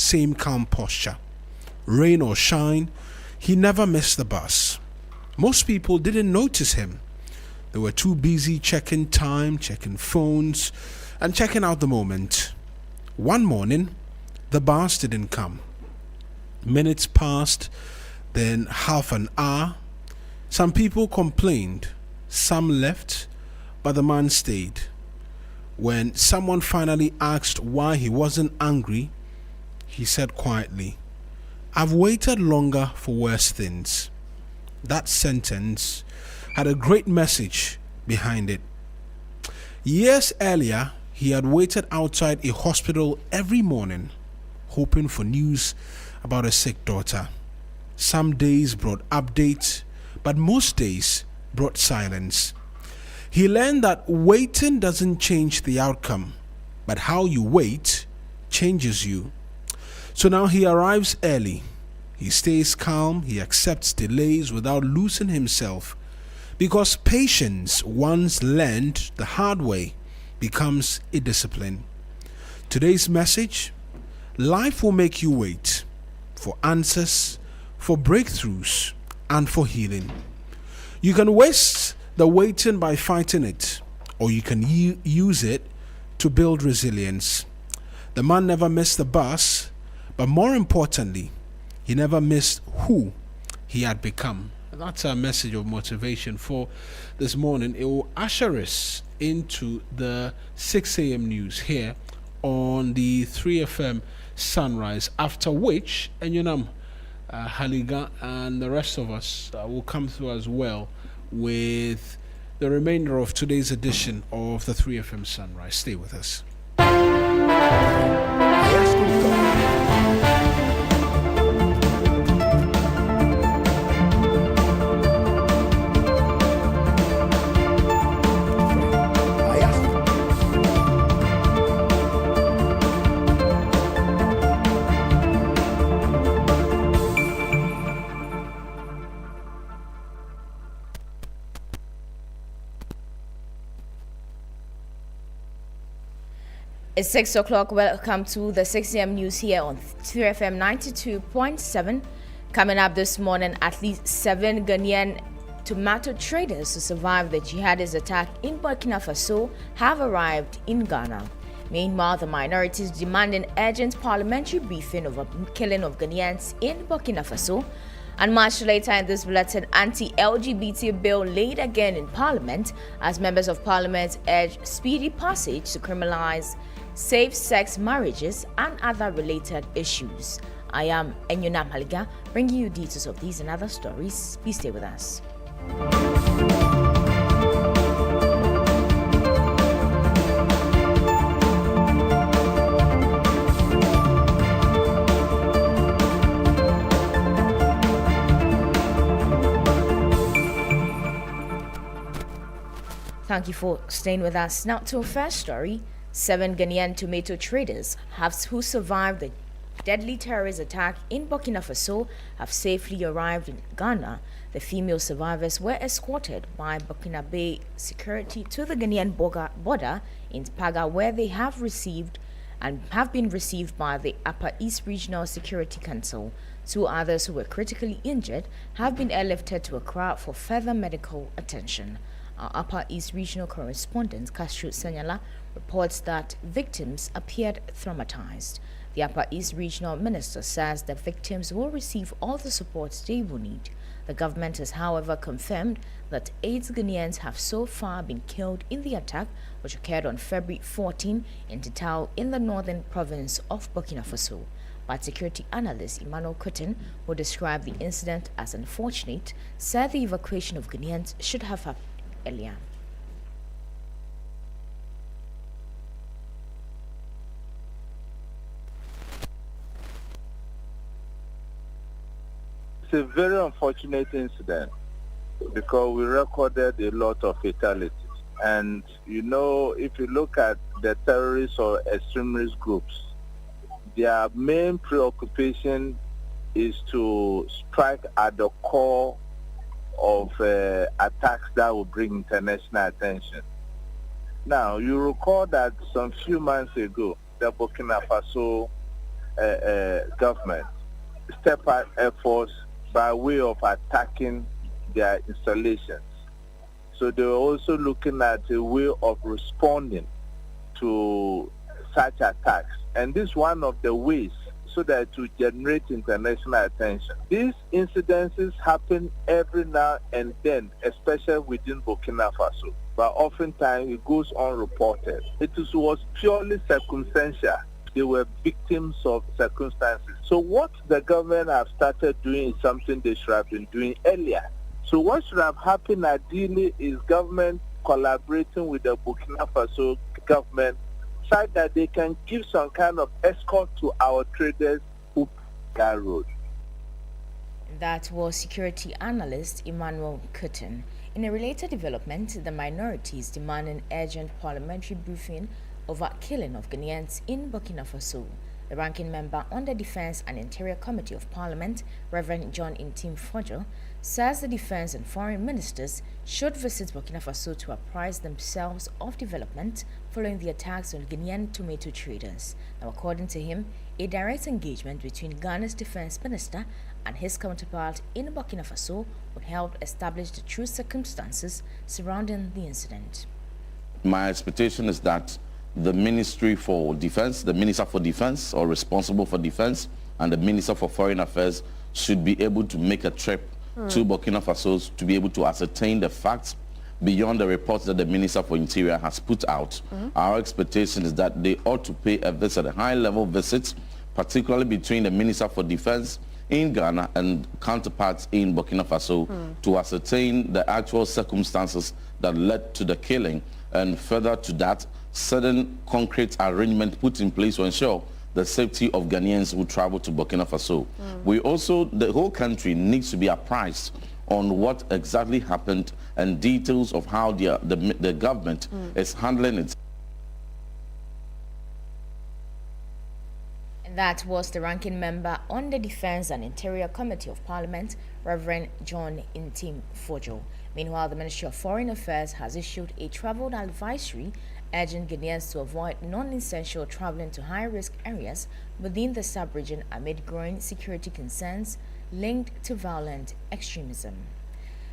same calm posture. Rain or shine, he never missed the bus. Most people didn't notice him. They were too busy checking time, checking phones, and checking out the moment. One morning, the bus didn't come. Minutes passed, then half an hour. Some people complained, some left, but the man stayed. When someone finally asked why he wasn't angry, he said quietly, "I've waited longer for worse things." That sentence had a great message behind it. Years earlier, he had waited outside a hospital every morning, hoping for news about a sick daughter. Some days brought updates, but most days brought silence. He learned that waiting doesn't change the outcome, but how you wait changes you. So now he arrives early. He stays calm, he accepts delays without losing himself, because patience, once learned the hard way, becomes a discipline. Today's message: life will make you wait for answers, for breakthroughs, and for healing. You can waste the waiting by fighting it, or you can use it to build resilience. The man never missed the bus, but more importantly, he never missed who he had become. That's our message of motivation for this morning. It will usher us into the 6 a.m. news here on the 3FM Sunrise, after which Enyonam Haliga and the rest of us will come through as well with the remainder of today's edition of the 3FM Sunrise. Stay with us. It's 6 o'clock. Welcome to the 6 a.m. news here on 3FM 92.7. Coming up this morning, at least 7 Ghanaian tomato traders who survived the jihadist attack in Burkina Faso have arrived in Ghana. Meanwhile, the minorities demanding urgent parliamentary briefing over killing of Ghanaians in Burkina Faso. And much later in this bulletin, anti-LGBT bill laid again in Parliament as members of Parliament urge speedy passage to criminalize safe-sex marriages and other related issues. I am Enyonam Haliga, bringing you details of these and other stories. Please stay with us. Thank you for staying with us. Now to our first story. 7 Ghanaian tomato traders who survived the deadly terrorist attack in Burkina Faso have safely arrived in Ghana. The female survivors were escorted by Burkina Bay security to the Ghanaian border in Paga, where they have been received by the Upper East Regional Security Council. 2 others who were critically injured have been airlifted to Accra for further medical attention. Our Upper East Regional correspondent, Castro Sanyala, reports that victims appeared traumatized. The Upper East Regional Minister says the victims will receive all the support they will need. The government has, however, confirmed that 8 Ghanaians have so far been killed in the attack, which occurred on February 14 in Titao in the northern province of Burkina Faso. But security analyst Emmanuel Kutin, who described the incident as unfortunate, said the evacuation of Ghanaians should have happened earlier. It's a very unfortunate incident because we recorded a lot of fatalities. And, if you look at the terrorist or extremist groups, their main preoccupation is to strike at the core of attacks that will bring international attention. Now, you recall that some few months ago, the Burkina Faso government step up efforts by way of attacking their installations. So they were also looking at a way of responding to such attacks. And this is one of the ways so that to generate international attention. These incidences happen every now and then, especially within Burkina Faso, but oftentimes it goes unreported. It was purely circumstantial. They were victims of circumstances. So what the government have started doing is something they should have been doing earlier. So what should have happened ideally is government collaborating with the Burkina Faso government so that they can give some kind of escort to our traders who that road. That was security analyst Emmanuel Cotton. In a related development, the minorities demand an urgent parliamentary briefing over killing of Ghanaians in Burkina Faso. The ranking member on the Defense and Interior Committee of Parliament, Reverend John Intim Fojo, says the defense and foreign ministers should visit Burkina Faso to apprise themselves of development following the attacks on Ghanaian tomato traders. Now, according to him, a direct engagement between Ghana's defense minister and his counterpart in Burkina Faso would help establish the true circumstances surrounding the incident. My expectation is that the Ministry for Defense, the Minister for Defense or responsible for defense, and the Minister for Foreign Affairs should be able to make a trip to Burkina Faso to be able to ascertain the facts beyond the reports that the Minister for Interior has put out. Our expectation is that they ought to pay a visit, a high-level visit, particularly between the Minister for Defense in Ghana and counterparts in Burkina Faso to ascertain the actual circumstances that led to the killing, and further to that, certain concrete arrangement put in place to ensure the safety of Ghanaians who travel to Burkina Faso. We also, the whole country needs to be apprised on what exactly happened and details of how the government is handling it. And that was the ranking member on the Defense and Interior Committee of Parliament, Reverend John Intim Fojo. Meanwhile, the Ministry of Foreign Affairs has issued a travel advisory urging Ghanaians to avoid non-essential traveling to high-risk areas within the sub-region amid growing security concerns linked to violent extremism.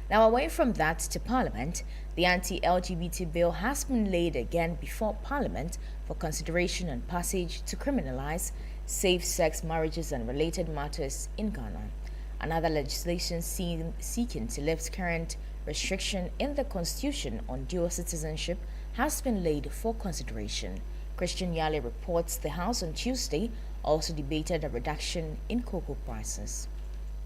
Now, away from that to Parliament, the anti-LGBT bill has been laid again before Parliament for consideration and passage to criminalize safe-sex marriages and related matters in Ghana. Another legislation seeking to lift current restriction in the Constitution on dual citizenship has been laid for consideration. Christian Yale reports the House on Tuesday also debated a reduction in cocoa prices.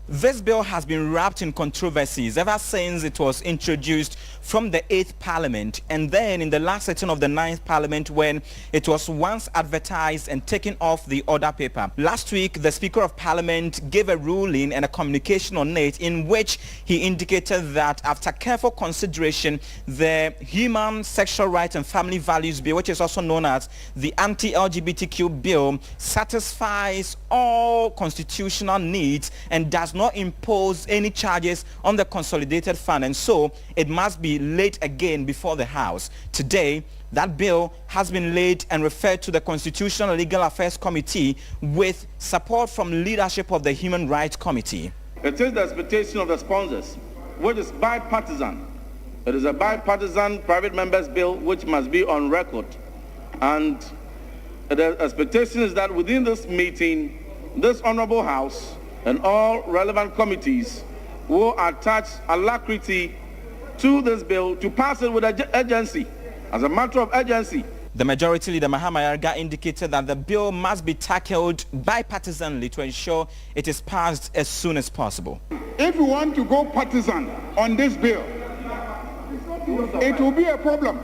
This bill has been wrapped in controversies ever since it was introduced from the 8th Parliament and then in the last sitting of the 9th Parliament when it was once advertised and taken off the order paper. Last week, the Speaker of Parliament gave a ruling and a communication on it in which he indicated that after careful consideration, the Human, Sexual Rights and Family Values Bill, which is also known as the Anti-LGBTQ Bill, satisfies all constitutional needs and does not impose any charges on the Consolidated Fund, and so it must be laid again before the House. Today, that bill has been laid and referred to the Constitutional and Legal Affairs Committee with support from leadership of the Human Rights Committee. It is the expectation of the sponsors, which is bipartisan. It is a bipartisan private members bill which must be on record. And the expectation is that within this meeting, this Honorable House and all relevant committees will attach alacrity to this bill to pass it with urgency, as a matter of urgency. The Majority Leader Mahama Yarga indicated that the bill must be tackled bipartisanly to ensure it is passed as soon as possible. If we want to go partisan on this bill, it will be a problem.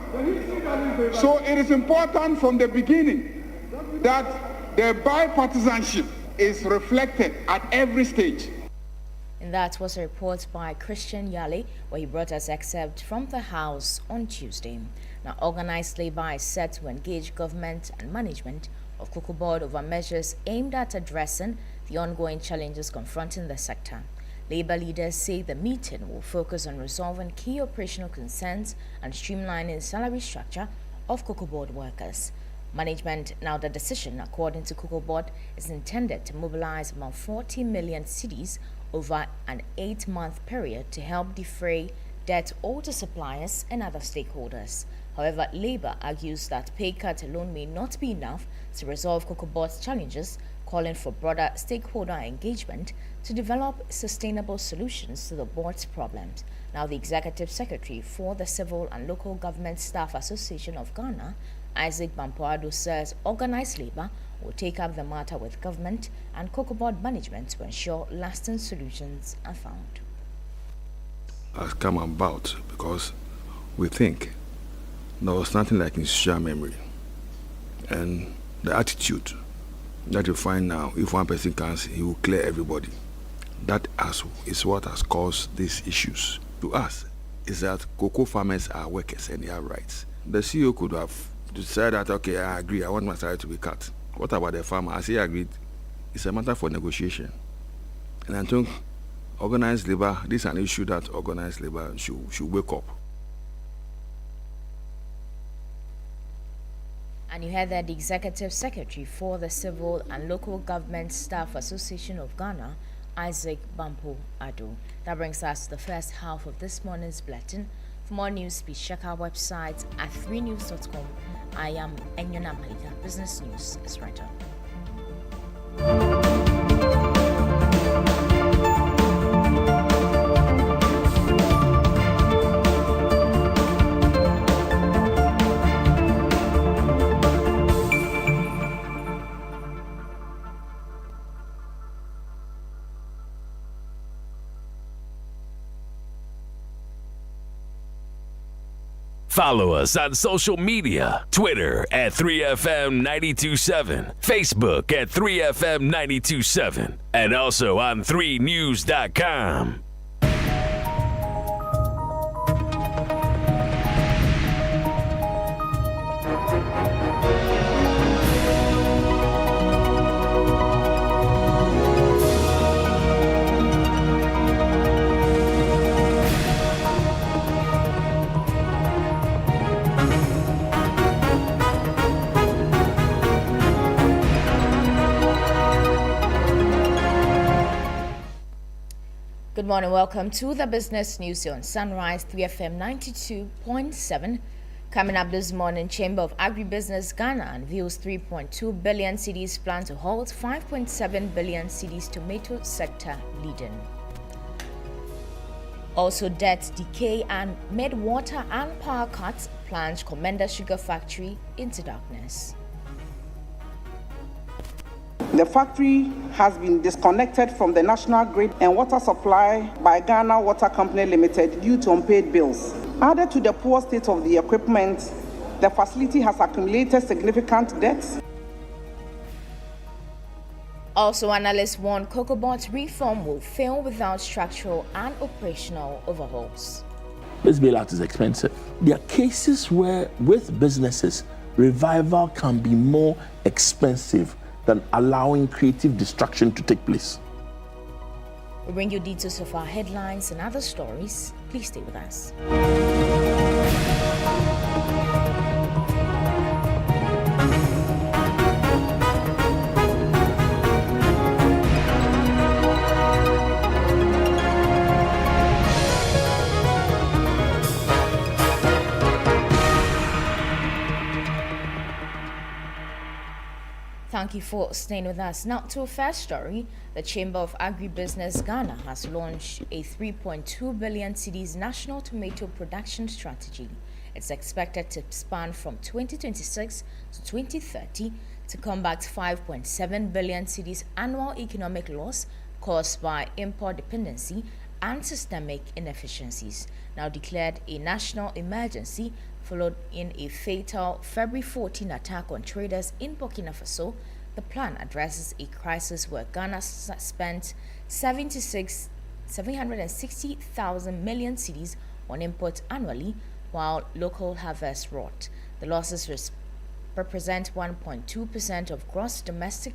So it is important from the beginning that the bipartisanship is reflected at every stage. And that was a report by Christian Yale, where he brought us excerpt from the House on Tuesday. Now, organized labor is set to engage government and management of Cocoa Board over measures aimed at addressing the ongoing challenges confronting the sector. Labor leaders say the meeting will focus on resolving key operational concerns and streamlining the salary structure of Cocoa Board workers. Management, now the decision, according to Cocoa Board, is intended to mobilize about 40 million cedis over an 8-month period to help defray debt owed to suppliers and other stakeholders. However, Labour argues that pay cut alone may not be enough to resolve Cocoa Board's challenges, calling for broader stakeholder engagement to develop sustainable solutions to the board's problems. Now, the Executive Secretary for the Civil and Local Government Staff Association of Ghana, Isaac Bampoado, says organized labor will take up the matter with government and Cocoa Board management to ensure lasting solutions are found. Has come about because we think there was nothing like institutional memory, and the attitude that you find now, if one person comes, he will clear everybody. That is what has caused these issues. To us, is that cocoa farmers are workers and they have rights. The CEO could have decided that, okay, I agree, I want my salary to be cut. What about the farmer? As he agreed, it's a matter for negotiation. And I think organized labor, this is an issue that organized labor should wake up. And you heard that the Executive Secretary for the Civil and Local Government Staff Association of Ghana, Isaac Bampoado. That brings us to the first half of this morning's bulletin. For more news, please check our website at 3news.com. I am Enyona Malika. Business News is right on. Follow us on social media, Twitter at 3FM927, Facebook at 3FM927, and also on 3news.com. Good morning, welcome to the Business News on Sunrise 3FM 92.7. Coming up this morning, Chamber of Agribusiness Ghana unveils 3.2 billion cedis plan to halt 5.7 billion cedis tomato sector leading. Also, debt decay and mid-water and power cuts plunge Commander Sugar Factory into darkness. The factory has been disconnected from the national grid and water supply by Ghana Water Company Limited due to unpaid bills. Added to the poor state of the equipment, the facility has accumulated significant debts. Also, analysts warn Cocoa Board's reform will fail without structural and operational overhauls. This bailout is expensive. There are cases where, with businesses, revival can be more expensive than allowing creative destruction to take place. We'll bring you details of our headlines and other stories. Please stay with us. Thank you for staying with us. Now to a first story. The Chamber of Agribusiness Ghana has launched a 3.2 billion cedis national tomato production strategy. It's expected to span from 2026 to 2030 to combat 5.7 billion cedis annual economic loss caused by import dependency and systemic inefficiencies. Now declared a national emergency followed in a fatal February 14 attack on traders in Burkina Faso, the plan addresses a crisis where Ghana spent 760,000 million cedis on imports annually, while local harvests rot. The losses represent 1.2% of gross domestic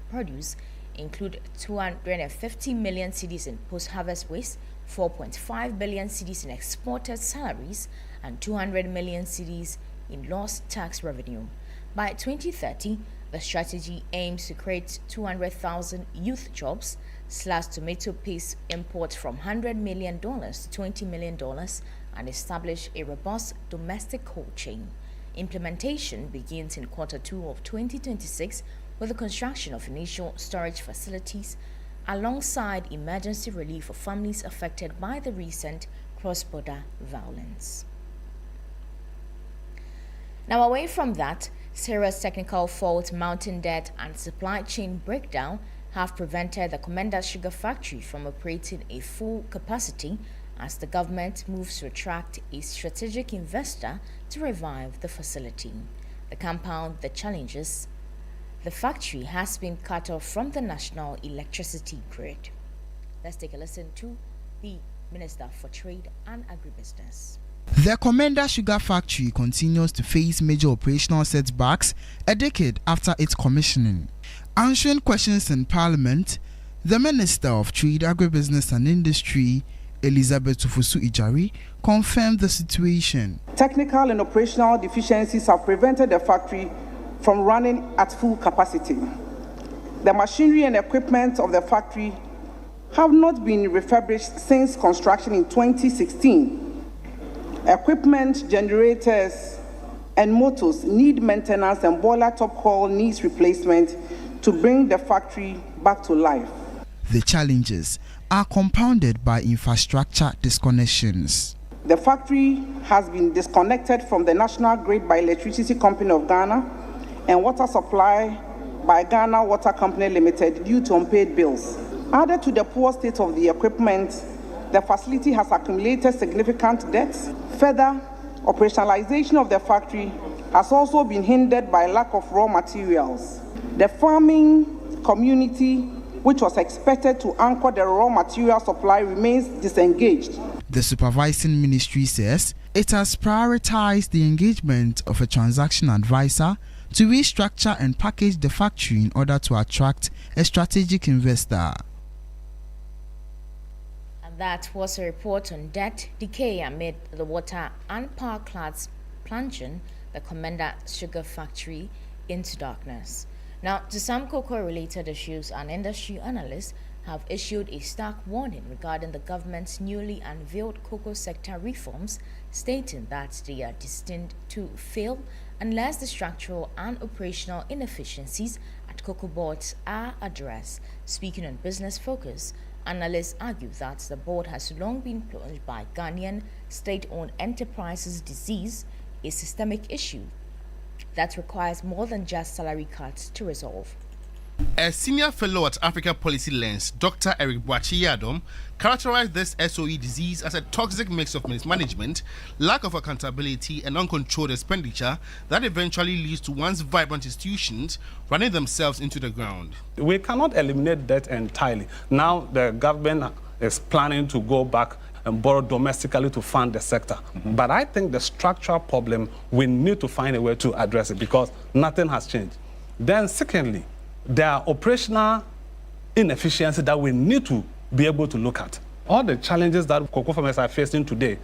produce, include 250 million cedis in post-harvest waste, 4.5 billion cedis in exported salaries, and 200 million cedis in lost tax revenue. By 2030, the strategy aims to create 200,000 youth jobs, slash tomato paste imports from $100 million to $20 million, and establish a robust domestic cold chain. Implementation begins in Q2 of 2026 with the construction of initial storage facilities alongside emergency relief for families affected by the recent cross-border violence. Now, away from that, serious technical faults, mounting debt, and supply chain breakdown have prevented the Komenda Sugar Factory from operating at full capacity as the government moves to attract a strategic investor to revive the facility. The compound the challenges, the factory has been cut off from the national electricity grid. Let's take a listen to the Minister for Trade and Agribusiness. The Komenda Sugar Factory continues to face major operational setbacks a decade after its commissioning. Answering questions in Parliament, the Minister of Trade, Agribusiness and Industry, Elizabeth Tufusu-Ijari, confirmed the situation. Technical and operational deficiencies have prevented the factory from running at full capacity. The machinery and equipment of the factory have not been refurbished since construction in 2016. Equipment, generators, and motors need maintenance, and boiler top hull needs replacement to bring the factory back to life. The challenges are compounded by infrastructure disconnections. The factory has been disconnected from the national grid by Electricity Company of Ghana and water supply by Ghana Water Company Limited due to unpaid bills. Added to the poor state of the equipment, the facility has accumulated significant debts. Further, operationalization of the factory has also been hindered by lack of raw materials. The farming community, which was expected to anchor the raw material supply, remains disengaged. The supervising ministry says it has prioritized the engagement of a transaction advisor to restructure and package the factory in order to attract a strategic investor. And that was a report on debt decay amid the water and power plants plunging the Komenda Sugar Factory into darkness. Now, to some cocoa-related issues, an industry analyst have issued a stark warning regarding the government's newly unveiled cocoa sector reforms, stating that they are destined to fail unless the structural and operational inefficiencies at cocoa boards are addressed. Speaking on Business Focus, analysts argue that the board has long been plunged by Ghanaian state-owned enterprises' disease, a systemic issue that requires more than just salary cuts to resolve. A senior fellow at Africa Policy Lens, Dr. Eric Boachi-Yadom, characterized this SOE disease as a toxic mix of mismanagement, lack of accountability, and uncontrolled expenditure that eventually leads to once vibrant institutions running themselves into the ground. We cannot eliminate debt entirely. Now the government is planning to go back and borrow domestically to fund the sector. But I think the structural problem, we need to find a way to address it because nothing has changed. Then secondly, there are operational inefficiencies that we need to be able to look at. All the challenges that cocoa farmers are facing today,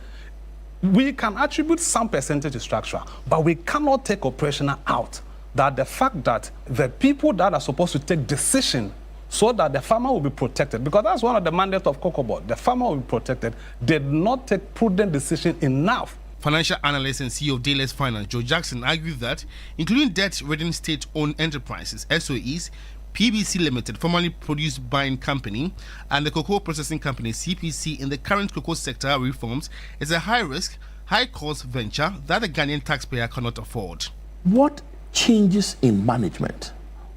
we can attribute some percentage to structural, but we cannot take operational out. That the fact that the people that are supposed to take decision so that the farmer will be protected, because that's one of the mandates of Cocoa Board, the farmer will be protected, did not take prudent decision enough. Financial analyst and CEO of Dayless Finance, Joe Jackson, argued that, including debt-ridden state-owned enterprises, SOEs, PBC Limited, formerly Produce Buying Company, and the Cocoa Processing Company, CPC, in the current cocoa sector reforms is a high-risk, high-cost venture that the Ghanaian taxpayer cannot afford. What changes in management?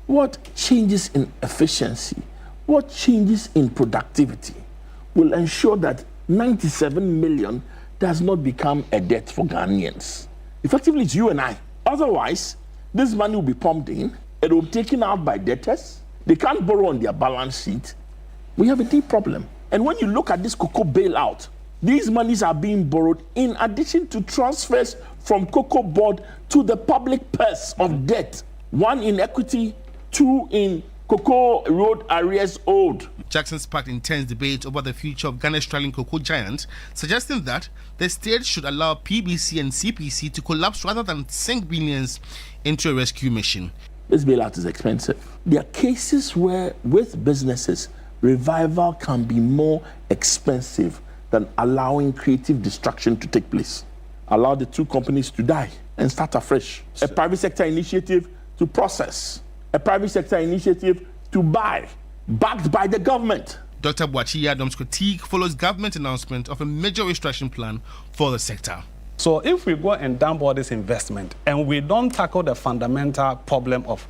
What changes in efficiency? What changes in productivity will ensure that 97 million does not become a debt for Ghanaians? Effectively, it's you and I. Otherwise, this money will be pumped in, it will be taken out by debtors. They can't borrow on their balance sheet. We have a deep problem. And when you look at this cocoa bailout, these monies are being borrowed in addition to transfers from Cocoa Board to the public purse of debt. One in equity, two in cocoa road arrears owed. Jackson sparked intense debate over the future of Ghana's struggling cocoa giant, suggesting that the state should allow PBC and CPC to collapse rather than sink billions into a rescue mission. This bailout is expensive. There are cases where, with businesses, revival can be more expensive than allowing creative destruction to take place. Allow the two companies to die and start afresh. A private sector initiative to process. A private sector initiative to buy, backed by the government. Dr. Boachi Adam's critique follows government announcement of a major restructuring plan for the sector. So if we go and dump all this investment and we don't tackle the fundamental problem of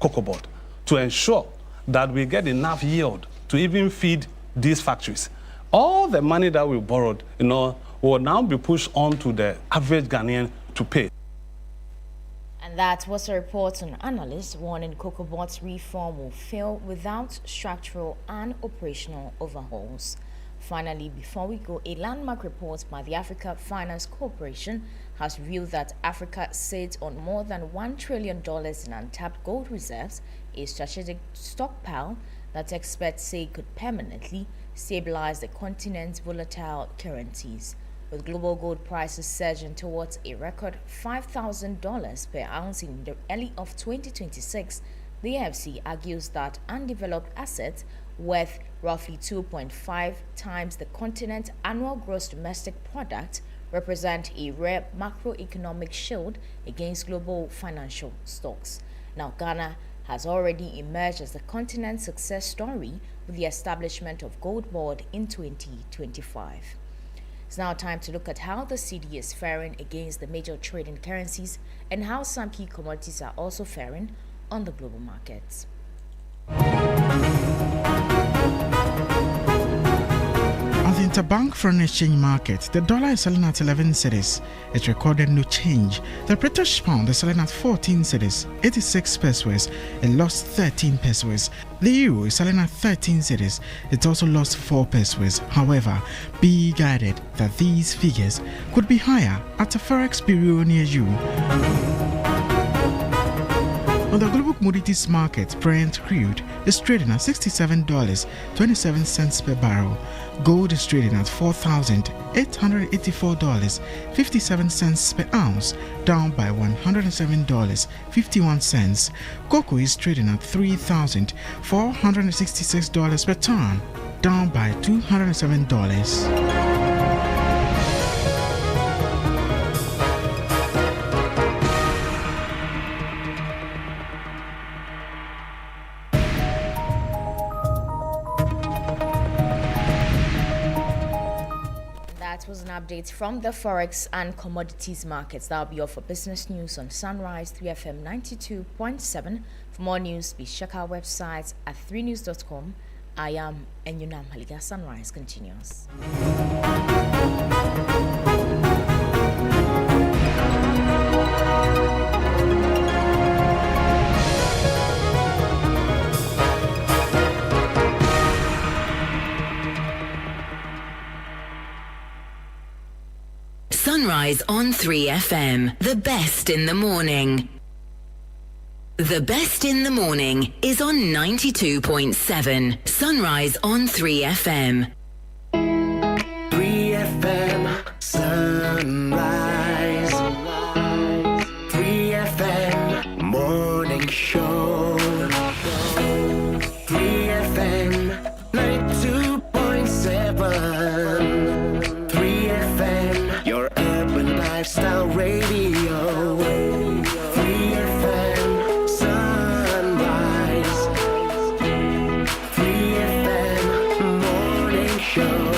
cocoa board to ensure that we get enough yield to even feed these factories, all the money that we borrowed, will now be pushed on to the average Ghanaian to pay. And that was a report on analysts warning cocoa board's reform will fail without structural and operational overhauls. Finally, before we go, a landmark report by the Africa Finance Corporation has revealed that Africa sits on more than $1 trillion in untapped gold reserves, a strategic stockpile that experts say could permanently stabilize the continent's volatile currencies. With global gold prices surging towards a record $5,000 per ounce in the early of 2026, the AFC argues that undeveloped assets worth roughly 2.5 times the continent's annual gross domestic product represent a rare macroeconomic shield against global financial stocks. Now, Ghana has already emerged as the continent's success story with the establishment of Gold Board in 2025. It's now time to look at how the cedi is faring against the major trading currencies and how some key commodities are also faring on the global markets. On the interbank foreign exchange market, the dollar is selling at 11 cedis. It recorded no change. The British pound is selling at 14 cedis, 86 pesos. It lost 13 pesos. The euro is selling at 13 cedis. It also lost 4 pesos. However, be guided that these figures could be higher at a forex bureau near you. On the global commodities market, Brent crude is trading at $67.27 per barrel. Gold is trading at $4,884.57 per ounce, down by $107.51. Cocoa is trading at $3,466 per ton, down by $207. That was an update from the Forex and commodities markets. That'll be all for business news on Sunrise 3FM 92.7. For more news, please check our website at 3news.com. I am Enyunam Haliga. Sunrise continues. Sunrise on 3FM, the best in the morning. The best in the morning is on 92.7. Sunrise on 3FM. 3FM, Sunrise. 3FM, morning show. 3FM, 92.7. 3FM, your urban lifestyle radio. 3FM, Sunrise. 3FM, morning show.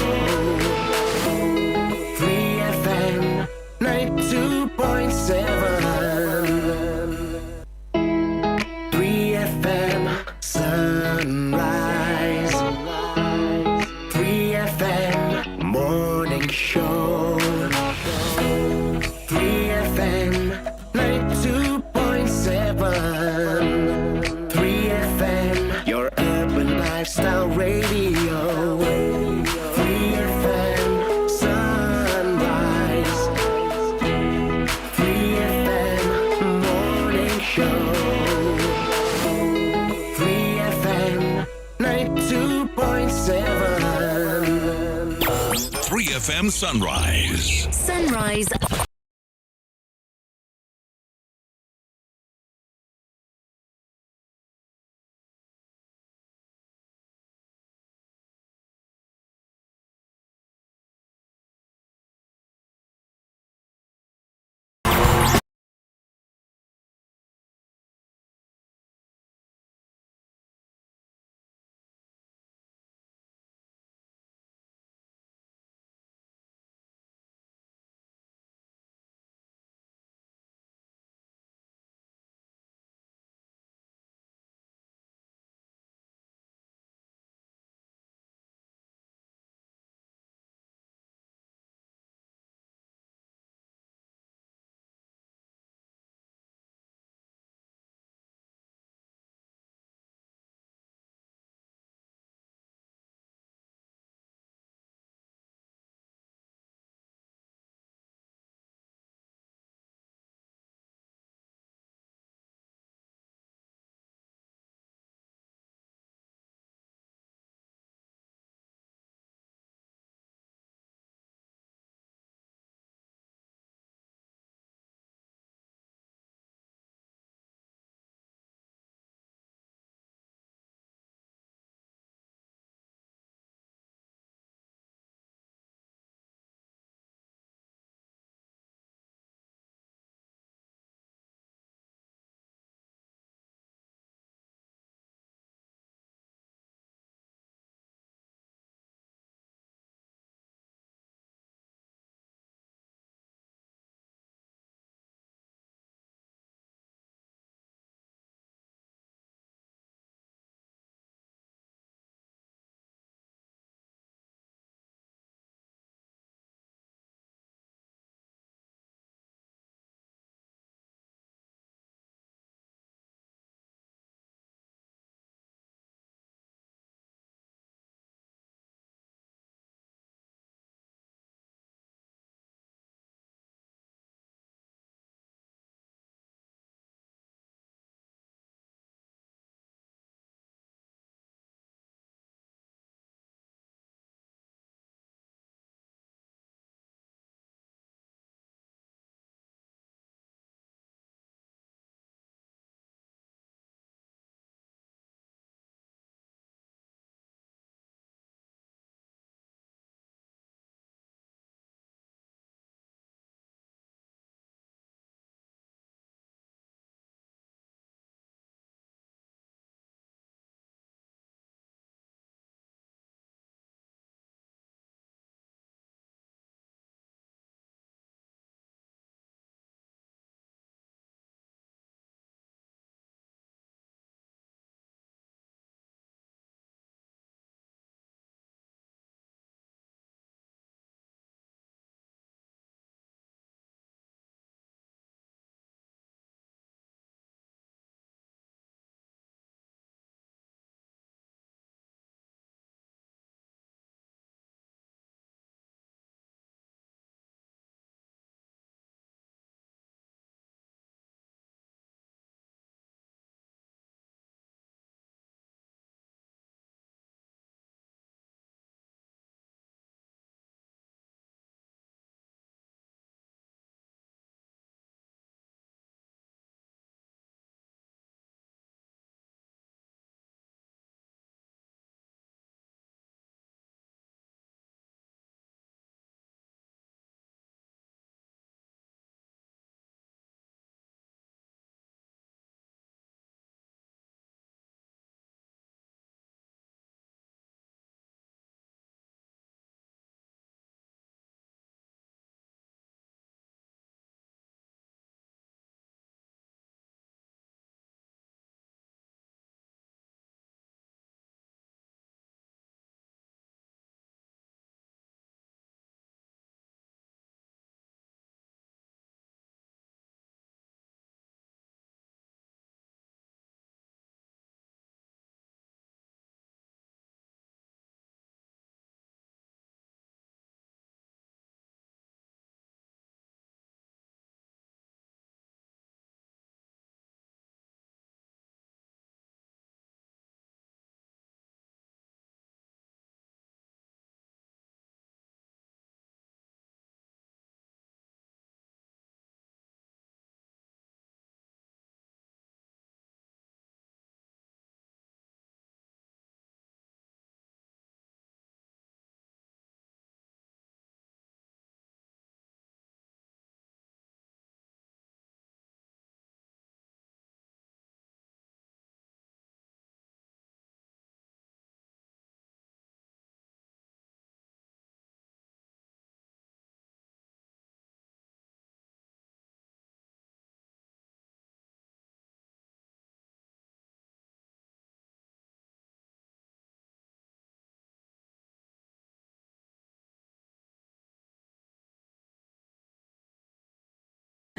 3FM, 92.7. 3FM, Sunrise. 3FM, morning show. 3FM, 92.7. 3FM, your urban lifestyle radio. 3FM, Sunrise. 3FM, morning show. 3 3FM Sunrise. Sunrise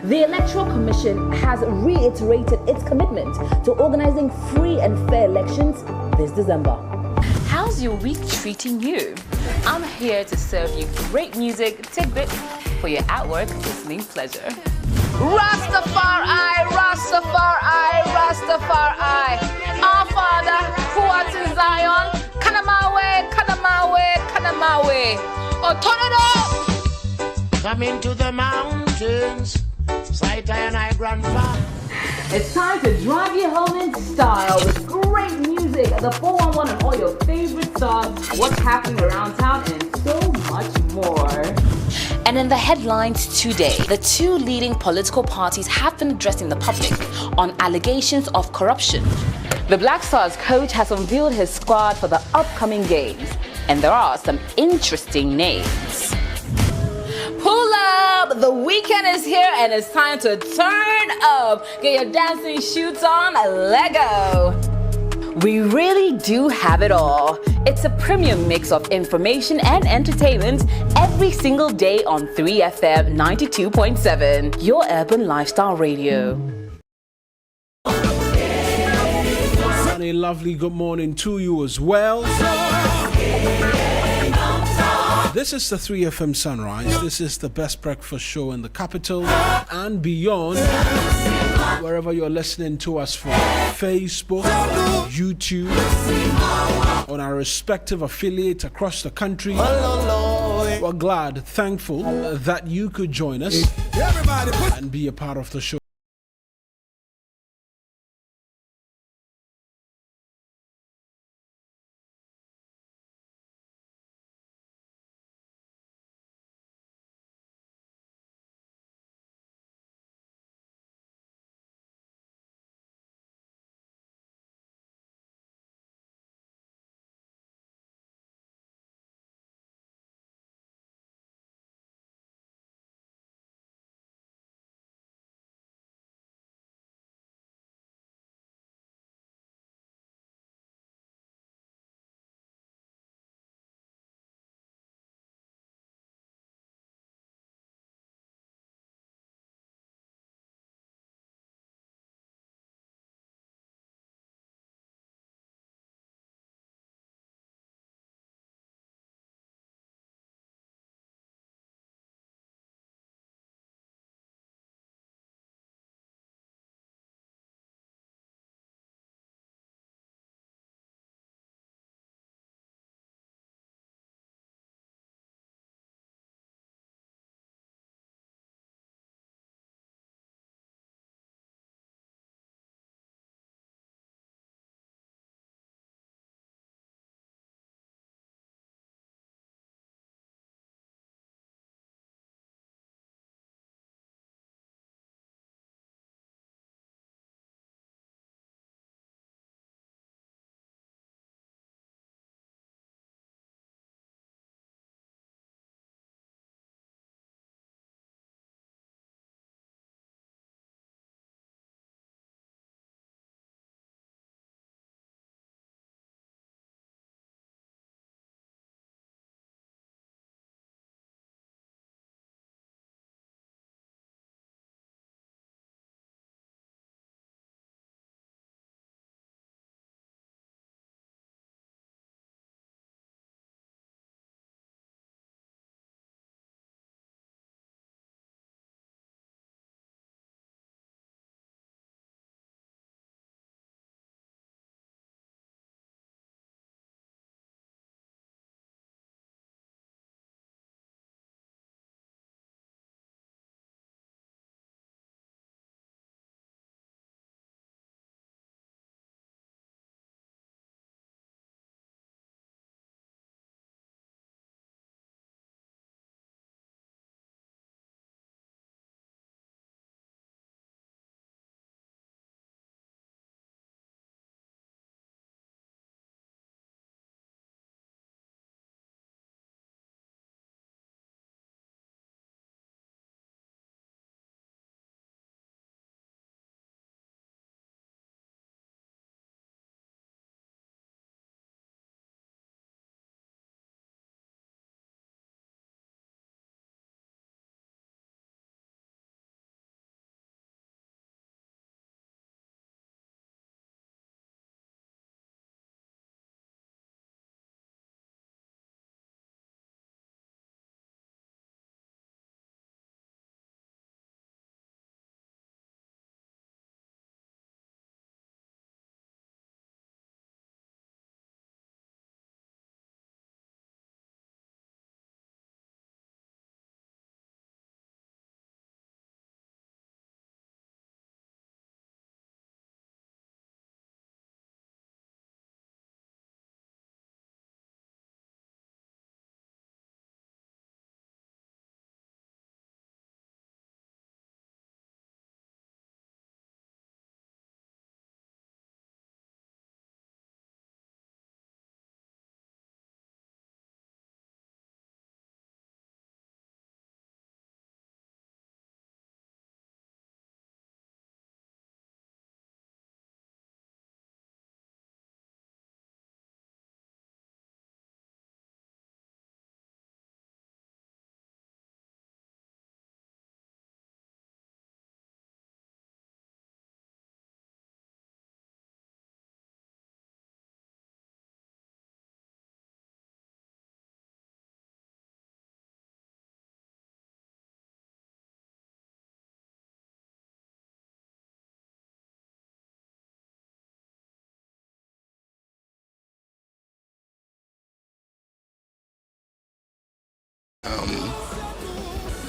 The Electoral Commission has reiterated its commitment to organizing free and fair elections this December. How's your week treating you? I'm here to serve you great music tidbits for your at-work listening pleasure. Rastafari, Rastafari, Rastafari. Our Father, who art in Zion, Kanamawe, Kanamawe, Kanamawe. Oh, turn it up! Come into the mountains, sight and I grandfather. It's time to drive you home in style with great music, the 411 and all your favorite stars, what's happening around town, and so much more. And in the headlines today, the two leading political parties have been addressing the public on allegations of corruption. The Black Stars coach has unveiled his squad for the upcoming games, and there are some interesting names. Pull up! The weekend is here and it's time to turn up. Get your dancing shoes on, Lego. We really do have it all. It's a premium mix of information and entertainment every single day on 3FM 92.7, your urban lifestyle radio. And a lovely good morning to you as well. This is the 3FM Sunrise. This is the best breakfast show in the capital and beyond. Wherever you're listening to us from, Facebook, YouTube, on our respective affiliates across the country. We're glad, thankful that you could join us and be a part of the show.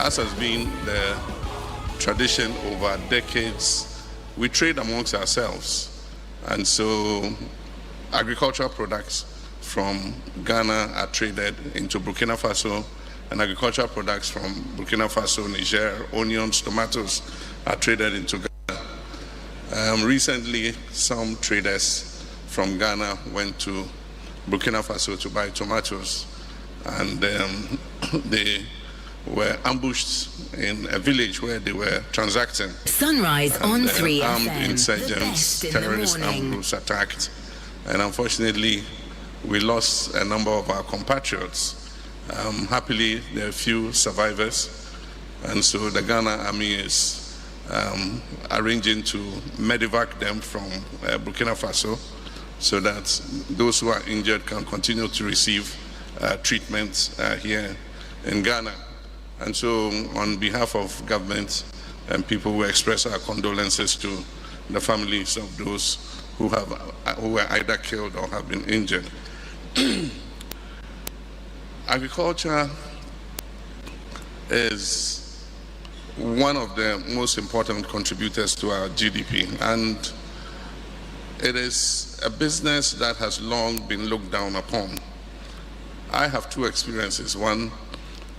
As has been the tradition over decades, we trade amongst ourselves. And so agricultural products from Ghana are traded into Burkina Faso, and agricultural products from Burkina Faso, Niger, onions, tomatoes are traded into Ghana. Recently, some traders from Ghana went to Burkina Faso to buy tomatoes, and they were ambushed in a village where they were transacting. Sunrise on 3FM. Armed insurgents, terrorists, armed groups attacked, and unfortunately, we lost a number of our compatriots. Happily, there are few survivors, and so the Ghana Army is arranging to medevac them from Burkina Faso so that those who are injured can continue to receive treatment here in Ghana. And so on behalf of government and people, we express our condolences to the families of those who were either killed or have been injured. Agriculture is one of the most important contributors to our GDP, and it is a business that has long been looked down upon. I have two experiences. One,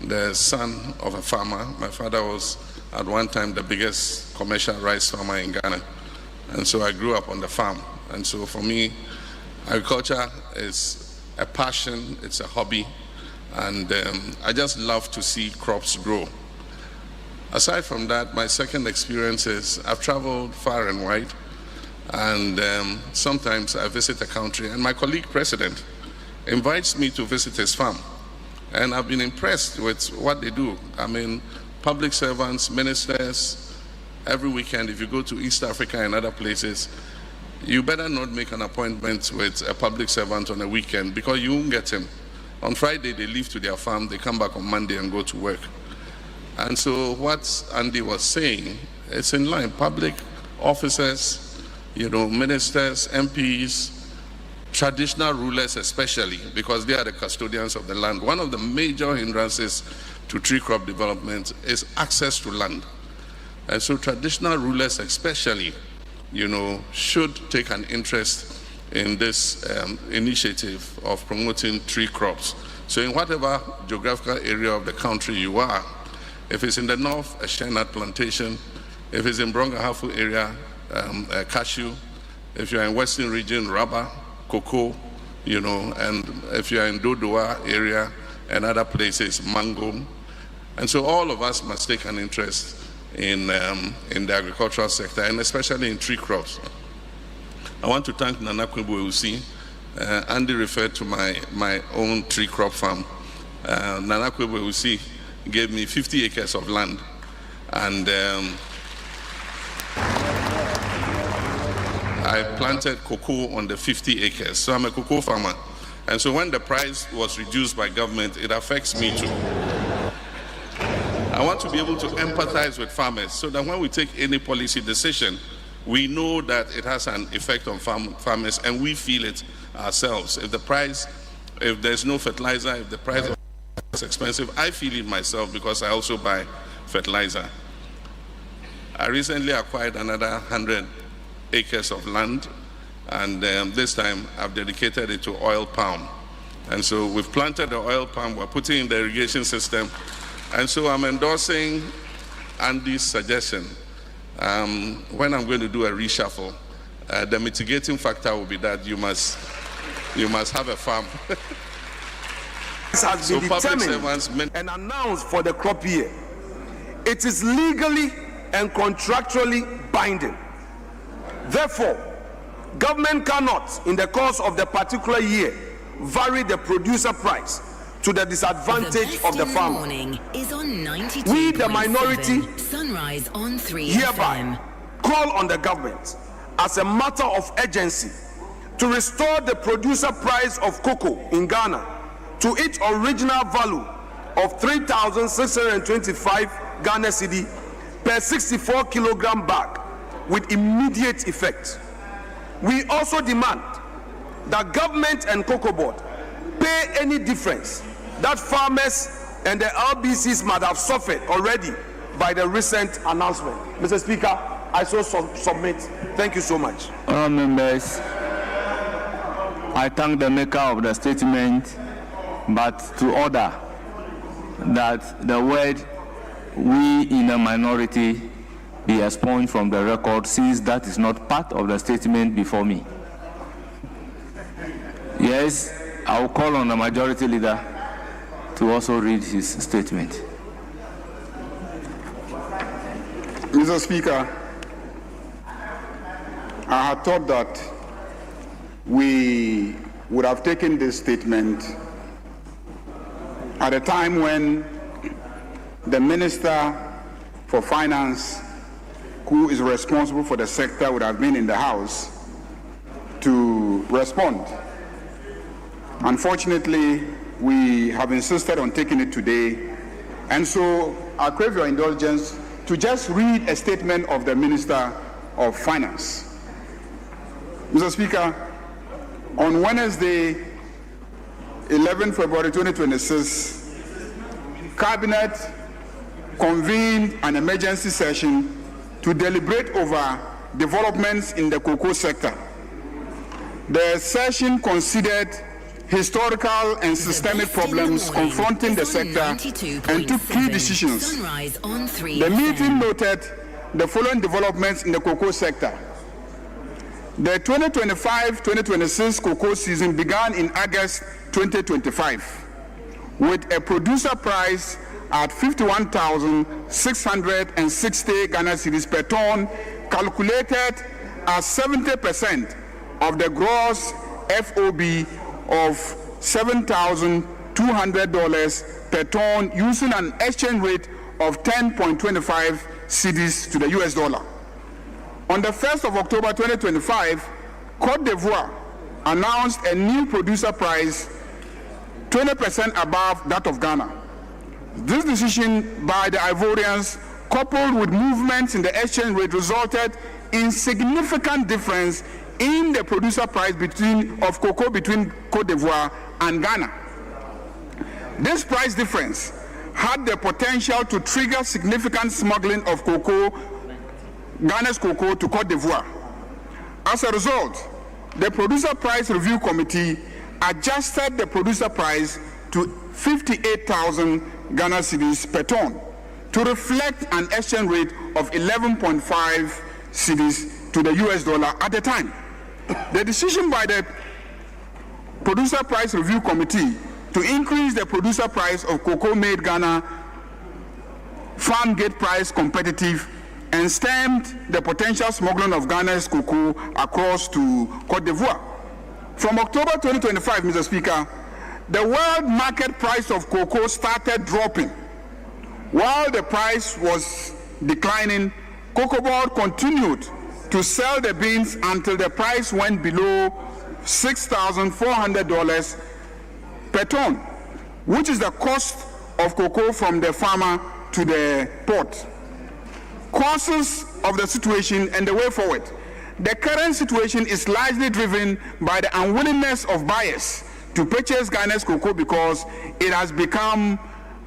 the son of a farmer. My father was at one time the biggest commercial rice farmer in Ghana, and so I grew up on the farm. And so for me, agriculture is a passion, it's a hobby, and I just love to see crops grow. Aside from that, my second experience is I've traveled far and wide, and sometimes I visit a country and my colleague president invites me to visit his farm, and I've been impressed with what they do. I mean, public servants, ministers, every weekend if you go to East Africa and other places, you better not make an appointment with a public servant on a weekend because you won't get him. On Friday, they leave to their farm, they come back on Monday and go to work. And so what Andy was saying, it's in line. Public officers, ministers, MPs, traditional rulers especially, because they are the custodians of the land. One of the major hindrances to tree crop development is access to land. And so traditional rulers especially, should take an interest in this initiative of promoting tree crops. So in whatever geographical area of the country you are, if it's in the north, a shea nut plantation, if it's in Brong-Ahafo area, cashew, if you're in western region, rubber, cocoa, and if you're in Dodoa area and other places, mango. And so all of us must take an interest in the agricultural sector, and especially in tree crops. I want to thank Nana Kwebu-Ewusi. Andy referred to my own tree crop farm. Nana Kwebu-Ewusi gave me 50 acres of land, and I planted cocoa on the 50 acres. So I'm a cocoa farmer. And so when the price was reduced by government, it affects me too. I want to be able to empathize with farmers so that when we take any policy decision, we know that it has an effect on farmers and we feel it ourselves. If there's no fertilizer, if the price is expensive, I feel it myself because I also buy fertilizer. I recently acquired another 100 acres of land, and this time I've dedicated it to oil palm. And so we've planted the oil palm, we're putting in the irrigation system, and so I'm endorsing Andy's suggestion. When I'm going to do a reshuffle, the mitigating factor will be that you must have a farm. This has been determined and announced for the crop year. It is legally and contractually binding. Therefore, government cannot, in the course of the particular year, vary the producer price to the disadvantage of the farmer. We, the minority, Sunrise on 3FM. hereby call on the government as a matter of urgency to restore the producer price of cocoa in Ghana to its original value of 3,625 Ghana cedi per 64 kilogram bag with immediate effect. We also demand that government and Cocoa Board pay any difference that farmers and the LBCs might have suffered already by the recent announcement. Mr. Speaker, I so submit. Thank you so much. Honourable members, I thank the maker of the statement, but to order that the word "we" in a minority be expunged from the record, since that is not part of the statement before me. Yes, I will call on the majority leader to also read his statement. Mr. Speaker, I had thought that we would have taken this statement at a time when the Minister for Finance, who is responsible for the sector, would have been in the House to respond. Unfortunately, we have insisted on taking it today, and so I crave your indulgence to just read a statement of the Minister of Finance. Mr. Speaker, on Wednesday, 11 February 2026, Cabinet convened an emergency session to deliberate over developments in the cocoa sector. The session considered historical and systemic problems confronting the sector and took key decisions. The meeting noted the following developments in the cocoa sector. The 2025-2026 cocoa season began in August 2025 with a producer price at 51,660 Ghana cedis per ton, calculated as 70% of the gross FOB of $7,200 per ton, using an exchange rate of 10.25 cedis to the US dollar. On the 1st of October 2025, Côte d'Ivoire announced a new producer price 20% above that of Ghana. This decision by the Ivorians, coupled with movements in the exchange rate, resulted in significant difference in the producer price of cocoa between Côte d'Ivoire and Ghana. This price difference had the potential to trigger significant smuggling of cocoa, Ghana's cocoa, to Côte d'Ivoire. As a result, the Producer Price Review Committee adjusted the producer price to 58,000 Ghana cedis per ton to reflect an exchange rate of 11.5 cedis to the US dollar at the time. The decision by the Producer Price Review Committee to increase the producer price of cocoa made Ghana farm gate price competitive and stemmed the potential smuggling of Ghana's cocoa across to Côte d'Ivoire. From October 2025, Mr. Speaker, the world market price of cocoa started dropping. While the price was declining, Cocoa Board continued to sell the beans until the price went below $6,400 per ton, which is the cost of cocoa from the farmer to the port. Causes of the situation and the way forward. The current situation is largely driven by the unwillingness of buyers to purchase Ghana's cocoa because it has become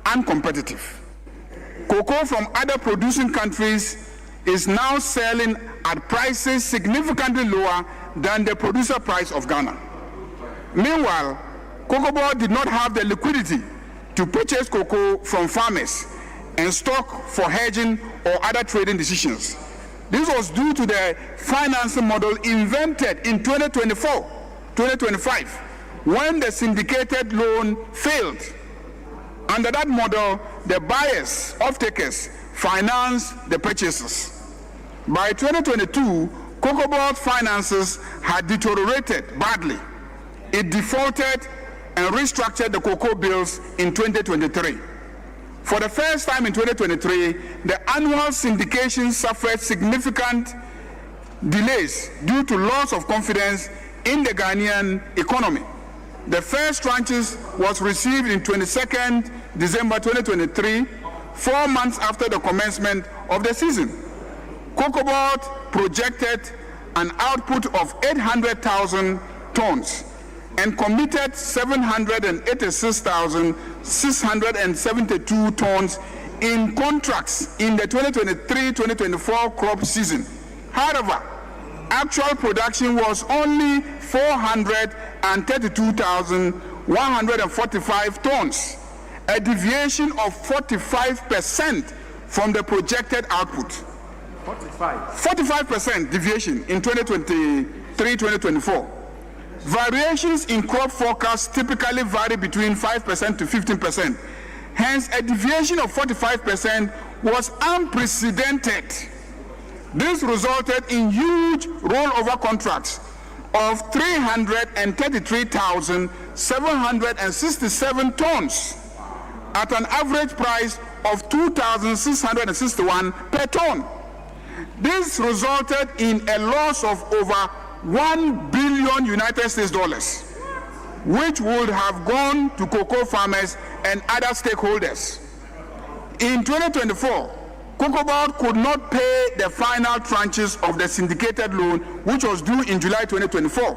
uncompetitive. Cocoa from other producing countries is now selling at prices significantly lower than the producer price of Ghana. Meanwhile, Cocoa Board did not have the liquidity to purchase cocoa from farmers and stock for hedging or other trading decisions. This was due to the financing model invented in 2025, when the syndicated loan failed. Under that model, the buyers, off-takers, financed the purchases. By 2022, Cocoa Board finances had deteriorated badly. It defaulted and restructured the cocoa bills in 2023. For the first time in 2023, the annual syndication suffered significant delays due to loss of confidence in the Ghanaian economy. The first tranches was received in 22nd December 2023, 4 months after the commencement of the season. Cocoa Board projected an output of 800,000 tons and committed 786,672 tons in contracts in the 2023-2024 crop season. However, actual production was only 432,145 tons, a deviation of 45% from the projected output. 45% deviation in 2023-2024. Variations in crop forecasts typically vary between 5% to 15%. Hence, a deviation of 45% was unprecedented. This resulted in huge rollover contracts of 333,767 tons at an average price of 2,661 per ton. This resulted in a loss of over $1 billion United States dollars, which would have gone to cocoa farmers and other stakeholders. In 2024, COCOBOD could not pay the final tranches of the syndicated loan, which was due in July 2024,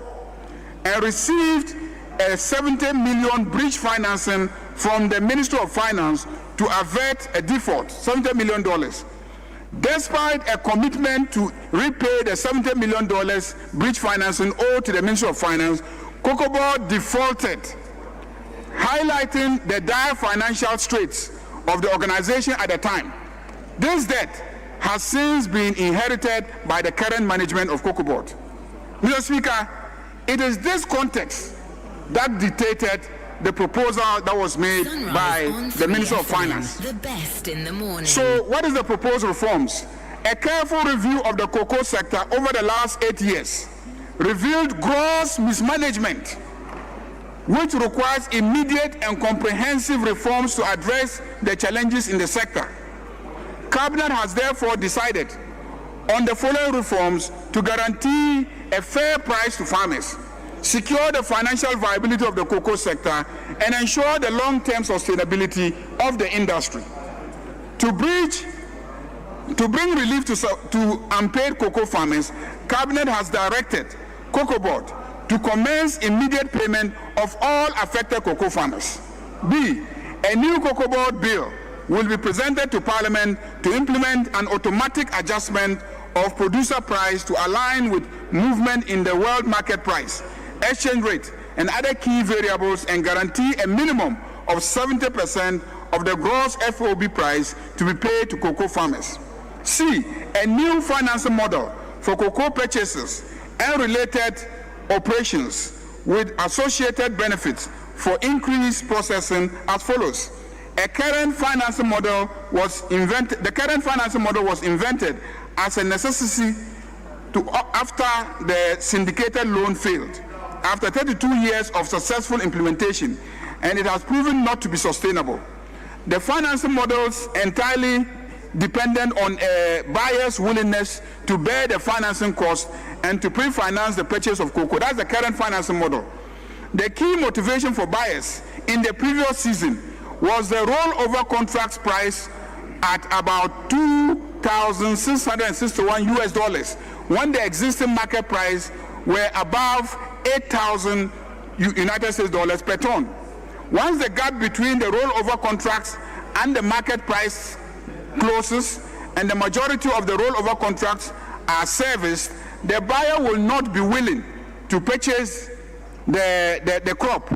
and received a $70 million bridge financing from the Ministry of Finance to avert a default, $70 million. Despite a commitment to repay the $70 million bridge financing owed to the Ministry of Finance, COCOBOD defaulted, highlighting the dire financial straits of the organization at the time. This debt has since been inherited by the current management of COCOBOD. Mr. Speaker, it is this context that dictated the proposal that was made by the Minister of Finance. The best in the morning. So what is the proposed reforms? A careful review of the cocoa sector over the last 8 years revealed gross mismanagement, which requires immediate and comprehensive reforms to address the challenges in the sector. Cabinet has therefore decided on the following reforms to guarantee a fair price to farmers, secure the financial viability of the cocoa sector, and ensure the long-term sustainability of the industry. To bring relief to unpaid cocoa farmers, Cabinet has directed COCOBOD to commence immediate payment of all affected cocoa farmers. B, a new COCOBOD bill will be presented to Parliament to implement an automatic adjustment of producer price to align with movement in the world market price, exchange rate, and other key variables, and guarantee a minimum of 70% of the gross FOB price to be paid to cocoa farmers. C, a new financing model for cocoa purchases and related operations with associated benefits for increased processing as follows. The current financing model was invented as a necessity after the syndicated loan failed, after 32 years of successful implementation, and it has proven not to be sustainable. The financing models entirely dependent on a buyer's willingness to bear the financing cost and to pre-finance the purchase of cocoa. That's the current financing model. The key motivation for buyers in the previous season was the rollover contracts price at about $2,661 US, when the existing market price were above 8,000 United States dollars per ton. Once the gap between the rollover contracts and the market price closes and the majority of the rollover contracts are serviced, the buyer will not be willing to purchase the crop.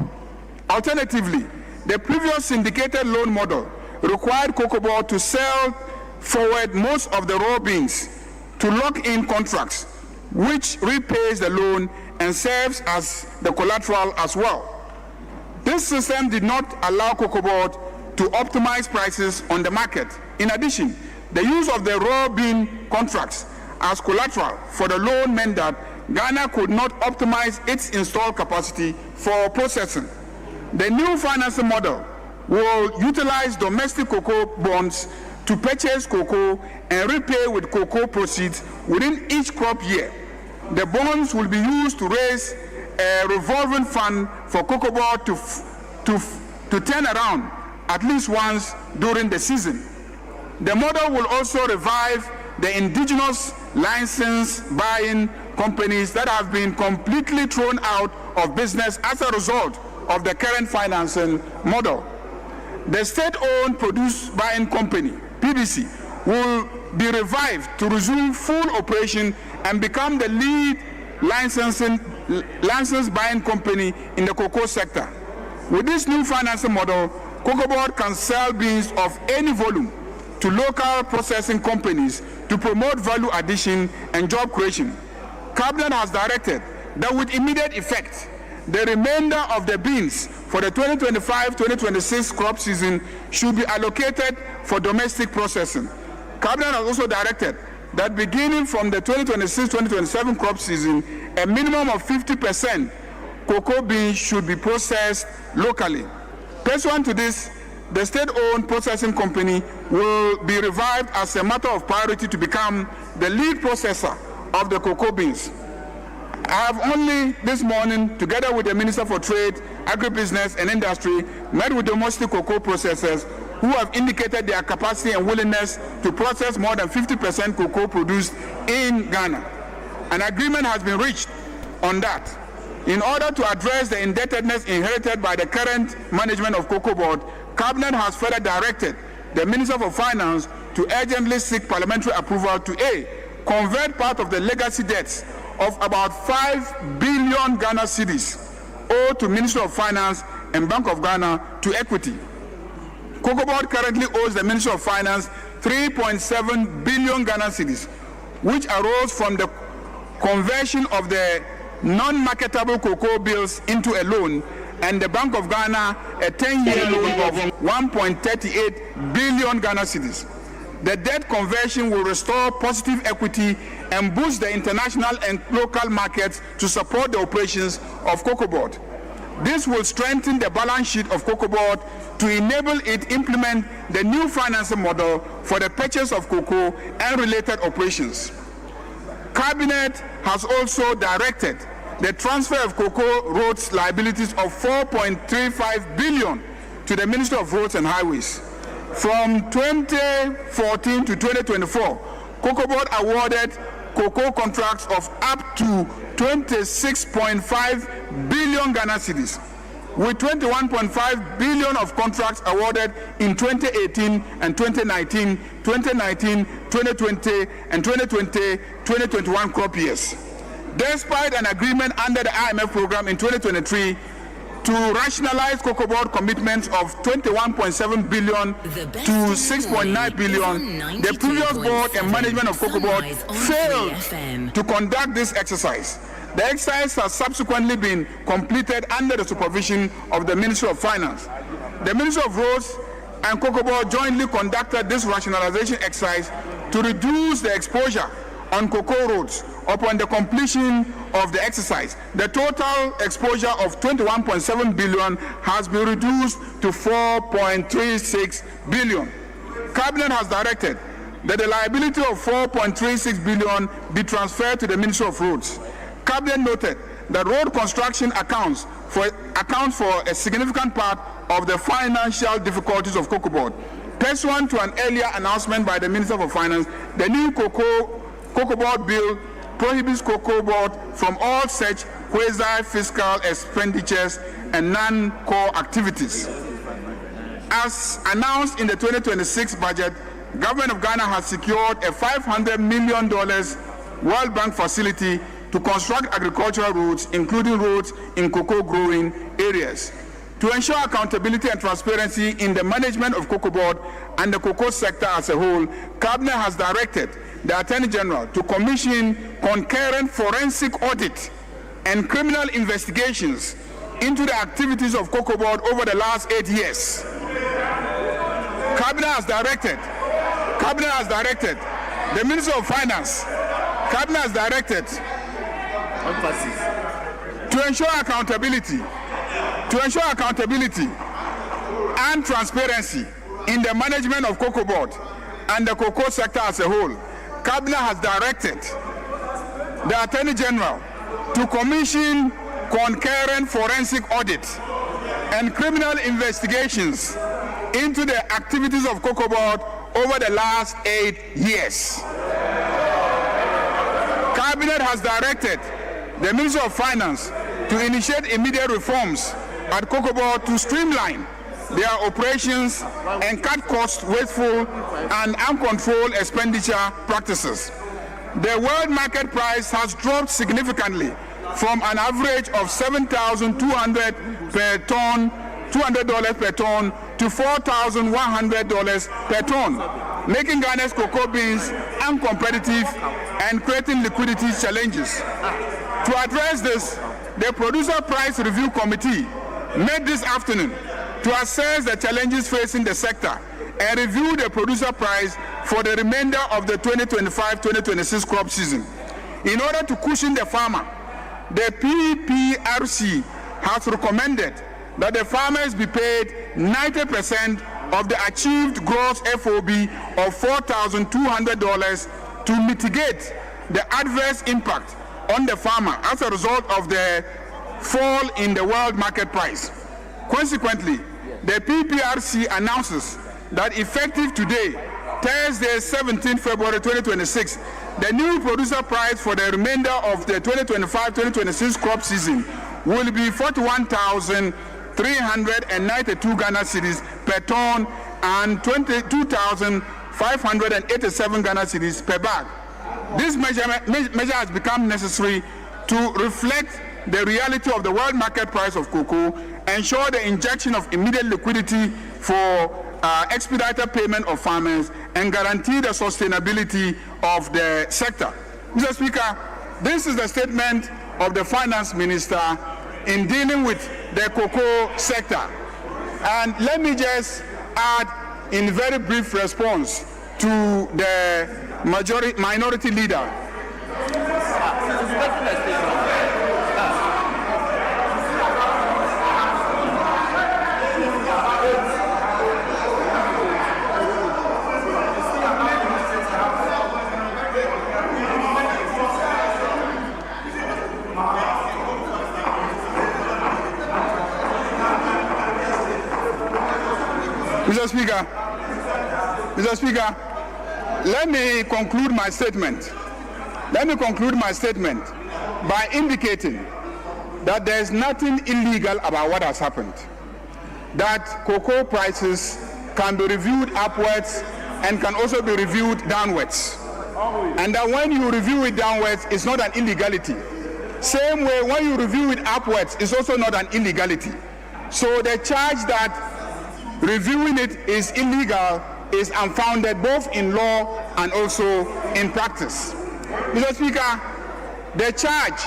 Alternatively, the previous syndicated loan model required COCOBOD to sell forward most of the raw beans to lock in contracts, which repays the loan and serves as the collateral as well. This system did not allow COCOBOD to optimize prices on the market. In addition, the use of the raw bean contracts as collateral for the loan meant that Ghana could not optimize its installed capacity for processing. The new financing model will utilize domestic cocoa bonds to purchase cocoa and repay with cocoa proceeds within each crop year. The bonds will be used to raise a revolving fund for COCOBOD to turn around at least once during the season. The model will also revive the indigenous license buying companies that have been completely thrown out of business as a result of the current financing model. The state-owned produce buying company, PBC, will be revived to resume full operation and become the lead licensed buying company in the cocoa sector. With this new financing model, Cocoa Board can sell beans of any volume to local processing companies to promote value addition and job creation. Cabinet has directed that with immediate effect, the remainder of the beans for the 2025-2026 crop season should be allocated for domestic processing. Cabinet has also directed that beginning from the 2026-2027 crop season, a minimum of 50% cocoa beans should be processed locally. Pursuant to this, the state-owned processing company will be revived as a matter of priority to become the lead processor of the cocoa beans. I have only this morning, together with the Minister for Trade, Agribusiness and Industry, met with domestic cocoa processors who have indicated their capacity and willingness to process more than 50% cocoa produced in Ghana. An agreement has been reached on that. In order to address the indebtedness inherited by the current management of Cocoa Board, Cabinet has further directed the Minister for Finance to urgently seek parliamentary approval to A, convert part of the legacy debts of about 5 billion Ghana cedis owed to Ministry of Finance and Bank of Ghana to equity. Cocoa Board currently owes the Ministry of Finance 3.7 billion Ghana cedis, which arose from the conversion of the non-marketable cocoa bills into a loan, and the Bank of Ghana a 10-year loan of 1.38 billion Ghana cedis. The debt conversion will restore positive equity and boost the international and local markets to support the operations of Cocoa Board. This will strengthen the balance sheet of Cocoa Board to enable it implement the new financing model for the purchase of cocoa and related operations. Cabinet has also directed the transfer of cocoa roads liabilities of 4.35 billion to the Ministry of Roads and Highways. From 2014 to 2024, Cocoa Board awarded cocoa contracts of up to 26.5 billion Ghana cedis, with 21.5 billion of contracts awarded in 2018 and 2019, 2020, and 2021 crop years. Despite an agreement under the IMF program in 2023 to rationalize Cocoa Board commitments of 21.7 billion to 6.9 billion, the previous board and management of Cocoa Board failed to conduct this exercise. The exercise has subsequently been completed under the supervision of the Ministry of Finance. The Ministry of Roads and Cocoa Board jointly conducted this rationalization exercise to reduce the exposure on cocoa roads. Upon the completion of the exercise, the total exposure of 21.7 billion has been reduced to 4.36 billion. Cabinet has directed that the liability of 4.36 billion be transferred to the Ministry of Roads. Cabinet noted that road construction accounts for a significant part of the financial difficulties of Cocoa Board. Pursuant to an earlier announcement by the Minister for Finance, the new Cocoa Board bill prohibits Cocoa Board from all such quasi-fiscal expenditures and non-core activities. As announced in the 2026 budget, Government of Ghana has secured a $500 million World Bank facility to construct agricultural roads, including roads in cocoa growing areas. To ensure accountability and transparency in the management of Cocoa Board and the cocoa sector as a whole, Cabinet has directed the Attorney General to commission concurrent forensic audit and criminal investigations into the activities of Cocoa Board over the last 8 years. Cabinet has directed the Minister of Finance, Cabinet has directed to ensure accountability and transparency in the management of Cocoa Board and the cocoa sector as a whole. Cabinet has directed the Attorney General to commission concurrent forensic audit and criminal investigations into the activities of Cocoa Board over the last 8 years. Cabinet has directed the Minister of Finance to initiate immediate reforms at Cocoa Board to streamline their operations and cut costs, wasteful and uncontrolled expenditure practices. The world market price has dropped significantly from an average of $7,200 per ton, $200 per ton, to $4,100 per ton, making Ghana's cocoa beans uncompetitive and creating liquidity challenges. To address this, the Producer Price Review Committee met this afternoon to assess the challenges facing the sector and review the producer price for the remainder of the 2025-2026 crop season. In order to cushion the farmer, the PPRC has recommended that the farmers be paid 90% of the achieved gross FOB of $4,200 to mitigate the adverse impact on the farmer as a result of the fall in the world market price. Consequently, the PPRC announces that effective today, Thursday, 17 February 2026, the new producer price for the remainder of the 2025-2026 crop season will be 41,392 Ghana cedis per ton and 22,587 Ghana cedis per bag. This measure has become necessary to reflect the reality of the world market price of cocoa, ensure the injection of immediate liquidity for expedited payment of farmers, and guarantee the sustainability of the sector. Mr. Speaker, this is the statement of the Finance Minister in dealing with the cocoa sector. And let me just add in very brief response to the minority leader. Mr. Speaker, let me conclude my statement. Let me conclude my statement by indicating that there is nothing illegal about what has happened. That cocoa prices can be reviewed upwards and can also be reviewed downwards. And that when you review it downwards, it's not an illegality. Same way, when you review it upwards, it's also not an illegality. So the charge that reviewing it is illegal is unfounded both in law and also in practice. Mr. Speaker, the charge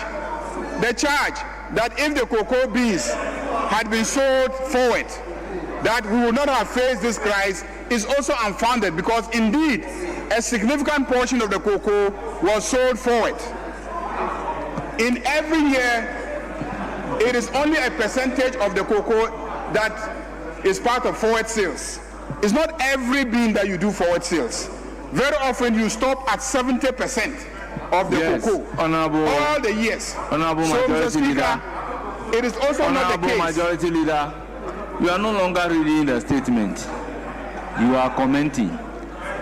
that if the cocoa beans had been sold forward, that we would not have faced this crisis is also unfounded, because indeed a significant portion of the cocoa was sold forward. In every year, it is only a percentage of the cocoa that is part of forward sales. It's not every bean that you do forward sales. Very often you stop at 70% of the cocoa. Honorable, all the years. Honorable so, Majority Mr. Speaker, Leader, it is also not the case. Majority Leader, you are no longer reading the statement. You are commenting.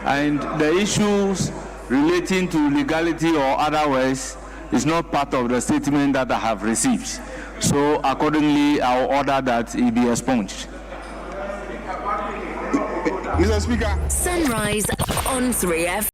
And the issues relating to legality or otherwise is not part of the statement that I have received. So accordingly, I will order that it be expunged. Mr. Speaker. Sunrise on 3FM.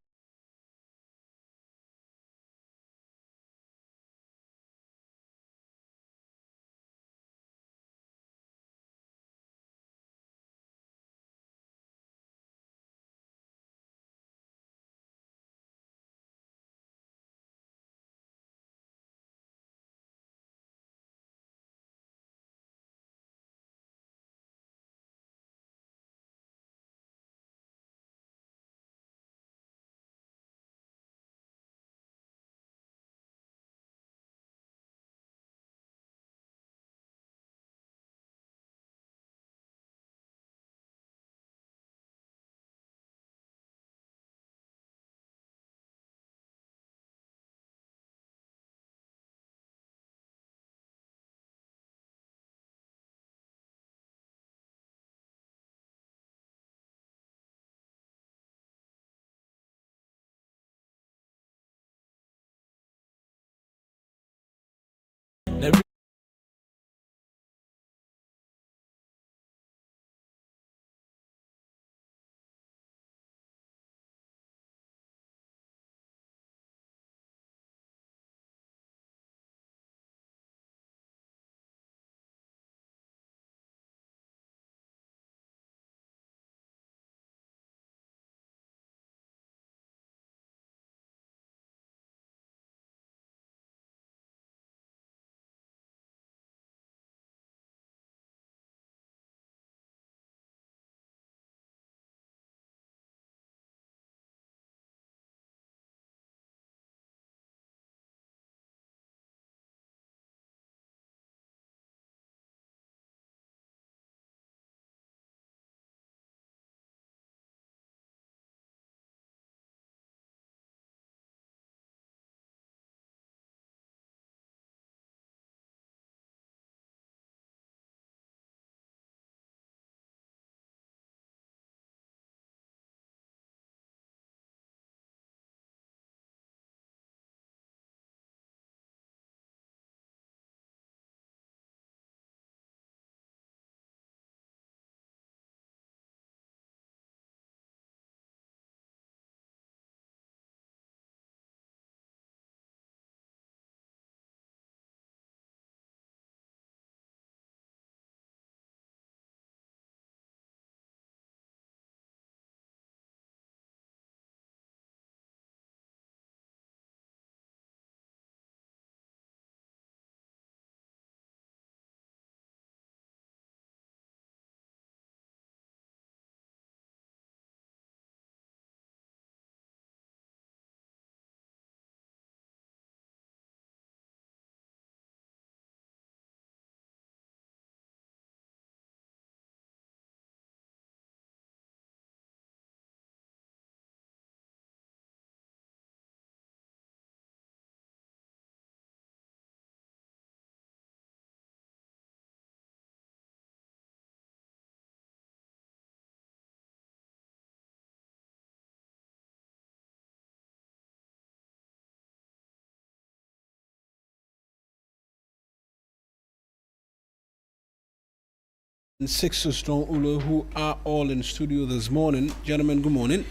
And 6 strong Ulu, who are all in studio this morning. Gentlemen, good morning.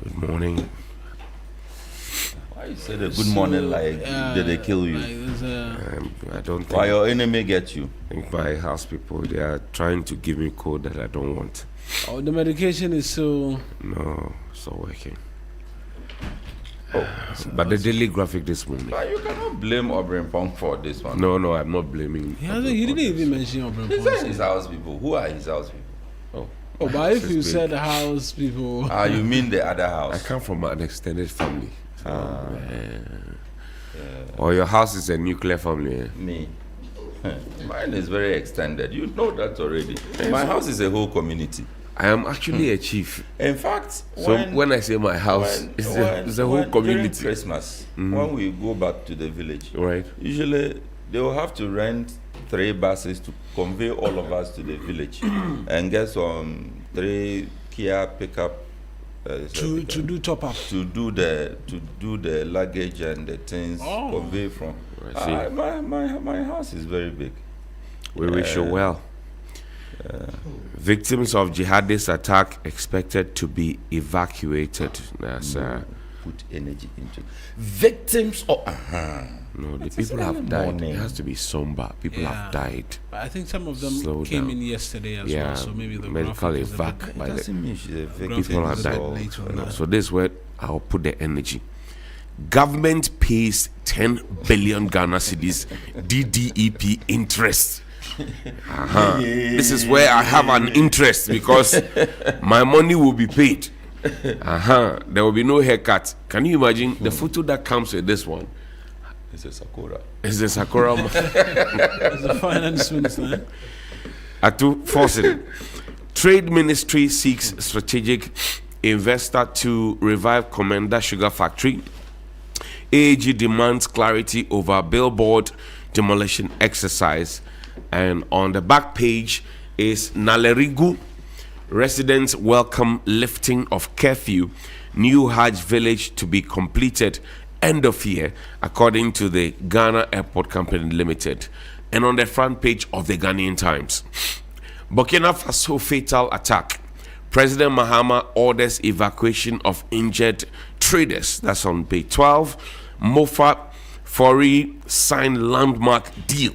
Good morning. Why you say the good morning like did they kill you? I don't think. Why your enemy get you? I think my house people, they are trying to give me code that I don't want. Oh, the medication is so... No, it's not working. But the Daily Graphic this morning. But you cannot blame Obrin Pong for this one. No, I'm not blaming. He didn't even mention Obrin Pong. He said his house people. Who are his house people? Oh, but if you said house people... you mean the other house? I come from an extended family. Or your house is a nuclear family. Eh? Me. Mine is very extended. You know that already. My house is a whole community. I am actually a chief. In fact, when I say my house, it's a whole community. During Christmas, when we go back to the village, right? Usually they will have to rent 3 buses to convey all of us to the village and get some 3 Kia pickup to do top up, to do the luggage and the things convey from. My house is very big. We wish you well. Victims of jihadist attack expected to be evacuated. That's put energy into victims of no, the people have died. It has to be somber. People have died. But I think some of them came in yesterday as well. So maybe the medical evac by the people have died. So this is where I'll put the energy. Government pays 10 billion Ghana cedis DDEP interest. This is where I have an interest because my money will be paid. There will be no haircut. Can you imagine the photo that comes with this one? It's a Sakura. It's a Sakura. It's a finance minister. Atu Fawcett. Trade Ministry seeks strategic investor to revive Commander Sugar Factory. AG demands clarity over billboard demolition exercise. And on the back page is Nalerigu. Residents welcome lifting of curfew. New Hajj village to be completed end of year, according to the Ghana Airport Company Limited. And on the front page of the Ghanaian Times, Burkina Faso fatal attack. President Mahama orders evacuation of injured traders. That's on page 12. Mofa Fori signed landmark deal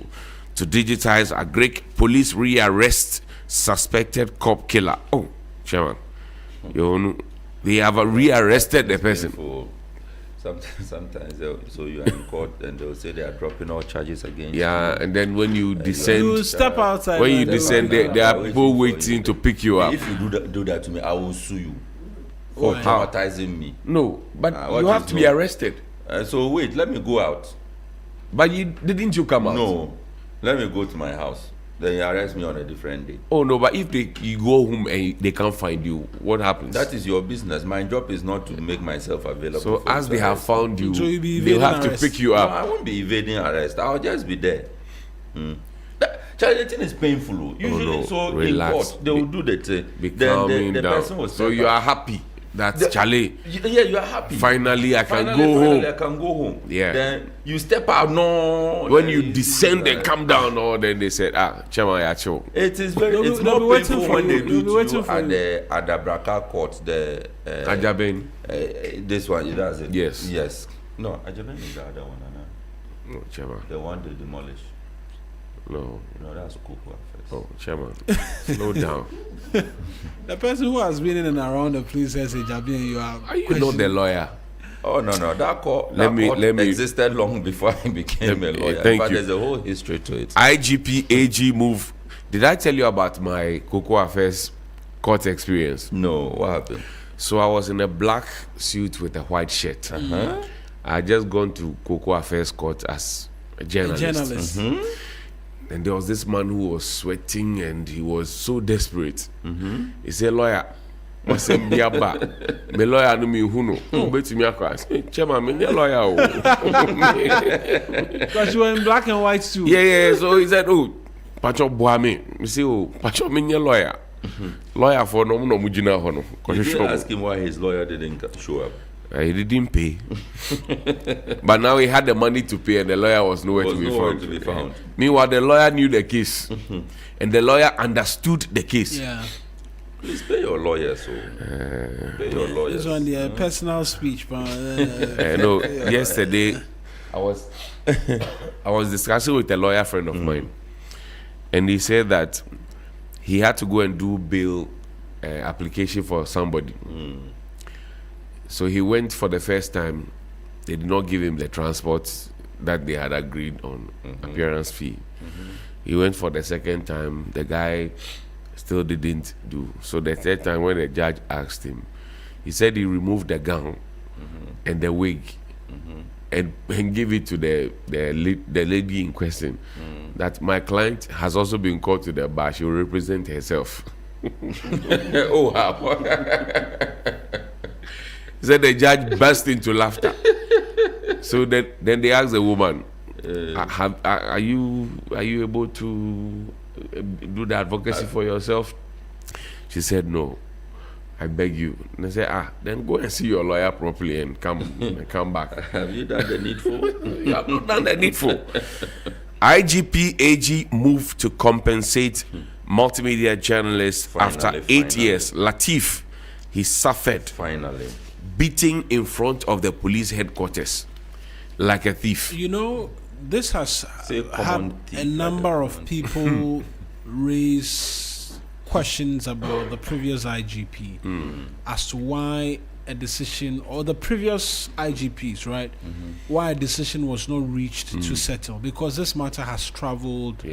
to digitize Agric. Police rearrest suspected cop killer. Oh, Chairman, they have rearrested the person. Sometimes so you are in court and they'll say they are dropping all charges against you. And then when you descend, you step outside. When you descend, there are people waiting to pick you up. If you do that to me, I will sue you for traumatizing me. No, but you have to be arrested. So wait, let me go out. But didn't you come out? No, let me go to my house. Then you arrest me on a different day. Oh no, but if you go home and they can't find you, what happens? That is your business. My job is not to make myself available. So as they have found you, they'll have to pick you up. No, I won't be evading arrest. I'll just be there. Charlie, the thing is painful. Usually, so relax. In court, they will do the thing. Be calming down. So you are happy that Charlie. Yeah, you are happy. Finally, I can go home. I can go home. Yeah. Then you step out. No. When you descend and come down, then they said, Chairman, it is very. It's more painful when they do to you at the Braka court. The Ajaben. This one, that's it. Yes. No, Ajaben is the other one. No, Chairman. The one they demolish. No, that's Kuku first. Oh, Chairman, slow down. The person who has been in and around the police says, Jabi, you are you not the lawyer? Oh no, that court existed long before I became a lawyer. Thank you. There's a whole history to it. IGP AG move. Did I tell you about my Cocoa Affairs court experience? No, what happened? So I was in a black suit with a white shirt. I had just gone to Cocoa Affairs court as a journalist. And there was this man who was sweating and he was so desperate. He said, lawyer, what's a biaba? Me lawyer no me huno. Bet me across. Chairman, me lawyer. Because you were in black and white too. Yeah. So he said, oh, Pacho Boame. Me say, oh, Pacho me lawyer. Lawyer for no mujina hono. Did you ask him why his lawyer didn't show up? He didn't pay. But now he had the money to pay and the lawyer was nowhere to be found. Meanwhile, the lawyer knew the case. And the lawyer understood the case. Yeah. Please pay your lawyers. Pay your lawyers. This one, the personal speech. But, no, yesterday I was discussing with a lawyer friend of mine. And he said that he had to go and do bail application for somebody. So he went for the first time. They did not give him the transport that they had agreed on, appearance fee. He went for the second time. The guy still didn't do. So the third time when the judge asked him, he said he removed the gown and the wig and give it to the lady in question. That my client has also been called to the bar. She will represent herself. Oh, wow. He said the judge burst into laughter. So then they asked the woman, are you able to do the advocacy for yourself? She said, no, I beg you. And I said, then go and see your lawyer properly and come back. Have you done the needful? You have not done the needful. IGP AG moved to compensate multimedia journalists after 8 years. Latif, he suffered. Finally. Beating in front of the police headquarters like a thief. You know, this has had a number of people raise questions about the previous IGP as to why a decision, or the previous IGPs, right? Why a decision was not reached to settle, because this matter has traveled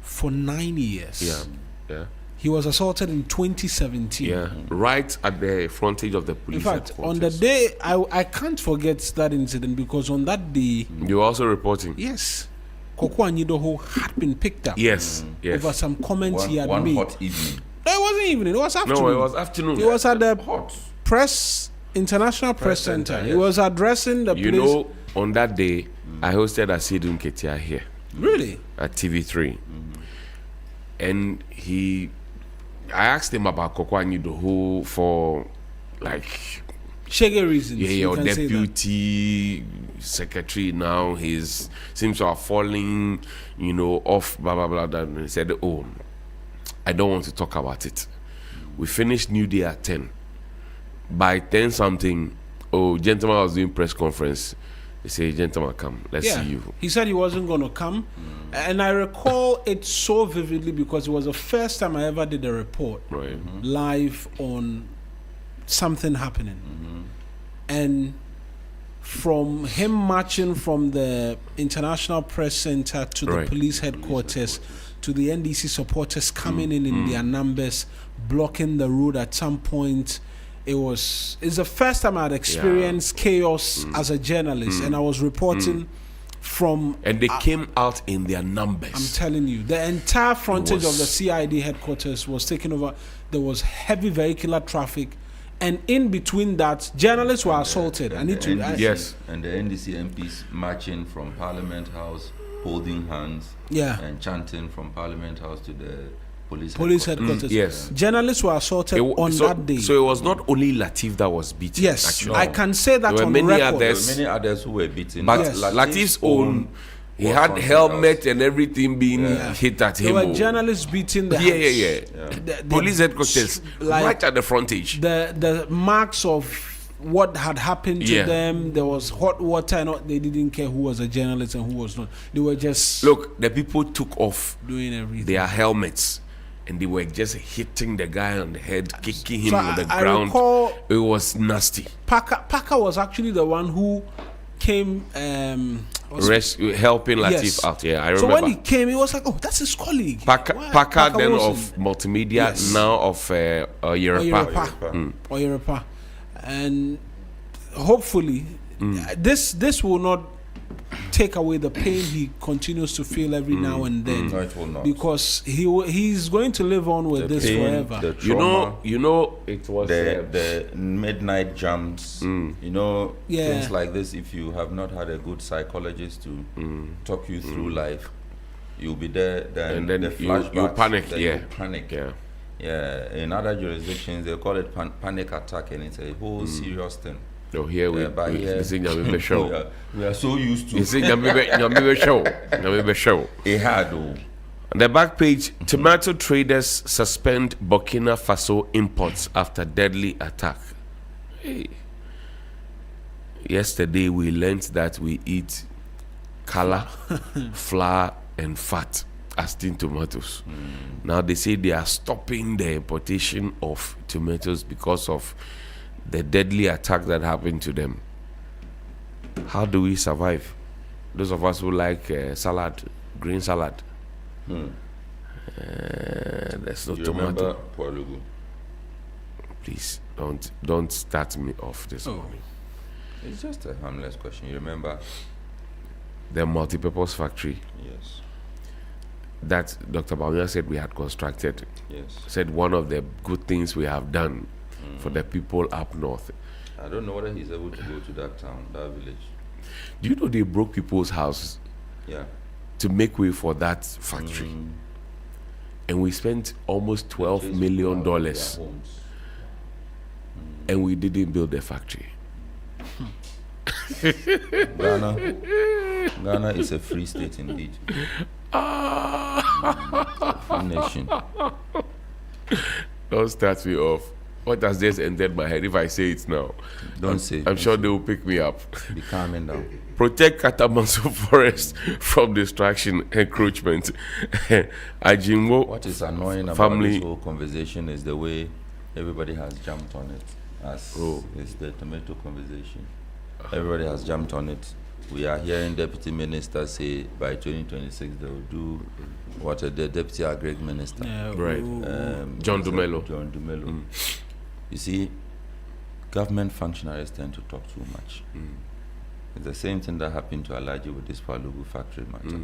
for 9 years. Yeah. He was assaulted in 2017. Yeah, right at the frontage of the police. In fact, on the day, I can't forget that incident, because on that day... You were also reporting? Yes. Koko Anyidoho had been picked up. Yes. Over some comments he had made. One hot evening. No, it wasn't evening. It was afternoon. No, it was afternoon. It was at the International Press Center. Yes. He was addressing the You police. know, on that day, I hosted Asidun Ketia here. Really? At TV3. And I asked him about Koko Anyidoho for, like... Shaggy reasons. Yeah, your deputy secretary now, seems to have fallen, off, blah, blah, blah. And he said, I don't want to talk about it. We finished New Day at 10. By 10 something, gentleman was doing press conference. He said, gentleman, come, let's see you. He said he wasn't going to come. And I recall it so vividly because it was the first time I ever did a report live on something happening. And from him marching from the International Press Center to the police headquarters to the NDC supporters coming in their numbers, blocking the road at some point. It's the first time I had experienced chaos as a journalist, and I was reporting from... And they came out in their numbers. I'm telling you, the entire frontage of the CID headquarters was taken over. There was heavy vehicular traffic, and in between that, journalists were assaulted. And the NDC MPs marching from Parliament House, holding hands, and chanting from Parliament House to the police headquarters. Yes. Journalists were assaulted that day. So it was not only Latif that was beaten. Yes, actually. I can say that there on were many record. others. There were many others who were beaten. But Latif's own, he had helmet and everything being hit at him. There were journalists beating the house. The police headquarters, right at the frontage. The marks of what had happened to them, there was hot water, and they didn't care who was a journalist and who was not. They were just... Look, the people took off doing everything. Their helmets. And they were just hitting the guy on the head, kicking him on the ground. Recall it was nasty. Parker was actually the one who came helping Latif out. Yeah, I remember. So when he came, he was like, "Oh, that's his colleague." Parker then Wilson. Of multimedia, now of Oyerepa, and hopefully this will not take away the pain he continues to feel every now and then. No, it will not. Because he's going to live on with this forever. The trauma, it was the midnight jumps. Things like this. If you have not had a good psychologist to talk you through life, you'll be there. Then the flashbacks, you panic. You panic. Yeah. In other jurisdictions, they call it panic attack, and it's a whole serious thing. No, here we say Nyame show. We are so used to. You say Nyame show. It had. On the back page, tomato traders suspend Burkina Faso imports after deadly attack. Hey. Yesterday we learned that we eat color, flour, and fat as tin tomatoes. Now they say they are stopping the importation of tomatoes because of the deadly attack that happened to them. How do we survive? Those of us who like salad, green salad. There's no tomato. Please don't start me off this morning. It's just a harmless question. You remember the multipurpose factory? Yes. That Dr. Bawumia said we had constructed. Yes. Said one of the good things we have done for the people up north. I don't know whether he's able to go to that town, that village. Do you know they broke people's houses? Yeah. To make way for that factory. And we spent almost $12 million. And we didn't build the factory. Ghana is a free state indeed. A free nation. Don't start me off. What has just entered my head if I say it now? Don't say it. I'm sure they will pick me up. Be calming down. Protect Katamanso Forest from destruction, encroachment. Ajimbo. What is annoying about this whole conversation is the way everybody has jumped on it. As is the tomato conversation. Everybody has jumped on it. We are hearing Deputy Minister say by 2026 they will do what the Deputy Agri Minister. Right. John Dumelo. You see, government functionaries tend to talk too much. It's the same thing that happened to Alaji with this Palugu factory matter.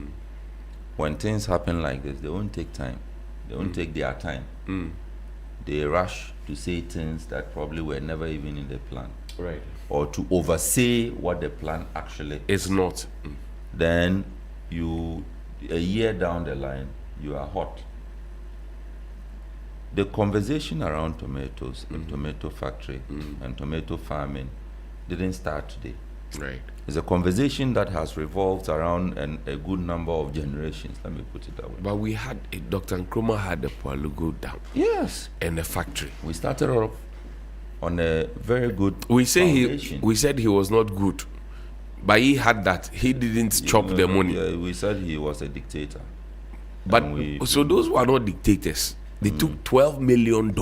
When things happen like this, they won't take time. They won't take their time. They rush to say things that probably were never even in the plan. Right. Or to oversay what the plan actually is not. Then a year down the line, you are hot. The conversation around tomatoes and tomato factory and tomato farming didn't start today. Right. It's a conversation that has revolved around a good number of generations, let me put it that way. But we had, Dr. Nkrumah had the Palugu dam. Yes. And the factory. We started off on a very good we said he was not good. But he had that. He didn't chop the money. Yeah, we said he was a dictator. But so those were not dictators. They took $12 million.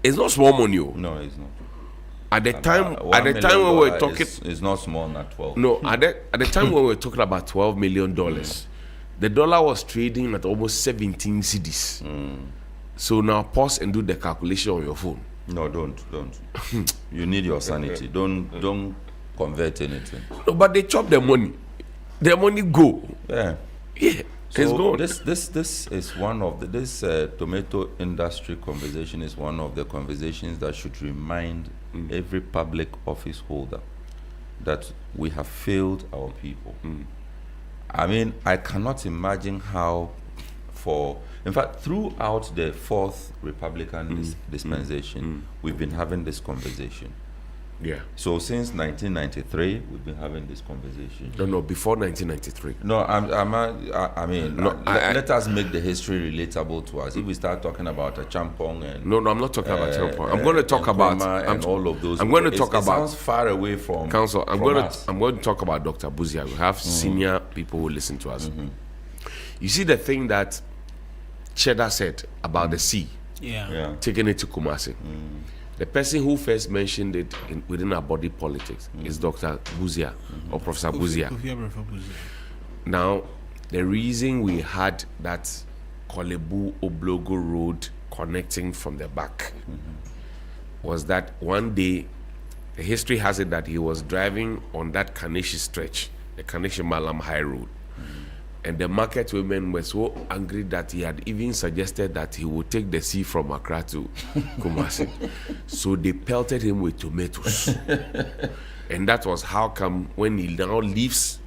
It's not small money. No, it's not. At the time when we were talking, it's not small, not 12. No, at the time when we were talking about $12 million, the dollar was trading at almost 17 cedis. So now pause and do the calculation on your phone. No, don't. You need your sanity. Don't convert anything. No, but they chop the money. The money go. Yeah. So it's gone. This is one of this tomato industry conversation is one of the conversations that should remind every public office holder that we have failed our people. I mean, I cannot imagine how in fact, throughout the fourth Republican dispensation, we've been having this conversation. Yeah. So since 1993, we've been having this conversation. No, before 1993. No, let us make the history relatable to us. If we start talking about a champong and no, I'm not talking about champong. I'm going to talk about all of those. I'm going to talk about. It sounds far away from Council. I'm from going to talk about Dr. Buzia. We have senior people who listen to us. You see the thing that Cheddar said about the sea, taking it to Kumasi. The person who first mentioned it within our body politics is Dr. Buzia or Professor Buzia. Now, the reason we had that Kolebu Oblogo road connecting from the back was that one day, the history has it that he was driving on that Kaneshi stretch, the Kaneshi Malam High Road. And the market women were so angry that he had even suggested that he would take the sea from Accra to Kumasi. So they pelted him with tomatoes. And that was how come when he now leaves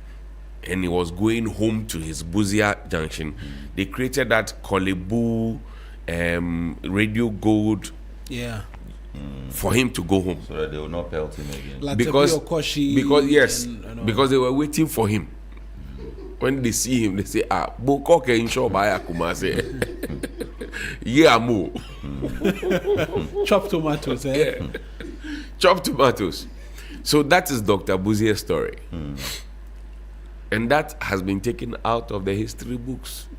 and he was going home to his Buzia junction, they created that Kolebu, Radio Gold Yeah. For him to go home. So that they will not pelt him again. Like Because yes, and because they were waiting for him. When they see him, they say, Boko can show by Akumase. Yeah, mo. Chopped tomatoes, eh? Yeah. Chopped tomatoes. So that is Dr. Buzie's story. And that has been taken out of the history books.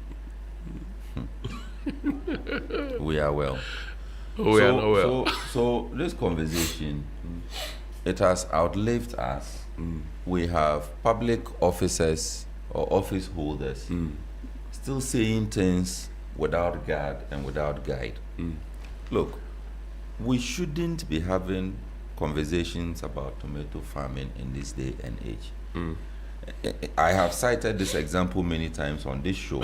We are well. We are not well. So this conversation, it has outlived us. We have public officers or office holders still saying things without guard and without guide. Look, we shouldn't be having conversations about tomato farming in this day and age. I have cited this example many times on this show.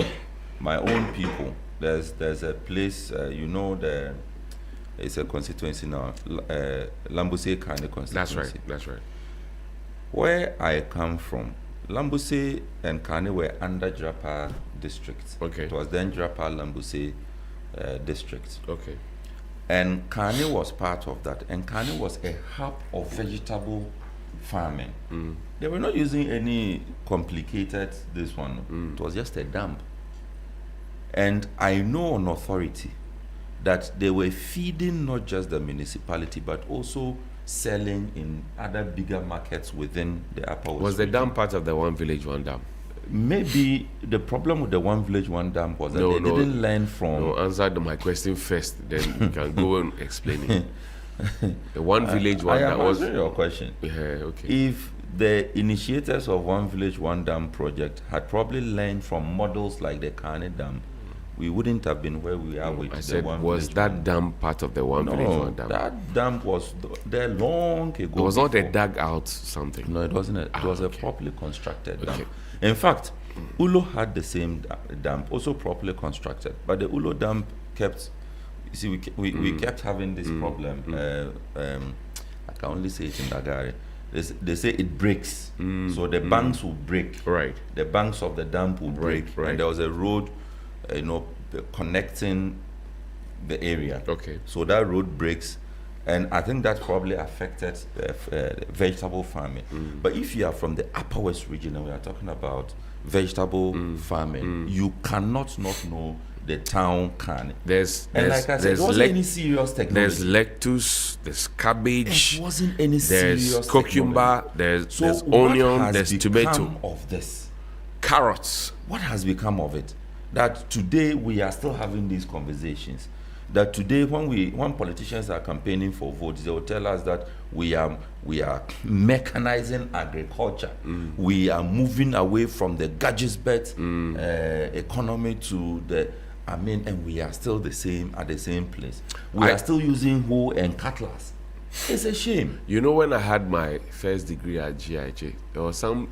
My own people, there's a place, it's a constituency now, Lambuse Kane constituency. That's right. Where I come from, Lambuse and Kane were under Drapa district. Okay. It was then Drapa Lambuse district. Okay. And Kane was part of that. And Kane was a hub of vegetable farming. They were not using any complicated this one. It was just a dump. And I know on authority that they were feeding not just the municipality but also selling in other bigger markets within the Upper West. Was the dam part of the One Village, One Dam? Maybe the problem with the One Village, One Dam was that they didn't learn from... No, answer my question first, then you can go and explain it. The One Village, One Dam was... your question. Yeah, okay. If the initiators of One Village, One Dam project had probably learned from models like the Kane Dam, we wouldn't have been where we are with I the said, One was Village, that dam part of the One Village, One Dam? That dam was there long ago. It was not a dug out something. No, it wasn't. It was a properly constructed dam. In fact, Ulo had the same dam, also properly constructed, but the Ulo dam kept. You see, we kept having this problem. I can only say it in Dagari. They say it breaks, so the banks will break. Right. The banks of the dam will break, right. And there was a road, connecting the area. Okay. So that road breaks, and I think that probably affected vegetable farming. But if you are from the Upper West region and we are talking about vegetable farming, you cannot not know the town Kane. And like I said, it wasn't any serious technology. There's lettuce, there's cabbage. It wasn't any serious There's cucumber, there's onion, there's tomato. Of this? Carrots. What has become of it? That today we are still having these conversations. That today when politicians are campaigning for votes, they will tell us that we are mechanizing agriculture. We are moving away from the gadget-based economy to the and we are still at the same place. We are still using hoe and cutlass. It's a shame. You know, when I had my first degree at GIJ, there was some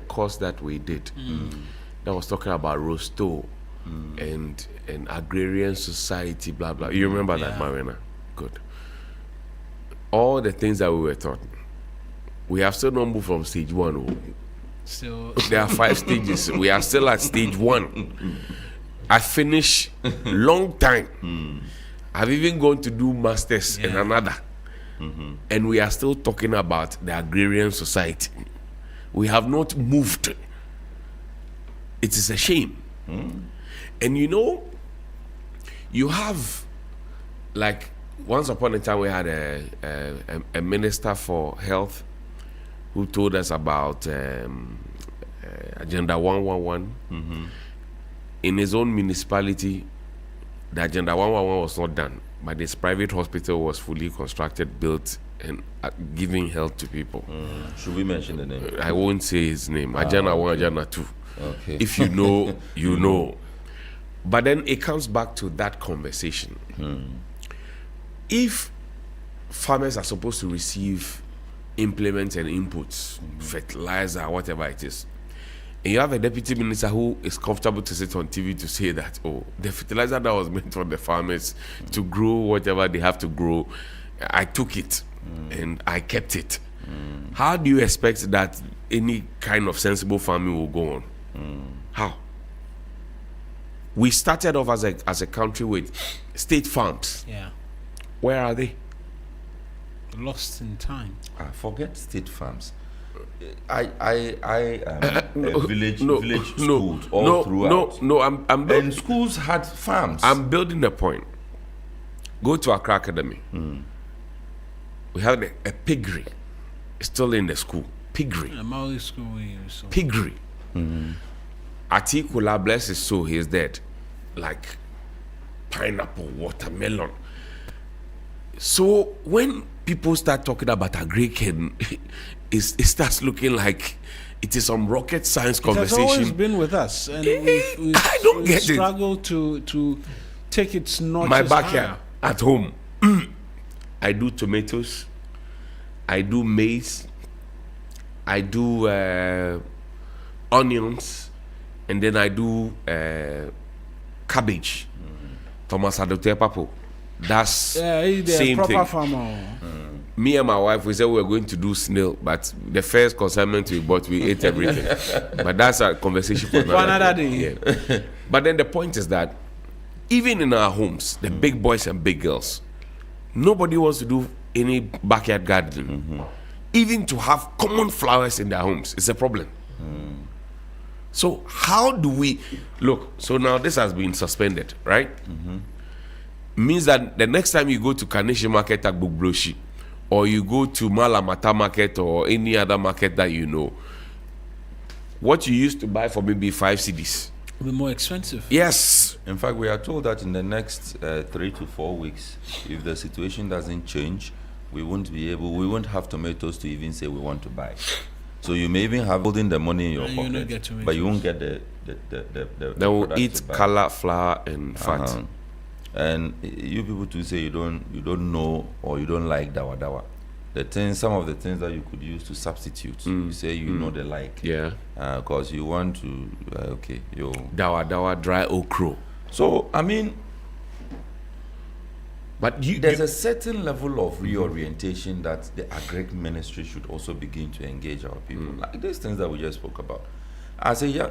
course that we did that was talking about Rosto and agrarian society, blah blah. You remember that, Marina? Good. All the things that we were taught, we have still not moved from stage 1. So there are 5 stages. We are still at stage 1. I finished long time. I've even gone to do masters in another, and we are still talking about the agrarian society. We have not moved. It is a shame. And you know, you have, like, once upon a time we had a minister for health who told us about Agenda 111. In his own municipality, the Agenda 111 was not done, but this private hospital was fully constructed, built, and giving health to people. Should we mention the name? I won't say his name. Agenda 1, Agenda 2. Okay. If you know, you know. But then it comes back to that conversation. If farmers are supposed to receive implements and inputs, fertilizer, whatever it is, and you have a deputy minister who is comfortable to sit on TV to say that, oh, the fertilizer that was meant for the farmers to grow whatever they have to grow, I took it and I kept it. How do you expect that any kind of sensible farming will go on? How? We started off as a country with state farms. Yeah. Where are they? Lost in time. Forget state farms. I am a village schools all throughout. No, I'm and schools had farms. I'm building a point. Go to Accra Academy. We have a piggery. It's still in the school. Piggery. Yeah, Maui school we use. So. Piggery. Atikula, bless his soul, he is dead. Like pineapple, watermelon. So when people start talking about Agric, it starts looking like it is some rocket science conversation. It has always been with us, and I don't get it. Struggle to take its notches My backyard higher. at home. I do tomatoes. I do maize. I do onions, and then I do cabbage. Thomas Adote Papo. That's same proper thing. Farmer. Me and my wife, we said we were going to do snail, but the first consignment we bought, we ate everything. But that's a conversation for another day. Yeah. But then the point is that even in our homes, the big boys and big girls, nobody wants to do any backyard gardening. Even to have common flowers in their homes is a problem. So how do we look? So now this has been suspended, right? Means that the next time you go to Kaneshi Market at Bukbroshi, or you go to Malamata Market or any other market that you know, what you used to buy for maybe 5 cedis will be more expensive. Yes. In fact, we are told that in the next 3 to 4 weeks, if the situation doesn't change, we won't have tomatoes to even say we want to buy. So you may even have holding the money in your pocket, but you won't get the They will eat color, flour, and fat. And you people too say you don't know or you don't like dawa. Some of the things that you could use to substitute. You say you know the like. Yeah. Because you want to dawa dry okra. So I mean, but there's a certain level of reorientation that the Agric Ministry should also begin to engage our people. Like these things that we just spoke about. As I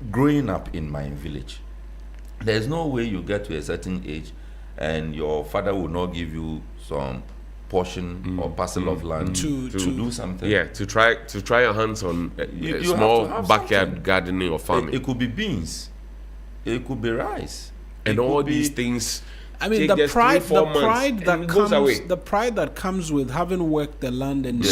growing up in my village, there's no way you get to a certain age and your father will not give you some portion or parcel of land to do something. Yeah, to try your hands on a small backyard gardening or farming. It could be beans, it could be rice, and all these things. I mean, the pride that comes with having worked the land and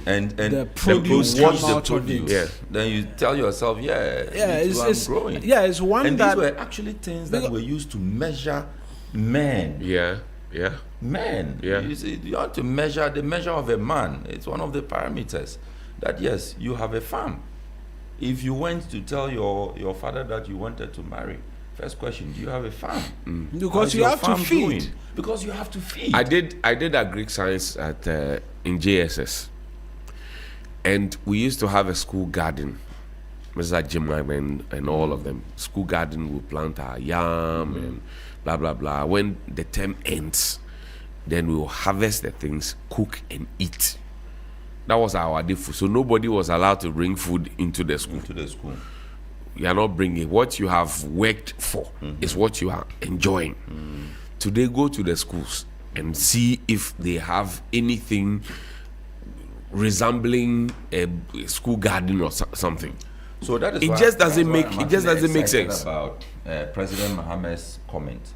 and the produce watch out the of it. Yeah. Then you tell yourself, it's growing. Yeah, it's one and that these were actually things that were used to measure men. Men. Yeah. You see, you have to measure the measure of a man. It's one of the parameters that yes, you have a farm. If you went to tell your father that you wanted to marry, first question, do you have a farm? Because you have to feed. Because you have to feed. I did Agric science at in JSS, and we used to have a school garden. Mr. Jim and all of them. School garden, we plant our yam and blah blah blah. When the term ends, then we will harvest the things, cook and eat. That was our default. So nobody was allowed to bring food into the school. You are not bringing what you have worked for is what you are enjoying. Today, go to the schools and see if they have anything resembling a school garden or something. So that is it just doesn't make sense. About President Mohammed's comment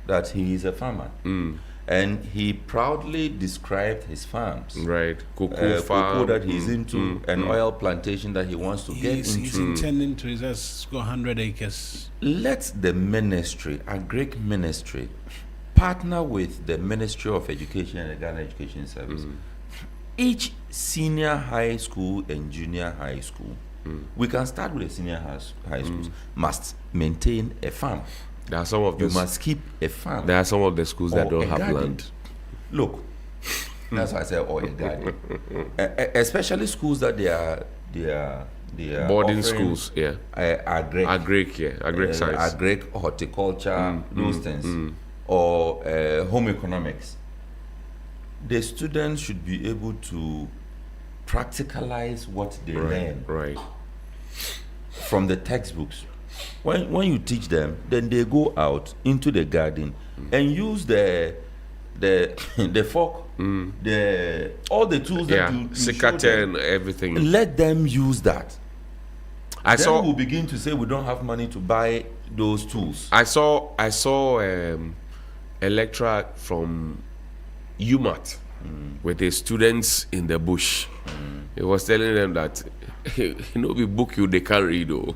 that he is a farmer. And he proudly described his farms. Right. Cocoa farm. Cocoa that he's into, an oil plantation that he wants to get into. He's intending to, he's got 100 acres. Let the ministry, Agric Ministry, partner with the Ministry of Education and the Ghana Education Service. Each senior high school and junior high school, we can start with the senior high schools, must maintain a farm. There are some of you must keep a farm. There are some of the schools that don't have land. Look, that's why I say a garden. Especially schools that they are boarding schools, agric science, agric horticulture, those things, or home economics. The students should be able to practicalize what they learn right from the textbooks. When you teach them, then they go out into the garden and use the fork, all the tools that you secateurs and everything. Let them use that. Then we'll begin to say we don't have money to buy those tools. I saw a lecturer from UMAT with his students in the bush. He was telling them that the book they can't read though.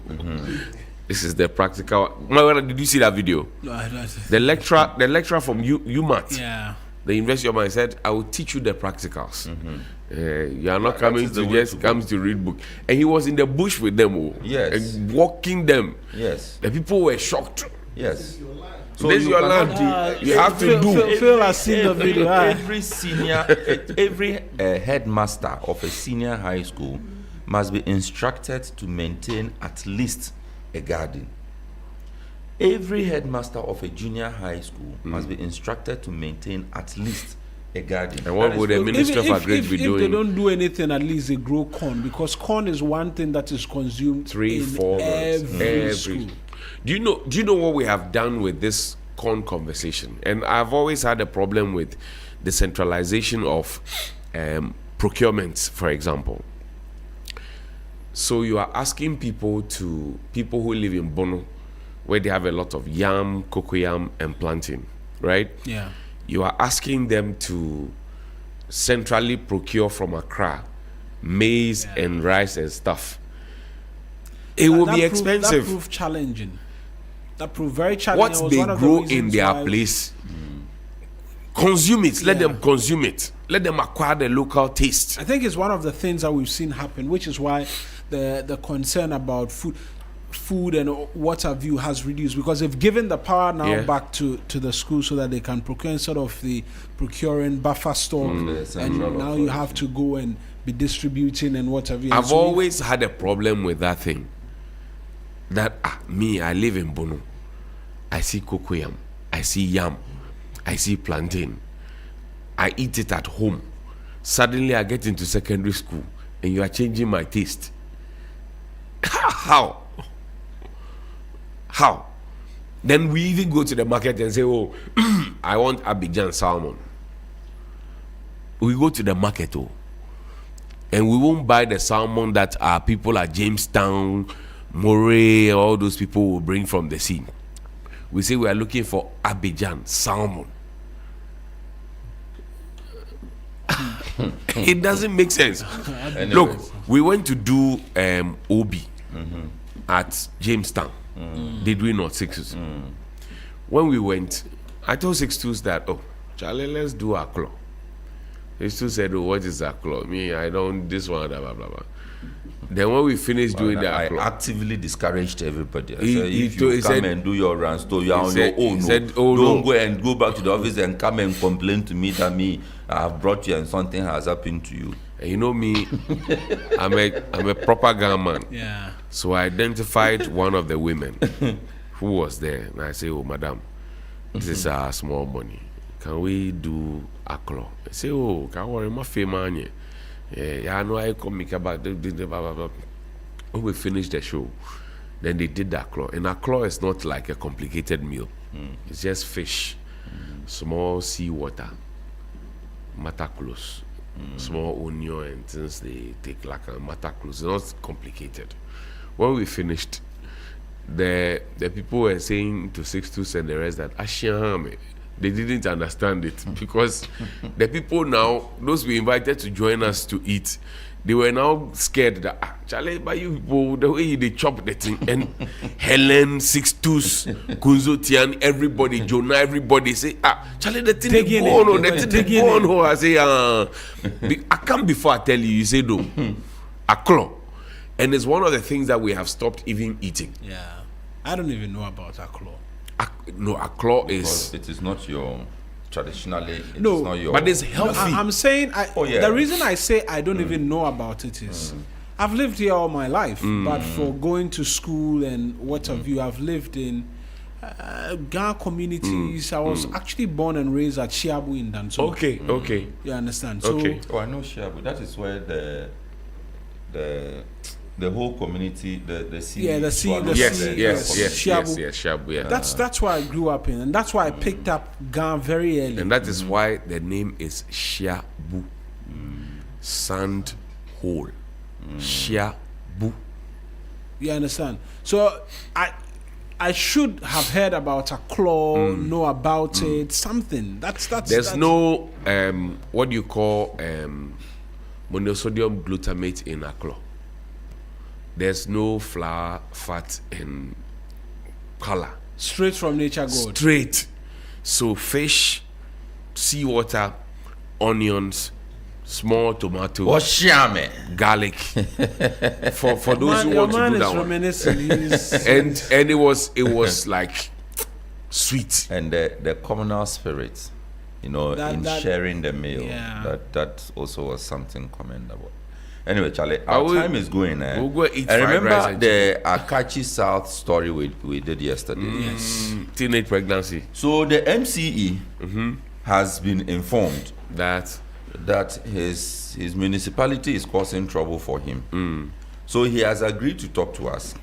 This is the practical. Did you see that video? No, I don't. The lecturer from UMAT. Yeah. The University of Miami said, "I will teach you the practicals. You are not coming to just come to read book." And he was in the bush with them, and walking them. Yes. The people were shocked. Yes. So this is your land. You have to do. Phil has seen the video. Every headmaster of a senior high school must be instructed to maintain at least a garden. Every headmaster of a junior high school must be instructed to maintain at least a garden. And what would the Minister of Agriculture be doing? If they don't do anything, at least they grow corn, because corn is one thing that is consumed 3-4 months every school. Do you know what we have done with this corn conversation? And I've always had a problem with the centralization of procurements, for example. So you are asking people who live in Bono, where they have a lot of yam, cocoyam, and plantain, right? Yeah. You are asking them to centrally procure from Accra maize and rice and stuff. It will be expensive. That proved challenging. That proved very challenging. What they grow in their place, consume it. Let them consume it. Let them acquire the local taste. I think it's one of the things that we've seen happen, which is why the concern about food and what have you has reduced, because they've given the power now back to the school so that they can procure instead of the procuring buffer stock, and now you have to go and be distributing and what have you. I've always had a problem with that thing. That I live in Bono, I see cocoyam, I see yam, I see plantain, I eat it at home. Suddenly I get into secondary school and you are changing my taste. How? Then we even go to the market and say, oh, I want Abidjan salmon. We go to the market, and we won't buy the salmon that our people at Jamestown, Moray, all those people will bring from the sea. We say we are looking for Abidjan salmon. It doesn't make sense. Look, we went to do Obi at Jamestown. Did we not, Sixtus? When we went, I told Sixtus that, Charlie, let's do a claw. Sixtus said, what is a claw? Me, I don't, this one, blah, blah, blah. Then when we finished doing that, I actively discouraged everybody. I said, if you come and do your run store, you're on your own. Don't go and go back to the office and come and complain to me that I have brought you and something has happened to you. And you know me, I'm a proper gunman. Yeah. So I identified one of the women who was there, and I say, "Oh, madam, this is our small money. Can we do a claw?" I say, "Oh, can't worry, my family. Yeah, I know I come make about when we finished the show, then they did that claw. And a claw is not like a complicated meal. It's just fish, small seawater, mataclos, small onion and things they take like a mataclos. It's not complicated. When we finished, the people were saying to Sixtus and the rest that Ashihame, they didn't understand it because the people now, those we invited to join us to eat, they were now scared that Charlie, by you people, the way they chop the thing, and Helen, Sixtus, Kunzo Tian, everybody, Jonah, everybody say, Charlie, the thing they go on, the thing they go on. I say, I come before I tell you, you say no, a claw. And it's one of the things that we have stopped even eating. Yeah, I don't even know about a claw. No, a claw is. It is not your. Traditionally, it's no, not your. But it's healthy. No, I'm saying, the reason I say I don't even know about it is, I've lived here all my life, but for going to school and what have you, I've lived in Ghana communities. I was actually born and raised at Shiabu in Danso. Okay. You understand? Okay. So, I know Shiabu. That is where the the whole community, the sea. Yeah, the sea. Yes, Shabu. Yeah. That's why I grew up in, and that's why I picked up Gan very early. And that is why the name is Shabu. Sand hole. Shabu. You understand? So I should have heard about a claw, know about it, something. That's no what you call monosodium glutamate in a claw. There's no flour, fat, and color. Straight from nature, God. Straight. So fish, seawater, onions, small tomato, garlic. for those who want to do that one. And it was like sweet. And the communal spirit, that sharing the meal, that also was something commendable. Anyway, Charlie, our time is going. We'll go eat and fried rice remember the Akachi South story we did yesterday. Yes. Teenage pregnancy. So the MCE has been informed that his municipality is causing trouble for him. So he has agreed to talk to us.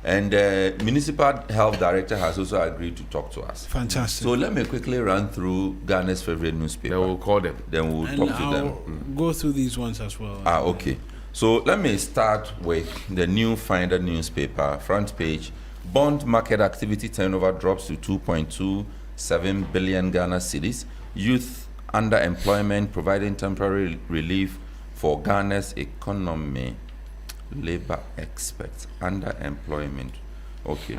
And the municipal health director has also agreed to talk to us. Fantastic. So let me quickly run through Ghana's favorite newspaper. Then we'll call them. Then we'll talk to them. Go through these ones as well. Okay. So let me start with the New Finder newspaper, front page. Bond market activity turnover drops to 2.27 billion Ghana cedis. Youth underemployment providing temporary relief for Ghana's economy. Labor experts, underemployment. Okay.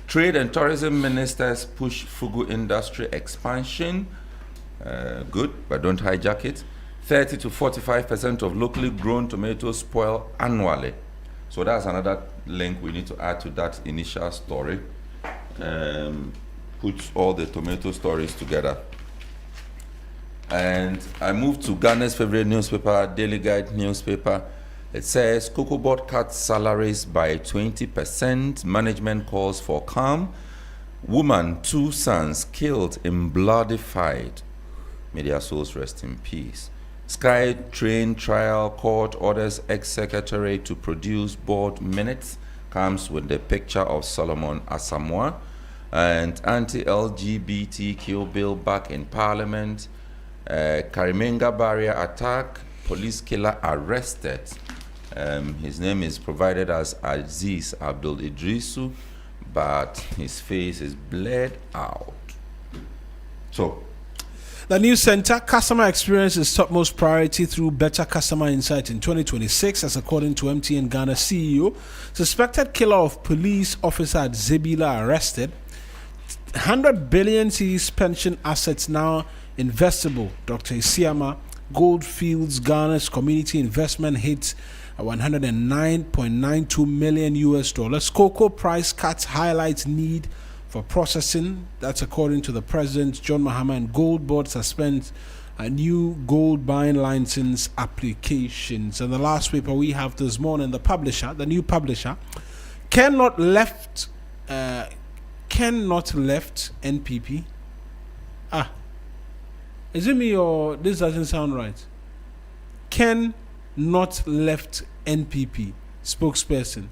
Trade and tourism ministers push Fugu industry expansion. Good, but don't hijack it. 30 to 45% of locally grown tomatoes spoil annually. So that's another link we need to add to that initial story. Put all the tomato stories together. And I move to Ghana's favorite newspaper, Daily Guide newspaper. It says Cocoa Board cuts salaries by 20%. Management calls for calm. Woman, 2 sons killed in bloody fight. May their souls rest in peace. Sky Train trial court orders ex-secretary to produce board minutes. Comes with the picture of Solomon Asamoah. And anti-LGBTQ bill back in parliament. Karimenga barrier attack. Police killer arrested. His name is provided as Aziz Abdul Idrisu, but his face is blurred out. So, the news center, customer experience is topmost priority through better customer insight in 2026, as according to MTN Ghana CEO. Suspected killer of police officer at Zebila arrested. 100 billion cedis pension assets now investable. Dr. Isiama. Goldfields Ghana's community investment hits $109.92 million. Cocoa price cuts highlights need for processing. That's according to the president. John Mahama. And Gold Board suspends a new gold buying license applications. And the last paper we have this morning, the new publisher, cannot left NPP. Is it me or this doesn't sound right? Ken not left NPP spokesperson.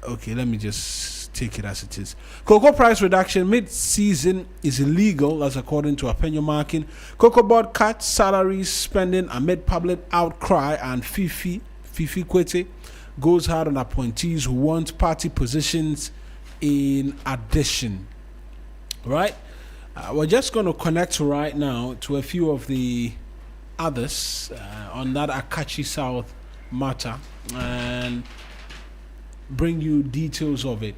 Okay, let me just take it as it is. Cocoa price reduction mid-season is illegal, as according to Apenyo Markin. Cocoa Board cuts salaries spending amid public outcry, and Fifi Kwete goes hard on appointees who want party positions in addition. Right? We're just going to connect right now to a few of the others on that Akachi South matter and bring you details of it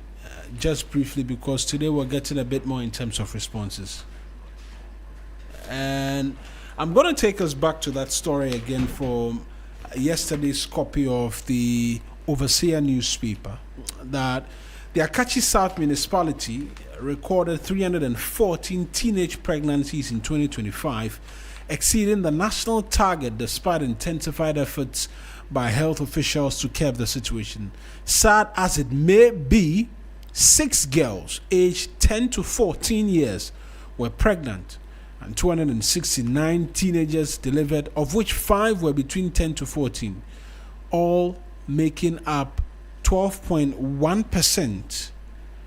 just briefly, because today we're getting a bit more in terms of responses. And I'm going to take us back to that story again from yesterday's copy of the Overseer newspaper, that the Akachi South municipality recorded 314 teenage pregnancies in 2025, exceeding the national target despite intensified efforts by health officials to curb the situation. Sad as it may be, 6 girls aged 10 to 14 years were pregnant and 269 teenagers delivered, of which 5 were between 10 to 14. all making up 12.1%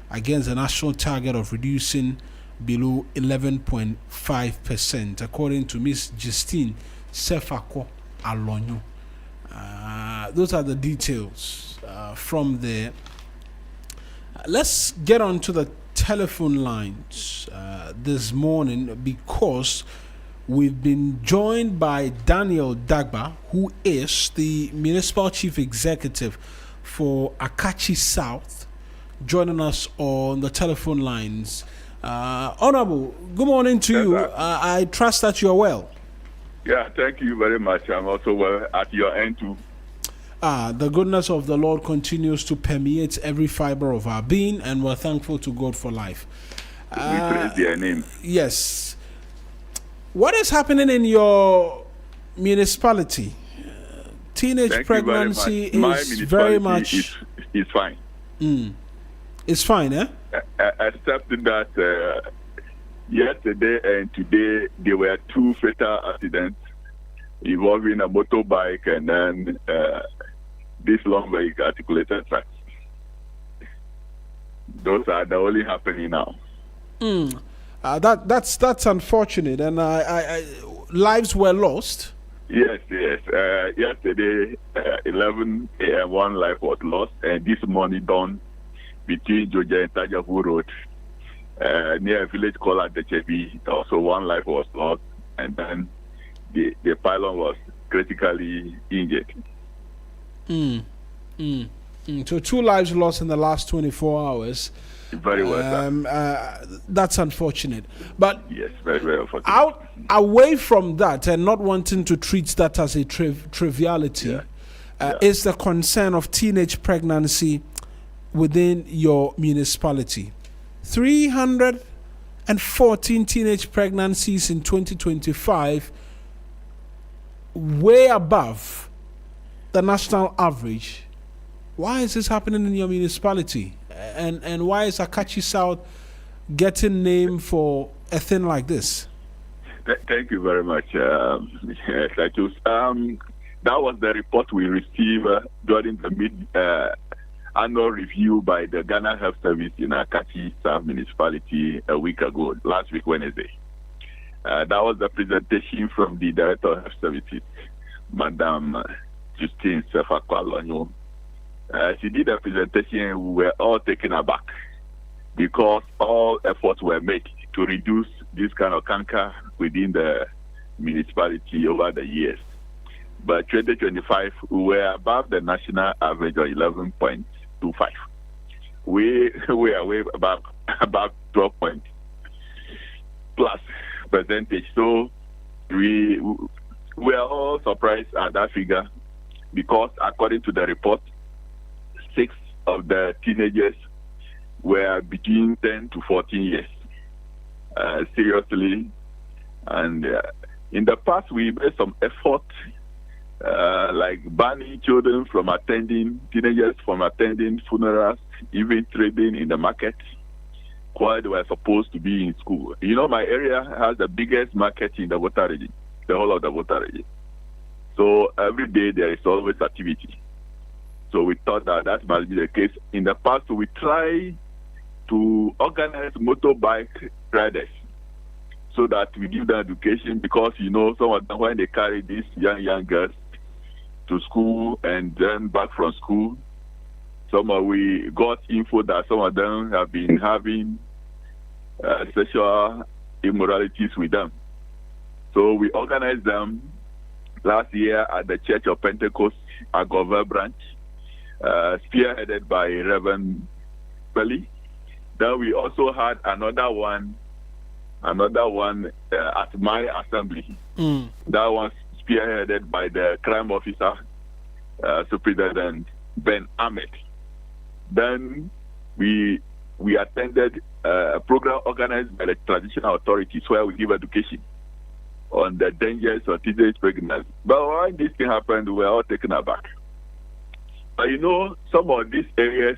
against the national target of reducing below 11.5%, according to Ms. Justine Sefako Alonyo. Those are the details from there. Let's get on to the telephone lines this morning, because we've been joined by Daniel Dagba, who is the Municipal Chief Executive for Akachi South, joining us on the telephone lines. Honorable, good morning to you. I trust that you are well. Yeah, thank you very much. I'm also well at your end too. The goodness of the Lord continues to permeate every fiber of our being, and we're thankful to God for life. We praise their name. Yes. What is happening in your municipality? Teenage pregnancy is very much... It's fine. It's fine, eh? Except that yesterday and today there were 2 fatal accidents involving a motorbike and then this long vehicle articulated tracks. Those are the only happening now. That's unfortunate, and lives were lost. Yes. Yesterday, 11 a.m., 1 life was lost, and this morning dawn between Georgia and Tajavu Road, near a village called Adechebi, also 1 life was lost, and then the pylon was critically injured. So 2 lives lost in the last 24 hours. Very well. That's unfortunate. But yes, very, very unfortunate. Away from that, and not wanting to treat that as a triviality, is the concern of teenage pregnancy within your municipality. 314 teenage pregnancies in 2025, way above the national average. Why is this happening in your municipality? And why is Akachi South getting named for a thing like this? Thank you very much, Titus. That was the report we received during the annual review by the Ghana Health Service in Akachi South Municipality a week ago, last week, Wednesday. That was the presentation from the Director of Health Services, Madam Justine Sefako Alonyo. She did a presentation. We were all taken aback because all efforts were made to reduce this kind of canker within the municipality over the years. But 2025, we were above the national average of 11.25. We are way above 12 point plus percentage. So we are all surprised at that figure because according to the report, 6 of the teenagers were between 10 to 14 years. Seriously. And in the past, we made some effort, like banning children from attending, teenagers from attending funerals, even trading in the market, while they were supposed to be in school. You know, my area has the biggest market in the Volta region, the whole of the Volta region. So every day there is always activity. So we thought that must be the case. In the past, we try to organize motorbike riders so that we give them education because, you know, some of them, when they carry these young girls to school and then back from school, we got info that some of them have been having sexual immoralities with them. So we organized them last year at the Church of Pentecost, Agova branch, spearheaded by Reverend Belly. Then we also had another one at my assembly. That was spearheaded by the crime officer, Superintendent Ben Ahmed. Then we attended a program organized by the traditional authorities where we give education on the dangers of teenage pregnancy. But when this thing happened, we were all taken aback. But you know, some of these areas,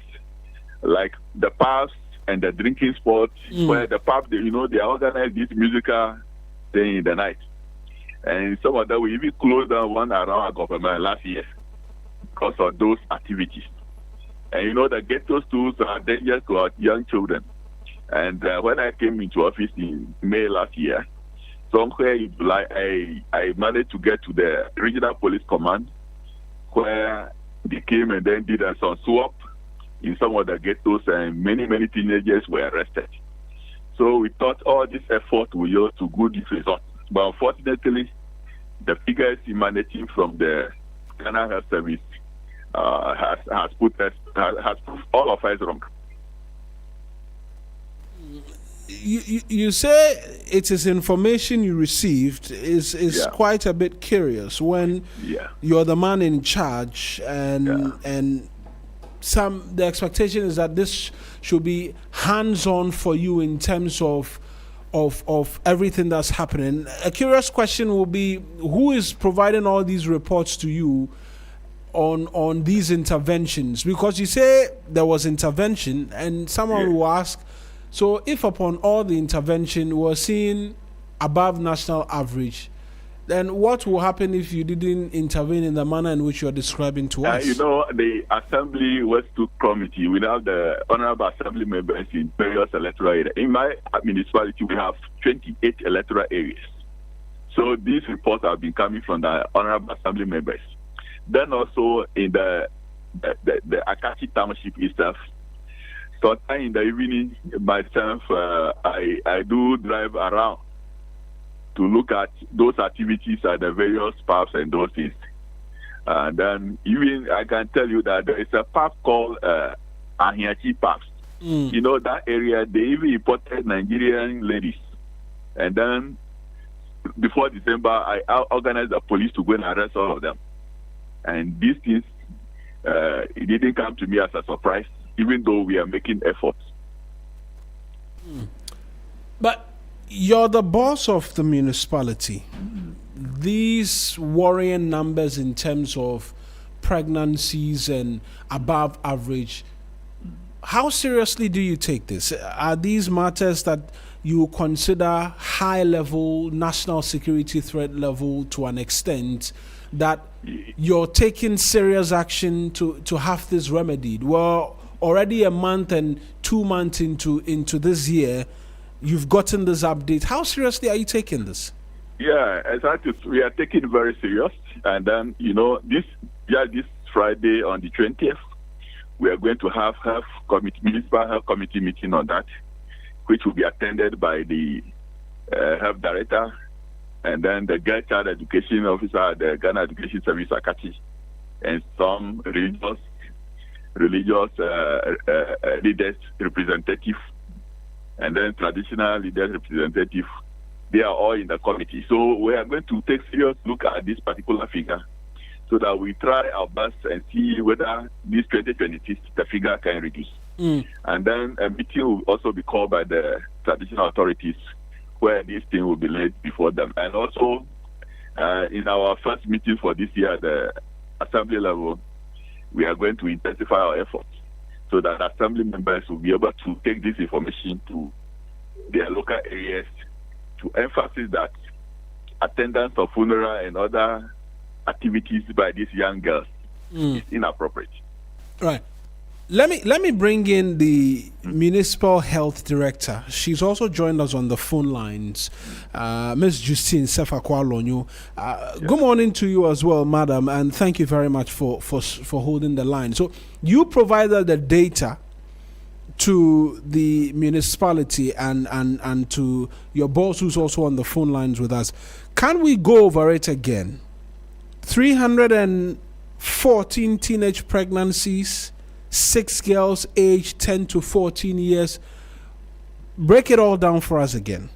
like the pubs and the drinking spots, where the pubs, they organize this musical thing in the night. And some of them, we even closed down one around our government last year because of those activities. And you know, the ghetto schools are dangerous to our young children. And when I came into office in May last year, somewhere in July, I managed to get to the regional police command, where they came and then did some swap in some of the ghettos, and many teenagers were arrested. So we thought all this effort will yield to good results. But unfortunately, the figures emanating from the Ghana Health Service has put all of us wrong. You say it is information you received is quite a bit curious when you're the man in charge, and the expectation is that this should be hands-on for you in terms of everything that's happening. A curious question will be, who is providing all these reports to you on these interventions? Because you say there was intervention, and someone will ask, so if upon all the intervention we're seeing above national average, then what will happen if you didn't intervene in the manner in which you're describing to us? You know, the Assembly West 2 Committee, we have the honorable assembly members in various electoral areas. In my municipality, we have 28 electoral areas. So these reports have been coming from the honorable assembly members. Then also in the Akachi Township itself, sometime in the evening, myself, I do drive around to look at those activities at the various pubs and those things. And then even I can tell you that there is a pub called Ahiachi Pubs. You know, that area, they even imported Nigerian ladies. And then before December, I organized the police to go and arrest all of them. And these things, it didn't come to me as a surprise, even though we are making efforts. But you're the boss of the municipality. These worrying numbers in terms of pregnancies and above average, how seriously do you take this? Are these matters that you consider high level, national security threat level to an extent that you're taking serious action to have this remedied? Well, already a month and 2 months into this year, you've gotten this update. How seriously are you taking this? Yeah, exactly. We are taking it very serious. And then, you know, this Friday on the 20th, we are going to have municipal health committee meeting on that, which will be attended by the health director and then the girl child education officer at the Ghana Education Service Akachi, and some religious leaders representative, and then traditional leaders representative. They are all in the committee. So we are going to take serious look at this particular figure so that we try our best and see whether this 2026 the figure can reduce. And then a meeting will also be called by the traditional authorities where this thing will be laid before them. And also in our first meeting for this year at the assembly level, we are going to intensify our efforts so that assembly members will be able to take this information to their local areas to emphasize that attendance of funeral and other activities by these young girls is inappropriate. Right. Let me bring in the municipal health director. She's also joined us on the phone lines, Ms. Justine Sefakwalonyo. Good morning to you as well, madam, and thank you very much for holding the line. So you provided the data to the municipality and to your boss who's also on the phone lines with us. Can we go over it again? 314 teenage pregnancies, 6 girls aged 10 to 14 years. Break it all down for us again.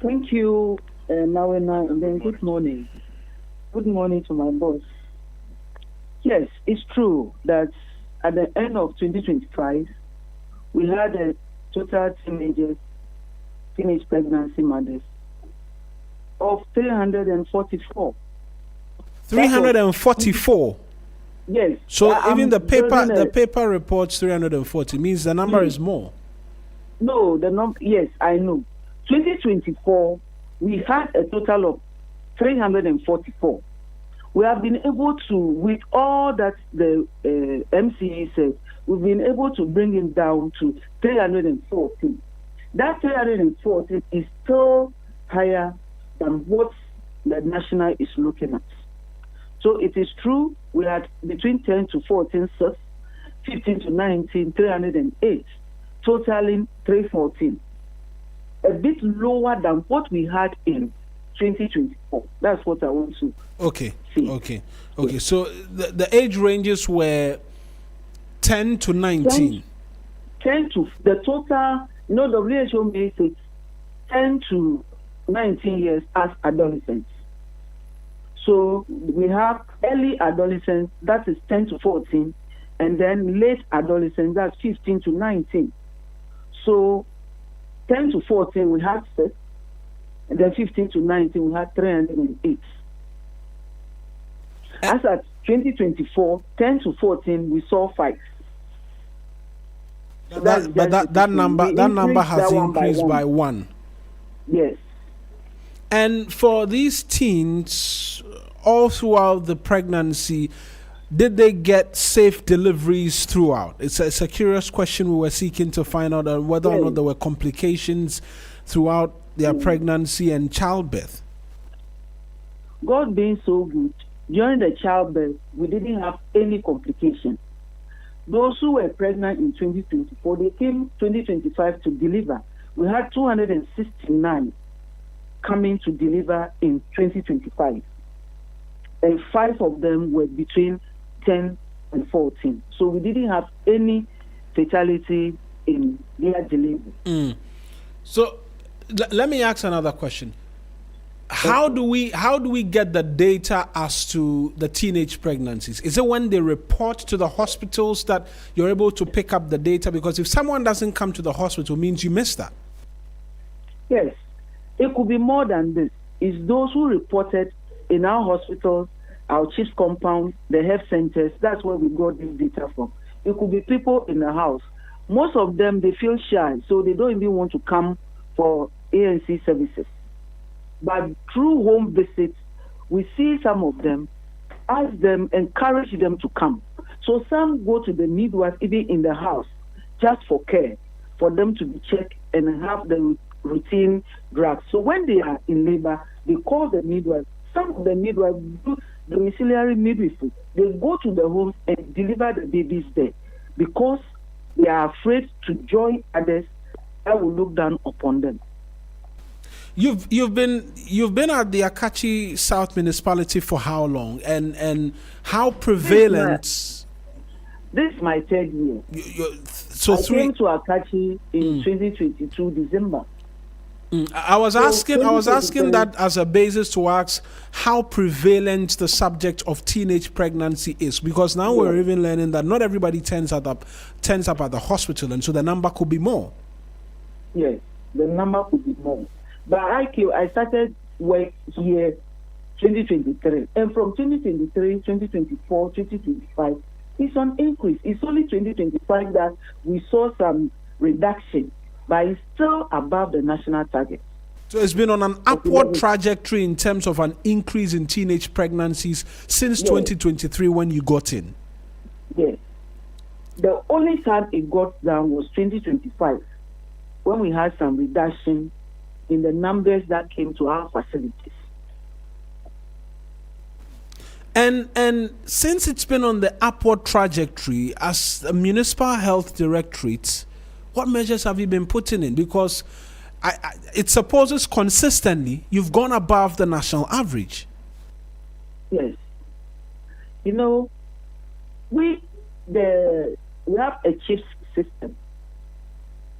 Thank you, Nawena, and then good morning. Good morning to my boss. Yes, it's true that at the end of 2025, we had a total teenage pregnancy mothers of 344. 344? Yes. So even the paper reports 340 means the number is more. No, the number, yes, I know. 2024, we had a total of 344. We have been able to, with all that the MCA said, we've been able to bring it down to 314. That 314 is still higher than what the national is looking at. So it is true, we had between 10 to 14 SIFs, 15 to 19, 308, totaling 314. A bit lower than what we had in 2024. That's what I want to see. Okay. So the age ranges were 10 to 19. 10 to the total, the WHO makes it 10 to 19 years as adolescents. So we have early adolescents, that is 10 to 14, and then late adolescents, that's 15 to 19. So 10 to 14, we had 6, and then 15 to 19, we had 308. As at 2024, 10 to 14, we saw 5. So that number has increased by 1. Yes. And for these teens, all throughout the pregnancy, did they get safe deliveries throughout? It's a curious question we were seeking to find out whether or not there were complications throughout their pregnancy and childbirth. God being so good, during the childbirth, we didn't have any complications. Those who were pregnant in 2024, they came 2025 to deliver. We had 269 coming to deliver in 2025. And 5 of them were between 10 and 14. So we didn't have any fatality in their delivery. So let me ask another question. How do we get the data as to the teenage pregnancies? Is it when they report to the hospitals that you're able to pick up the data? Because if someone doesn't come to the hospital, it means you missed that. Yes. It could be more than this. It's those who reported in our hospitals, our chief's compound, the health centers. That's where we got this data from. It could be people in the house. Most of them, they feel shy, so they don't even want to come for ANC services. But through home visits, we see some of them, ask them, encourage them to come. So some go to the midwife, even in the house, just for care, for them to be checked and have the routine drugs. So when they are in labor, they call the midwife. Some of the midwives do domiciliary midwifery. They go to the homes and deliver the babies there because they are afraid to join others that will look down upon them. You've been at the Akachi South Municipality for how long, and how prevalent? This is my 3rd year. I came to Akachi in 2022 December. I was asking that as a basis to ask how prevalent the subject of teenage pregnancy is, because now we're even learning that not everybody turns up at the hospital, and so the number could be more. Yes, the number could be more. But I started work here 2023, and from 2023, 2024, 2025, it's on increase. It's only 2025 that we saw some reduction, but it's still above the national target. So it's been on an upward trajectory in terms of an increase in teenage pregnancies since 2023 when you got in. Yes. The only time it got down was 2025 when we had some reduction in the numbers that came to our facilities. And since it's been on the upward trajectory, as a municipal health directorate, what measures have you been putting in? Because it supposes consistently you've gone above the national average. Yes. You know, we have a chief system.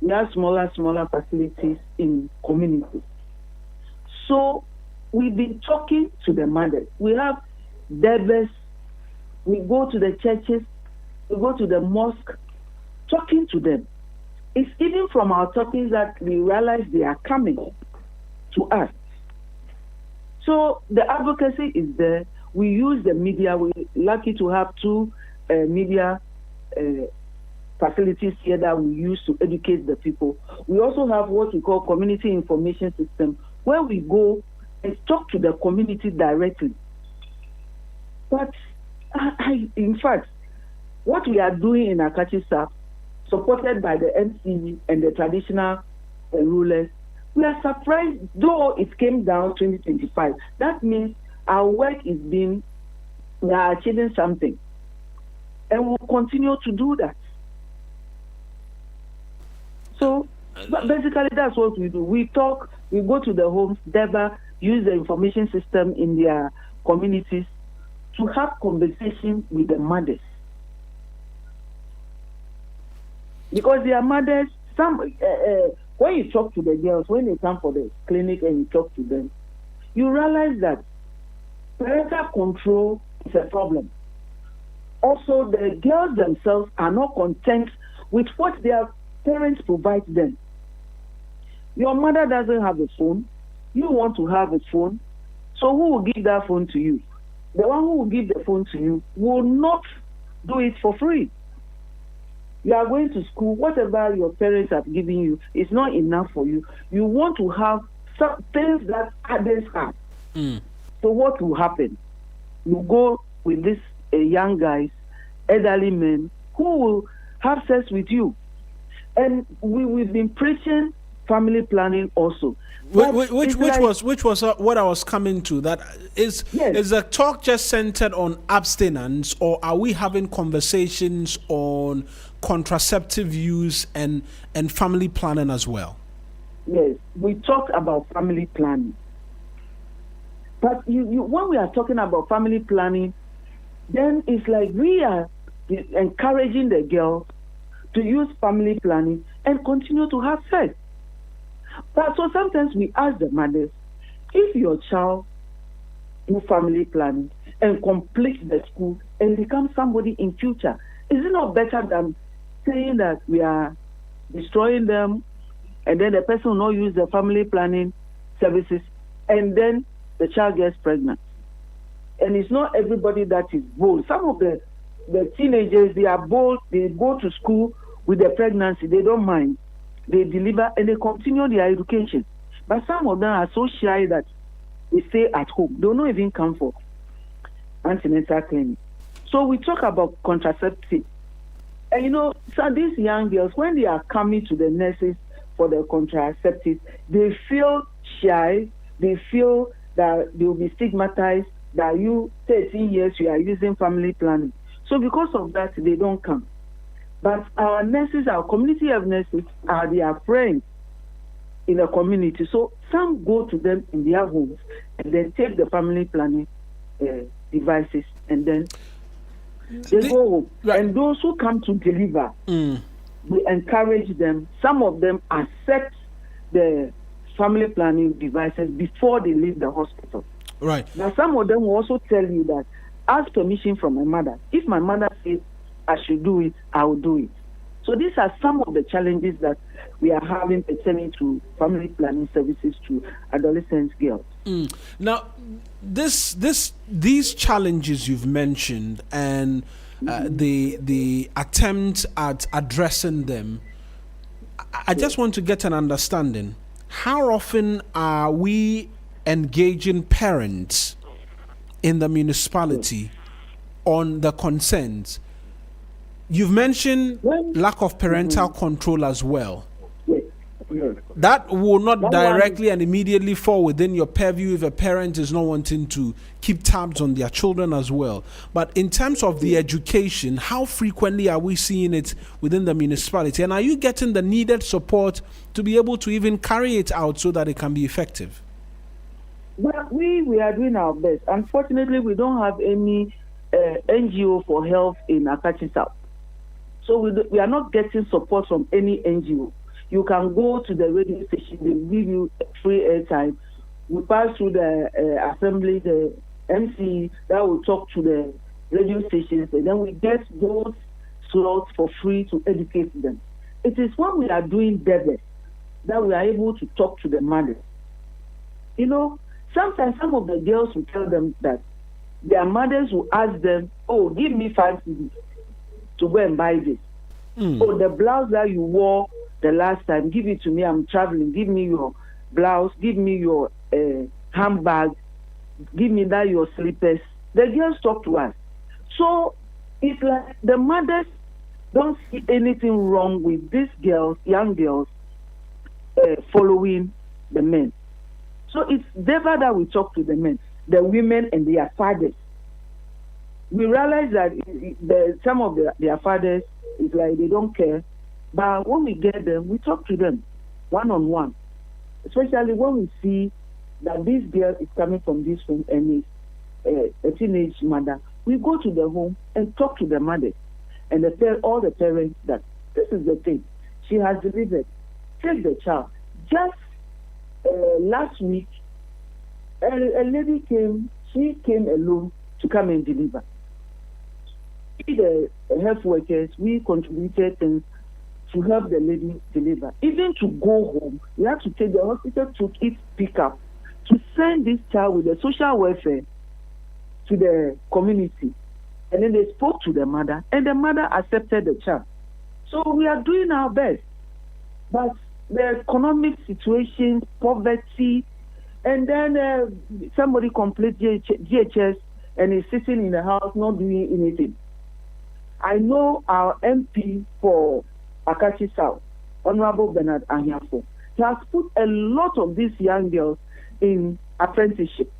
We have smaller facilities in communities. So we've been talking to the mothers. We have Debes, we go to the churches, we go to the mosque, talking to them. It's even from our talking that we realize they are coming to us. So the advocacy is there. We use the media. We're lucky to have 2 media facilities here that we use to educate the people. We also have what we call community information system, where we go and talk to the community directly. But in fact, what we are doing in Akachi South, supported by the MCV and the traditional rulers, we are surprised, though it came down 2025. That means our work is being, we are achieving something. And we'll continue to do that. So, but basically, that's what we do. We talk, we go to the homes, never use the information system in their communities to have conversation with the mothers. Because their mothers, when you talk to the girls, when they come for the clinic and you talk to them, you realize that parental control is a problem. Also, the girls themselves are not content with what their parents provide them. Your mother doesn't have a phone. You want to have a phone. So who will give that phone to you? The one who will give the phone to you will not do it for free. You are going to school, whatever your parents have given you is not enough for you. You want to have some things that others have. So what will happen? You go with these young guys, elderly men, who will have sex with you. And we've been preaching family planning also. Which was what I was coming to. That is the talk just centered on abstinence, or are we having conversations on contraceptive use and family planning as well? Yes, we talk about family planning. But when we are talking about family planning, then it's like we are encouraging the girl to use family planning and continue to have sex. But so sometimes we ask the mothers, if your child do family planning and complete the school and become somebody in future, is it not better than saying that we are destroying them and then the person will not use the family planning services and then the child gets pregnant? And it's not everybody that is bold. Some of the teenagers, they are bold, they go to school with the pregnancy, they don't mind. They deliver and they continue their education. But some of them are so shy that they stay at home. They will not even come for antenatal clinic. So we talk about contraceptive. And so these young girls, when they are coming to the nurses for the contraceptive, they feel shy. They feel that they will be stigmatized, that you, 13 years, you are using family planning. So because of that, they don't come. But our nurses, our community health nurses, are their friends in the community. So some go to them in their homes and then take the family planning devices and then they go home. Right. And those who come to deliver, we encourage them. Some of them accept the family planning devices before they leave the hospital. Right. Now some of them will also tell you that, ask permission from my mother. If my mother says I should do it, I will do it. So these are some of the challenges that we are having pertaining to family planning services to adolescent girls. Now, these challenges you've mentioned and the attempt at addressing them, I just want to get an understanding. How often are we engaging parents in the municipality on the concerns? You've mentioned lack of parental control as well. That will not directly and immediately fall within your purview if a parent is not wanting to keep tabs on their children as well. But in terms of the education, how frequently are we seeing it within the municipality? And are you getting the needed support to be able to even carry it out so that it can be effective? Well, we are doing our best. Unfortunately, we don't have any NGO for health in Akachi South. So we are not getting support from any NGO. You can go to the radio station, they give you free airtime. We pass through the assembly, the MC that will talk to the radio stations, and then we get those slots for free to educate them. It is when we are doing better that we are able to talk to the mothers. Sometimes some of the girls will tell them that their mothers will ask them, oh, give me 5 CDs to go and buy this. Oh, the blouse that you wore the last time, give it to me, I'm traveling, give me your blouse, give me your handbag, give me that your slippers, The girls talk to us. So it's like the mothers don't see anything wrong with these girls, young girls, following the men. So it's never that we talk to the men, the women and their fathers. We realize that some of their fathers is like they don't care, but when we get them, we talk to them one-on-one. Especially when we see that this girl is coming from this home and is a teenage mother, we go to the home and talk to the mother and tell all the parents that this is the thing. She has delivered. Take the child. Just last week, a lady came. She came alone to come and deliver. We, the health workers, we contributed things to help the lady deliver. Even to go home, we have to take the hospital to its pickup to send this child with the social welfare to the community. And then they spoke to the mother, and the mother accepted the child. So we are doing our best. But the economic situation, poverty, and then somebody completes GHS and is sitting in the house not doing anything. I know our MP for Akachi South, Honorable Bernard Ahiafo, he has put a lot of these young girls in apprenticeship.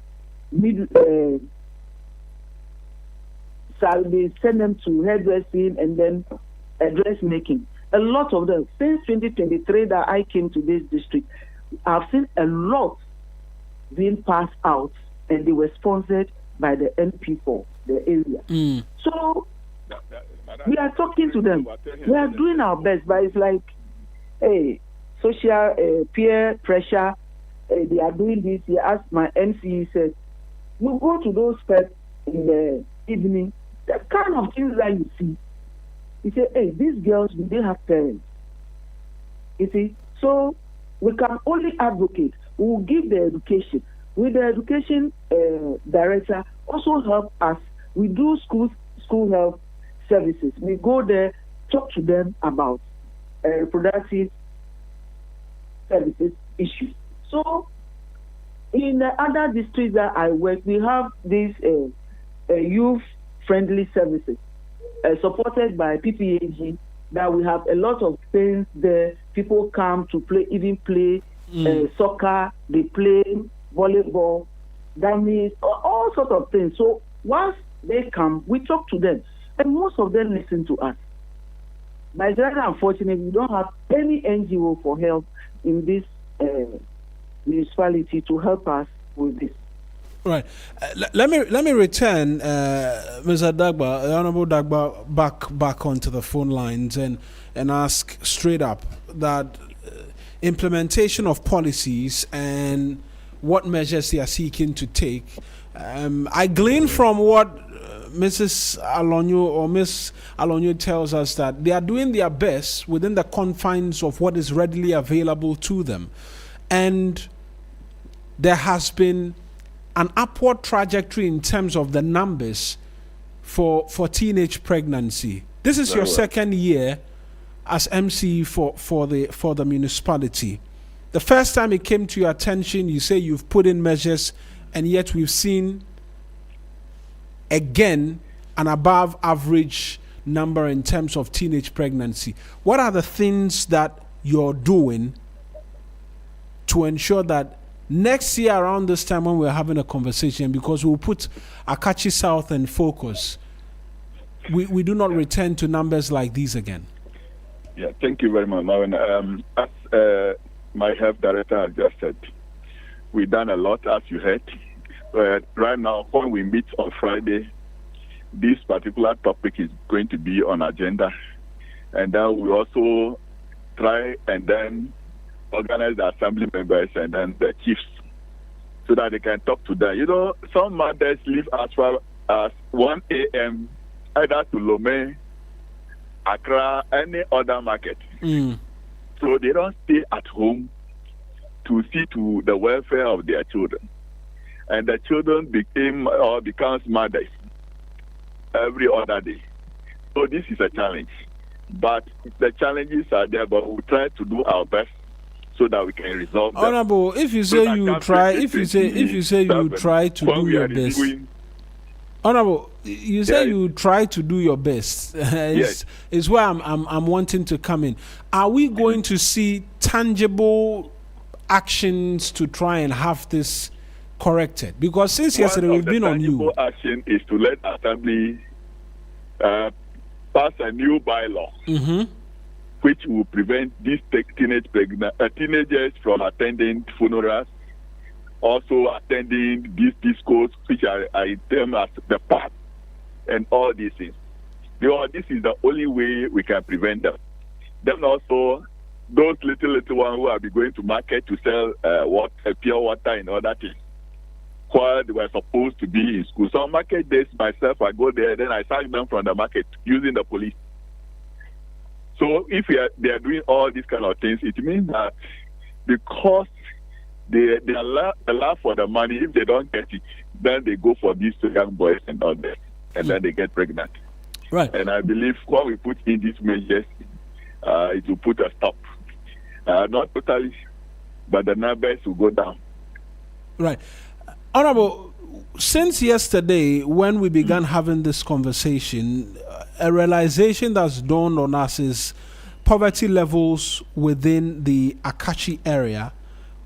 So they send them to hairdressing and then dressmaking. A lot of them. Since 2023 that I came to this district, I've seen a lot being passed out, and they were sponsored by the MP for the area. So we are talking to them. We are doing our best, but it's like, hey, social peer pressure. They are doing this. As my MC said, you go to those steps in the evening, the kind of things that you see. He said, hey, these girls, they have parents. You see, so we can only advocate. We will give the education. With the education director, also help us. We do school health services. We go there, talk to them about reproductive services issues. So, in the other districts that I work, we have these youth-friendly services supported by PPAG. That we have a lot of things there. People come to play, even play soccer. They play volleyball, dummies, all sorts of things. So once they come, we talk to them, and most of them listen to us. But it's rather unfortunate we don't have any NGO for help in this municipality to help us with this. Right. Let me return, Mr. Dagba, Honorable Dagba, back onto the phone lines and ask straight up that implementation of policies and what measures they are seeking to take. I glean from what Mrs. Alonyo or Miss Alonyo tells us that they are doing their best within the confines of what is readily available to them, and there has been an upward trajectory in terms of the numbers for teenage pregnancy. This is your second year as MC for the municipality. The first time it came to your attention, you say you've put in measures, and yet we've seen again an above average number in terms of teenage pregnancy. What are the things that you're doing to ensure that next year around this time when we're having a conversation, because we'll put Akachi South in focus, we do not return to numbers like these again? Yeah, thank you very much, Marvin. As my health director has just said, we've done a lot, as you heard. Right now, when we meet on Friday, this particular topic is going to be on agenda. And then we also try and then organize the assembly members and then the chiefs so that they can talk to them. You know, some mothers leave as far as 1 a.m. either to Lomé, Accra, any other market. So they don't stay at home to see to the welfare of their children. And the children becomes mothers every other day. So this is a challenge. But the challenges are there, but we try to do our best so that we can resolve them. Honorable, if you say you try, if you say you try to do your best. Honorable, you say you try to do your best. Yes. It's where I'm wanting to come in. Are we going to see tangible actions to try and have this corrected? Because since yesterday we've been on you. Action is to let Assembly pass a new bylaw, which will prevent these teenagers from attending funerals, also attending these discos, which I term as the past, and all these things. Because this is the only way we can prevent them. Then also, those little ones who are going to market to sell pure water and other things, while they were supposed to be in school. So on market days, myself, I go there, then I sack them from the market using the police. So if they are doing all these kind of things, it means that because they allow for the money, if they don't get it, then they go for these young boys and all that, and then they get pregnant. Right. And I believe when we put in these measures, it will put a stop. Not totally, but the numbers will go down. Right. Honorable, since yesterday when we began having this conversation, a realization that's dawned on us is poverty levels within the Akachi area,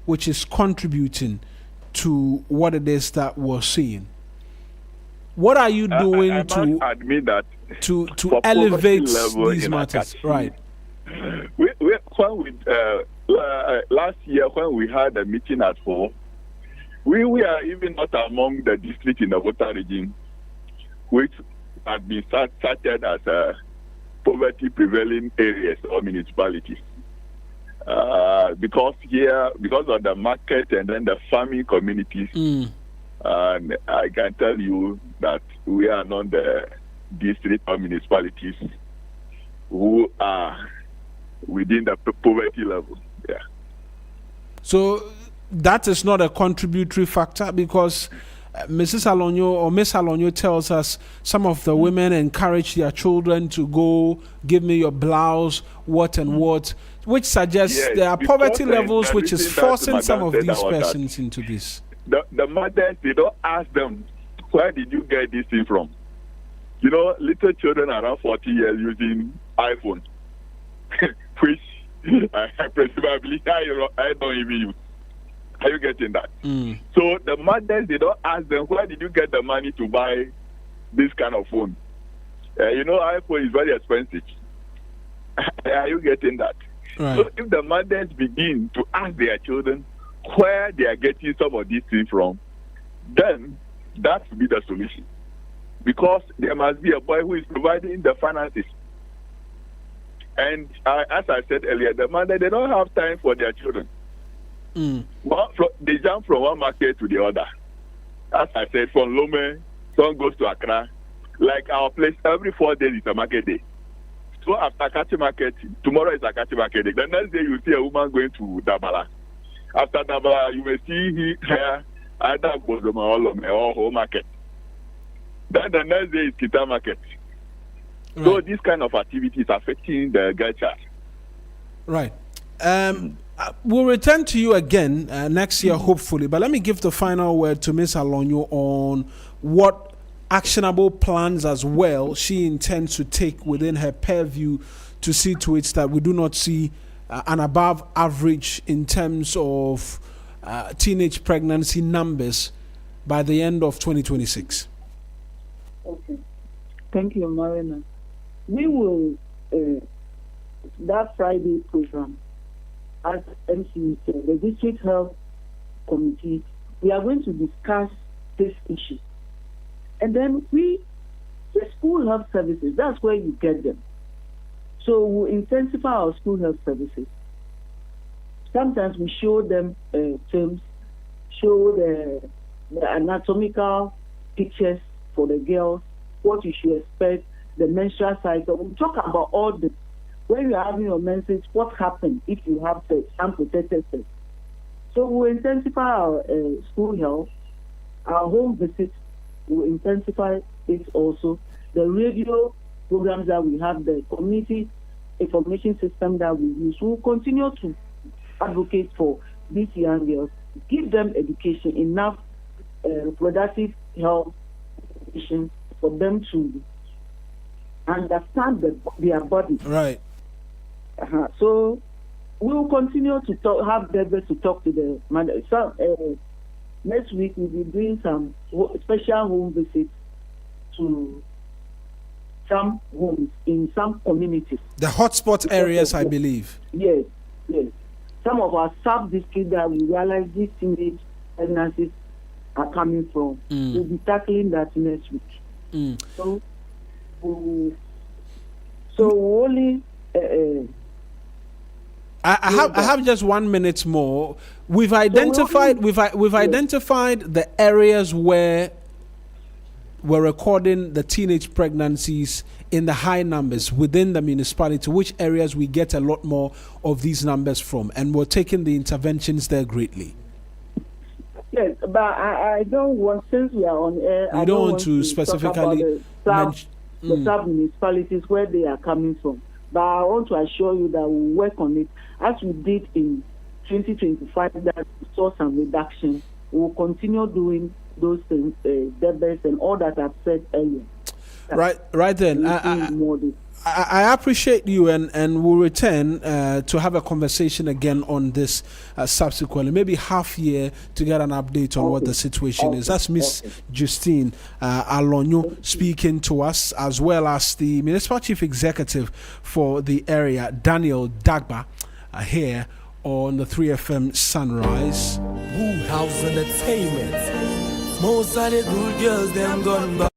which is contributing to what it is that we're seeing. What are you doing I to admit that to elevate these matters? Akachi, Right. Last year when we had a meeting at home, we are even not among the districts in the water region, which had been started as poverty prevailing areas or municipalities. Because of the market and then the farming communities, and I can tell you that we are not the district or municipalities who are within the poverty level. Yeah. So that is not a contributory factor, because Mrs. Alonyo or Miss Alonyo tells us some of the women encourage their children to go, give me your blouse, what and what, which suggests there are poverty levels which is forcing some of these persons into this. The mothers, they don't ask them, where did you get this thing from? You know, little children around 40 years using iPhone, which presumably I don't even use. Are you getting that? So the mothers, they don't ask them, where did you get the money to buy this kind of phone? You know, iPhone is very expensive. Are you getting that? Right. So if the mothers begin to ask their children where they are getting some of these things from, then that will be the solution. Because there must be a boy who is providing the finances. And as I said earlier, the mother, they don't have time for their children. They jump from one market to the other. As I said, from Lome, some goes to Accra. Like our place, every 4 days is a market day. So after Akachi market, tomorrow is Akachi market day. The next day you see a woman going to Dabala. After Dabala, you may see her either Bozoma or Lome or Home market. Then the next day is Kita market. Right. So this kind of activity is affecting the girl child. Right. We'll return to you again next year, hopefully. But let me give the final word to Ms. Alonyo on what actionable plans as well she intends to take within her purview to see to it that we do not see an above average in terms of teenage pregnancy numbers by the end of 2026. Okay. Thank you, Marina. We will, that Friday program, as MC said, the District Health Committee, we are going to discuss this issue. And then the school health services, that's where you get them. So we'll intensify our school health services. Sometimes we show them films, show the anatomical pictures for the girls, what you should expect, the menstrual cycle. We talk about all this. When you are having your menses, what happens if you have sex, unprotected sex. So we'll intensify our school health, our home visits, we'll intensify it also. The radio programs that we have, the community information system that we use, we'll continue to advocate for these young girls, give them education, enough reproductive health patients for them to understand their body. Right. So we will continue to have David to talk to the mother. So next week we'll be doing some special home visits to some homes in some communities. The hotspot areas, I believe. Yes, yes. Some of our sub-districts that we realize these teenage pregnancies are coming from. We'll be tackling that next week. So, only. I have just 1 minute more. We've identified we've identified the areas where we're recording the teenage pregnancies in the high numbers within the municipality, which areas we get a lot more of these numbers from, and we're taking the interventions there greatly. Yes, but I don't want, since we are on air, I don't want to specifically mention the sub-municipalities where they are coming from. But I want to assure you that we'll work on it as we did in 2025, that we saw some reduction. We'll continue doing those things, debits and all that I've said earlier. Right then. I appreciate you, and we'll return to have a conversation again on this subsequently, maybe half year, to get an update on what the situation is. That's Miss Justine Alonyo speaking to us, as well as the Municipal Chief Executive for the area, Daniel Dagba, here on the 3FM Sunrise. Woo House Entertainment. Most of the good girls, them gone back.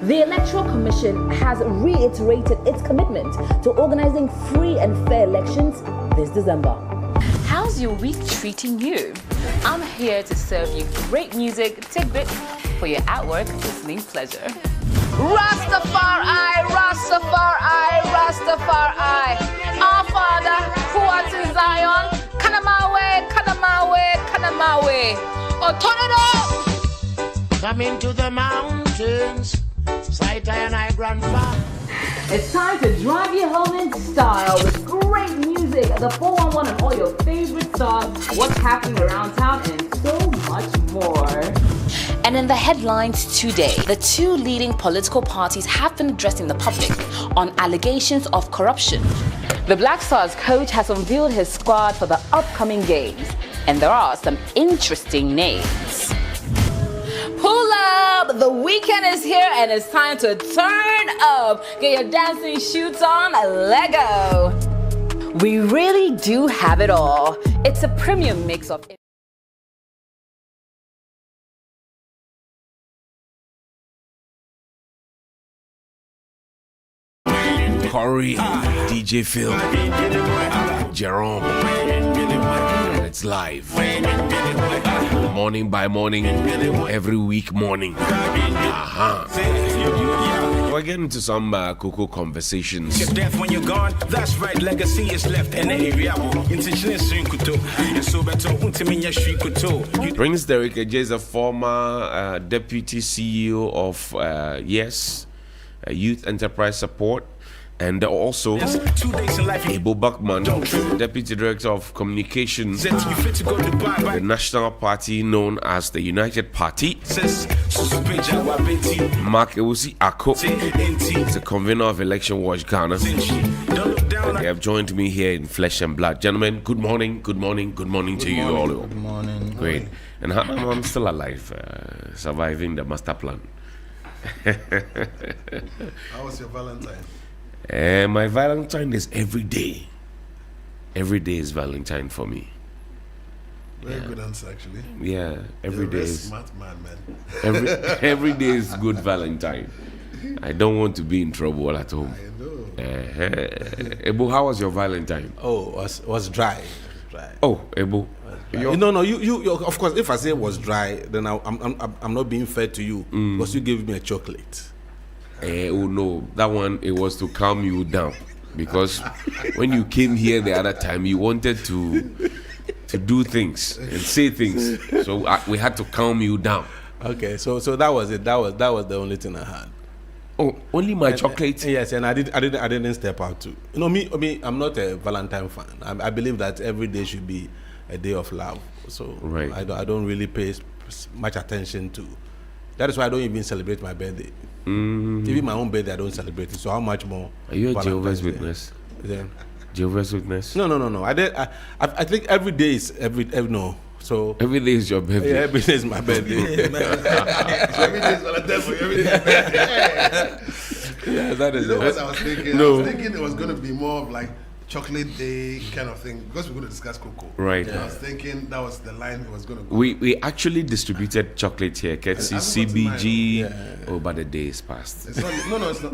The Electoral Commission has reiterated its commitment to organizing free and fair elections this December. How's your week treating you? I'm here to serve you great music tidbits for your at-work listening pleasure. Rastafari, Rastafari, Rastafari. Our Father, who art in Zion, Kanamawe, Kanamawe, Kanamawe. Oh, turn it up! Coming to the mountains, sight I and I grandpa. It's time to drive you home in style with great music at the 411 and all your favorite stars, what's happening around town, and so much more. And in the headlines today, the two leading political parties have been addressing the public on allegations of corruption. The Black Stars coach has unveiled his squad for the upcoming games, and there are some interesting names. Pull up! The weekend is here and it's time to turn up. Get your dancing shoes on, Lego. We really do have it all. It's a premium mix of Corey, DJ Phil, Jerome, and it's live. Morning by morning, every week morning. We're getting into some cocoa conversations. Your death when you're gone, that's right, legacy is left in the area. Prince Derek Eje is a former deputy CEO of Yes, Youth Enterprise Support. And also, Abel Buckman, Deputy Director of Communications, the national party known as the United Party. Mark Ewusi Ako is the convener of Election Watch Ghana. They have joined me here in flesh and blood. Gentlemen, good morning to you all. Good morning. Great. And I'm still alive, surviving the master plan. How was your Valentine? My Valentine is every day. Every day is Valentine for me. Very good answer, actually. Yeah, every day is smart man. every day is good Valentine. I don't want to be in trouble at home. I know. Ebo, how was your Valentine? Oh, was dry. Oh, Ebo. No. You. Of course, if I say it was dry, then I'm not being fair to you because you gave me a chocolate. Oh no, that one, it was to calm you down, because when you came here the other time, you wanted to do things and say things, so we had to calm you down. Okay, so that was it. That was the only thing I had. Oh, only my chocolate? Yes, and I didn't step out too. You know me. I'm not a Valentine fan. I believe that every day should be a day of love. So right. I don't really pay much attention to. That is why I don't even celebrate my birthday. Even my own birthday, I don't celebrate it. So how much more? Are you a Jehovah's Witness? Jehovah's Witness? No. I think every day is no. So every day is your birthday. Yeah, every day is my birthday. Every day is Valentine's for you. Every day. Yeah, that is. You know what I was thinking? No. I was thinking it was going to be more of like chocolate day kind of thing, because we're going to discuss cocoa. Right. I was thinking that was the line it was going to go. We actually distributed chocolate here, courtesy CBG. But the day is past. It's not,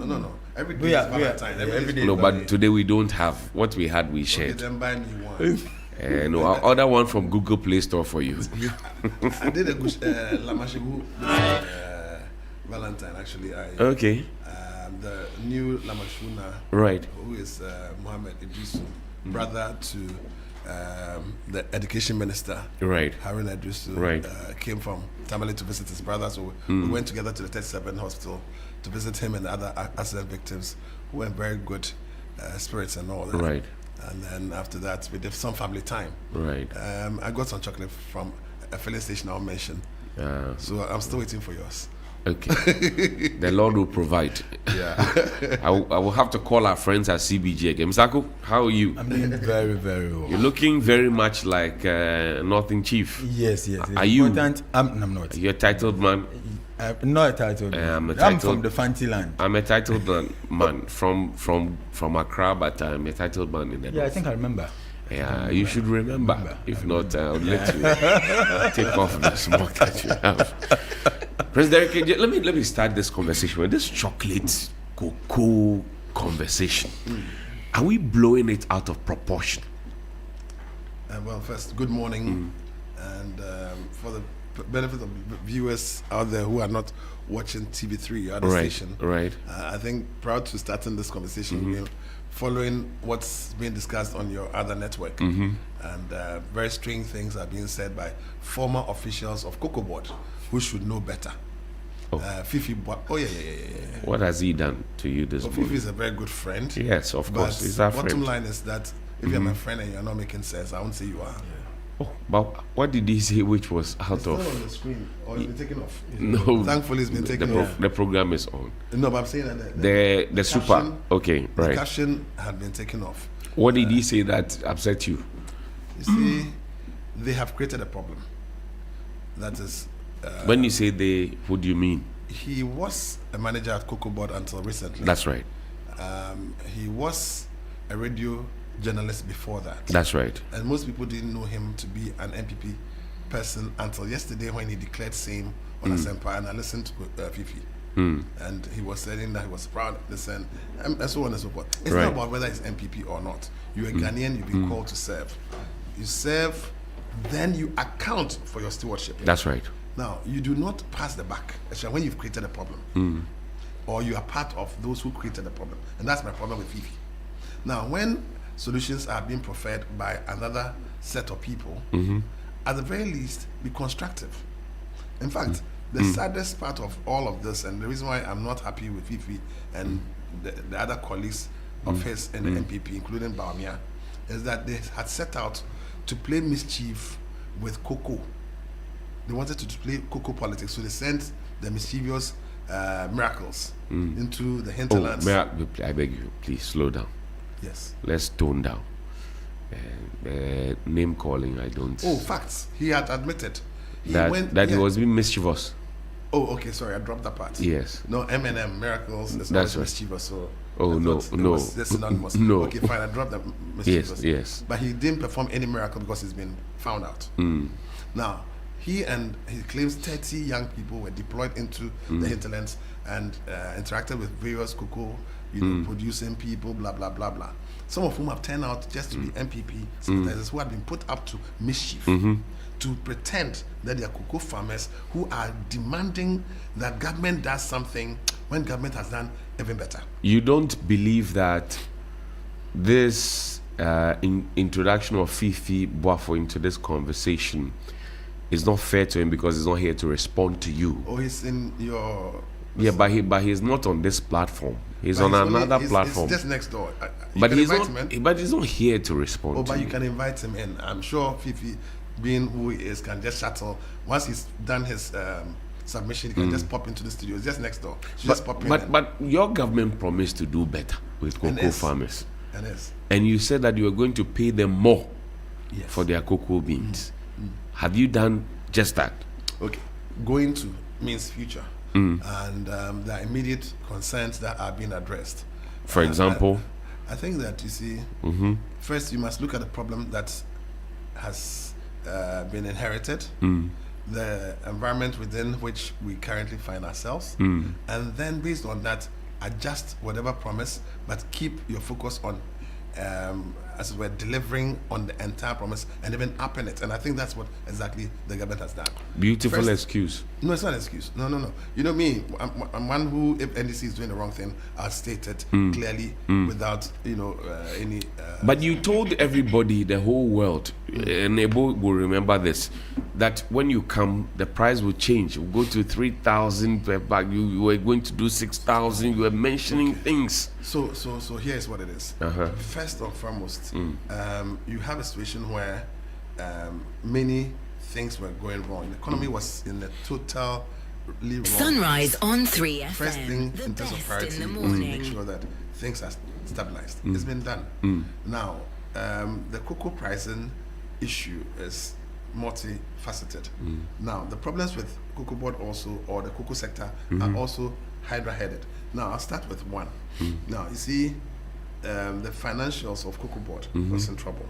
no. Every day is Valentine. Every day. No, but today we don't have. What we had, we shared. Okay, then buy me one. No, I'll order one from Google Play Store for you. I did a good Lamashibu Valentine, actually. Okay. The new Lamashuna, right, who is Mohammed Idrisu, brother to the education minister, right, Harun Idrisu, right, came from Tamale to visit his brother. So we went together to the 37 hospital to visit him and the other accident victims who were in very good spirits and all that. Right. And then after that, we did some family time. Right. I got some chocolate from a filling station I'll mention. So I'm still waiting for yours. Okay. The Lord will provide. Yeah. I will have to call our friends at CBG again. Misako, how are you? I'm doing very, very well. You're looking very much like Northern Chief. Yes. Are you? I'm not. Are you a titled man? I'm not a titled man. I'm from the fancy land. I'm a titled man from Accra, but I'm a titled man in the north. I think I remember. Yeah, you should remember. If not, I'll let you take off the smoke that you have. President Derek, let me start this conversation with this chocolate cocoa conversation. Are we blowing it out of proportion? Well, first, good morning, and for the benefit of viewers out there who are not watching TV3 or other station, right? I think proud to starting this conversation, following what's being discussed on your other network, and very strange things are being said by former officials of Cocoa Board who should know better. Fifi, yeah. What has he done to you this morning? Fifi is a very good friend. Yes, of course, he's our friend. Bottom line is that if you're my friend and you're not making sense, I won't say you are. Oh, but what did he say which was out it's of? It's on the screen, or it's been taken off. No. Thankfully, it's been taken off. The program is on. No, but I'm saying that the super. Okay, right. The caption had been taken off. What did he say that upset you? You see, they have created a problem. That is. When you say they, who do you mean? He was a manager at Cocoa Board until recently. That's right. He was a radio journalist before that. That's right. And most people didn't know him to be an MPP person until yesterday when he declared same on Asempa, and I listened to Fifi. And he was saying that he was proud, listen, and so on and so forth. It's not about whether it's MPP or not. You're a Ghanaian, you've been called to serve. You serve, then you account for your stewardship. That's right. Now, you do not pass the buck, especially when you've created a problem. Or you are part of those who created the problem. And that's my problem with Fifi. Now, when solutions are being preferred by another set of people, at the very least, be constructive. In fact, the saddest part of all of this, and the reason why I'm not happy with Fifi and the other colleagues of his in the MPP, including Baumia, is that they had set out to play mischief with Cocoa. They wanted to play Cocoa politics, so they sent the mischievous miracles into the hinterlands. I beg you, please slow down. Yes. Let's tone down. Name calling, I don't. Oh, facts. He had admitted that he was being mischievous. Oh, okay. Sorry, I dropped that part. Yes. No, M&M miracles. It's That's not right. mischievous. So. Oh no. That's synonymous. No. Okay, fine. I dropped the mischievous. Yes. But he didn't perform any miracle because he's been found out. Now, he claims 30 young people were deployed into the hinterlands and interacted with various cocoa, producing people, blah blah blah blah. Some of whom have turned out just to be MPP sympathizers who have been put up to mischief to pretend that they are cocoa farmers who are demanding that government does something when government has done even better. You don't believe that this introduction of Fifi Boafo into this conversation is not fair to him because he's not here to respond to you? Oh, he's in your... Yeah, but he's not on this platform. He's on another platform. He's just next door. But he's not here to respond. Oh, but you can invite him in. I'm sure Fifi, being who he is, can just shuttle. Once he's done his submission, he can just pop into the studio. It's just next door. Just pop in. But your government promised to do better with cocoa farmers. And you said that you were going to pay them more for their cocoa beans. Have you done just that? Okay. Going to means future. And there are immediate concerns that are being addressed. For example? I think that, you see, first you must look at the problem that has been inherited, the environment within which we currently find ourselves, and then based on that, adjust whatever promise, but keep your focus on as we're delivering on the entire promise and even upping it. And I think that's what exactly the government has done. Beautiful excuse. No, it's not an excuse. No. You know me, I'm one who, if NDC is doing the wrong thing, I'll state it clearly without, any... But you told everybody, the whole world, and Nebo will remember this, that when you come, the price will change. It will go to 3,000 per bag. You were going to do 6,000. You were mentioning things. So here's what it is. First and foremost, you have a situation where many things were going wrong. The economy was in a totally wrong. Sunrise on 3FM. First thing in terms of priority was to make sure that things are stabilized. It's been done. Now, the cocoa pricing issue is multifaceted. Now, the problems with Cocoa Board also, or the cocoa sector, are also hydra-headed. Now, I'll start with one. Now, you see, the financials of Cocoa Board was in trouble.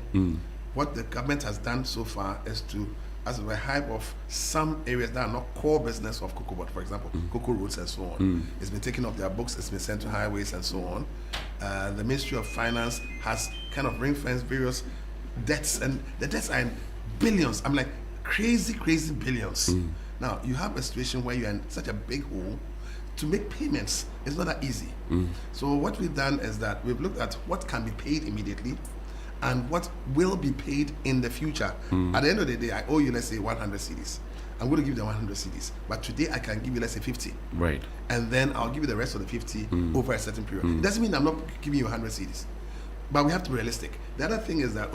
What the government has done so far is to as the hype of some areas that are not core business of Cocoa Board, for example, Cocoa Roads and so on. It's been taken off their books, it's been sent to highways and so on. The Ministry of Finance has kind of ring-fenced various debts, and the debts are in billions. I'm like, crazy billions. Now, you have a situation where you're in such a big hole. To make payments, it's not that easy. So what we've done is that we've looked at what can be paid immediately and what will be paid in the future. At the end of the day, I owe you, let's say, 100 cedis. I'm going to give you the 100 cedis. But today, I can give you, let's say, 50. Right. And then I'll give you the rest of the 50 over a certain period. It doesn't mean I'm not giving you 100 cedis. But we have to be realistic. The other thing is that,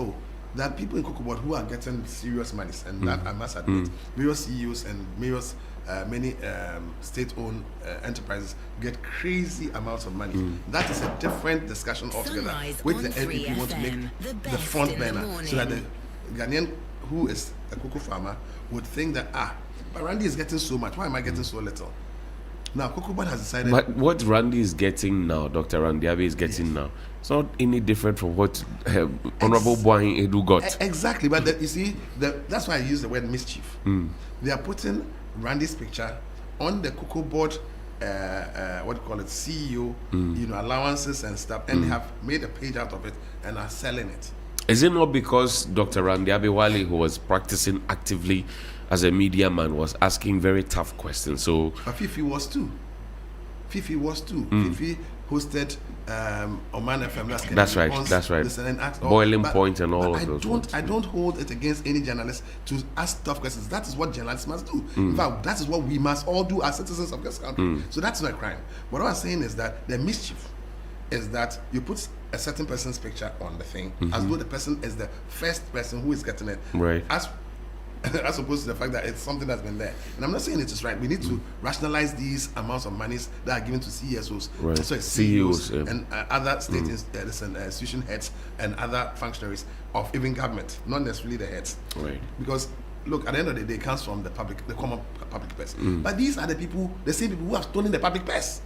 there are people in Cocoa Board who are getting serious monies, and that I must admit. Various CEOs and various many state-owned enterprises get crazy amounts of money. That is a different discussion altogether, which the NPP want to make the front burner, so that the Ghanaian who is a cocoa farmer would think that, but Randy is getting so much, why am I getting so little? Now, Cocoa Board has decided... But what Randy is getting now, Dr. Randy Abbey is getting now, it's not any different from what Honorable Boahin Edu got. Exactly, but you see, that's why I use the word mischief. They are putting Randy's picture on the Cocoa Board, what do you call it, CEO, allowances and stuff, and they have made a page out of it and are selling it. Is it not because Dr. Randy Abewale, who was practicing actively as a media man, was asking very tough questions? So, but Fifi was too. Fifi hosted Oman FM. That's right. Boiling Point and all of those. I don't hold it against any journalist to ask tough questions. That is what journalists must do. In fact, that is what we must all do as citizens of this country. So that's not a crime. But what I'm saying is that the mischief is that you put a certain person's picture on the thing as though the person is the first person who is getting it. Right. As opposed to the fact that it's something that's been there. And I'm not saying it is right. We need to rationalize these amounts of monies that are given to CEOs, CEOs and other state institution heads and other functionaries of even government, not necessarily the heads. Right. Because look, at the end of the day, it comes from the common public purse. But these are the same people who have stolen the public purse.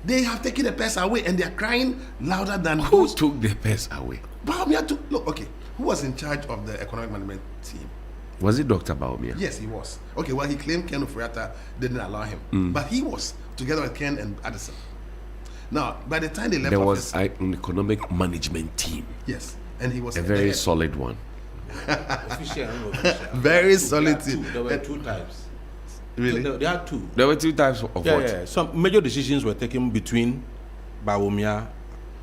They have taken the purse away and they are crying louder than who took the purse away. Bawumia took. Look, okay, who was in charge of the economic management team? Was it Dr. Bawumia? Yes, he was. Okay, well, he claimed Ken Ofori-Atta didn't allow him, but he was together with Ken and Addison. Now, by the time they left office, there was an economic management team. Yes, and he was a very solid one. Very solid team. There were two types. Really? There are two. There were two types of what? Yeah. Some major decisions were taken between Bawumia,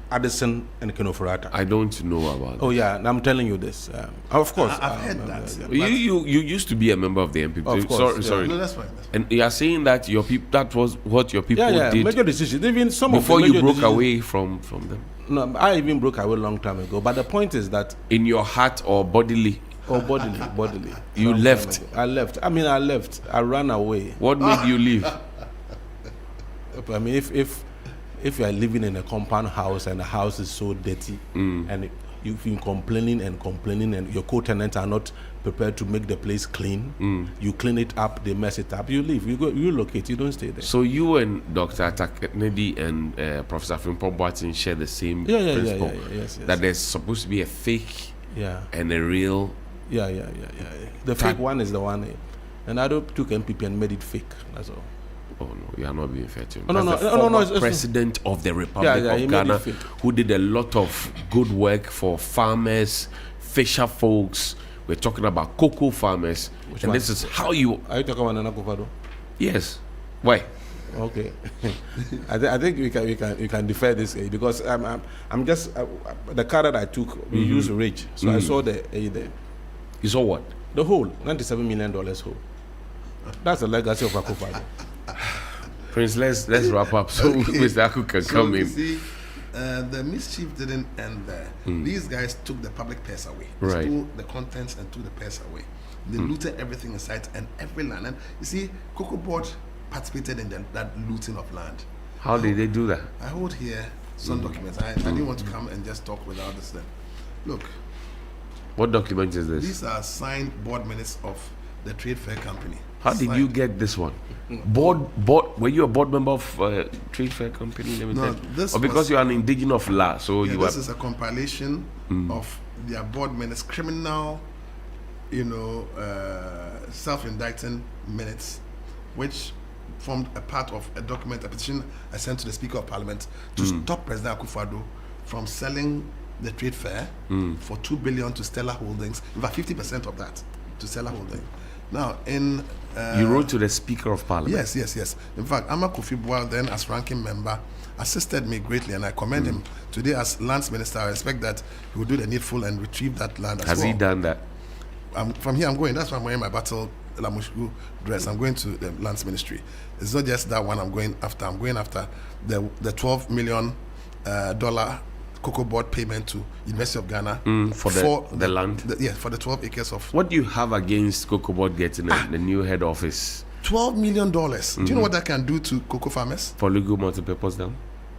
Addison, and Ken Ofori-Atta. I don't know about that. Oh, yeah, and I'm telling you this. Of course. I've heard that. You used to be a member of the NPP. Of course, sorry. No, that's fine. And you are saying that your people, that was what your people did. Major decisions. Even some before of the you broke decisions, away from them. No, I even broke away a long time ago. But the point is that in your heart or bodily. Or bodily. You left. I left. I left. I ran away. What made you leave? I mean, if you are living in a compound house and the house is so dirty and you've been complaining and your co-tenants are not prepared to make the place clean, you clean it up, they mess it up, you leave, you locate, you don't stay there. So you and Dr. Kennedy and Professor Frimpong Boateng share the same principle yes. That there's supposed to be a fake and a real. The fake one is the one, and I took NPP and made it fake. That's all. Oh no, you are not being fair to him. No, it's president of the Republic of Ghana, who did a lot of good work for farmers, fisher folks. We're talking about cocoa farmers, this is how you. Are you talking about Nana Akufo-Addo? Yes. Why? Okay. I think we can defer this because I'm just the car that I took. We used rage, so I saw the A there. You saw what? The whole $97 million hole. That's the legacy of Akufo-Addo. Prince, let's wrap up so Mr. Aku can come in. See, the mischief didn't end there. These guys took the public purse away. They stole the contents and took the purse away. They looted everything in sight and every land. And you see, Cocoa Board participated in that looting of land. How did they do that? I hold here some documents. I didn't want to come and just talk without this then. Look. What document is this? These are signed board minutes of the Trade Fair Company. How did you get this one? Were you a board member of Trade Fair Company Limited? No, or because you are an indigenous of La, so this is a compilation of their board minutes, criminal, self-indicting minutes, which formed a part of a document, a petition I sent to the Speaker of Parliament to stop President Akufo-Addo from selling the trade fair for $2 billion to Stella Holdings, about 50% of that to Stella Holdings. Now, you wrote to the Speaker of Parliament? Yes. In fact, Ama Kofi-Buah, then as ranking member, assisted me greatly, and I commend him. Today, as Lands Minister, I expect that he will do the needful and retrieve that land as well. Has he done that? From here, I'm going. That's why I'm wearing my battle Lamushku dress. I'm going to the Lands Ministry. It's not just that one I'm going after. I'm going after the $12 million cocoa board payment to University of Ghana for the land. For the 12 acres of. What do you have against cocoa board getting the new head office? $12 million. Do you know what that can do to cocoa farmers? Palugu multipurpose dam.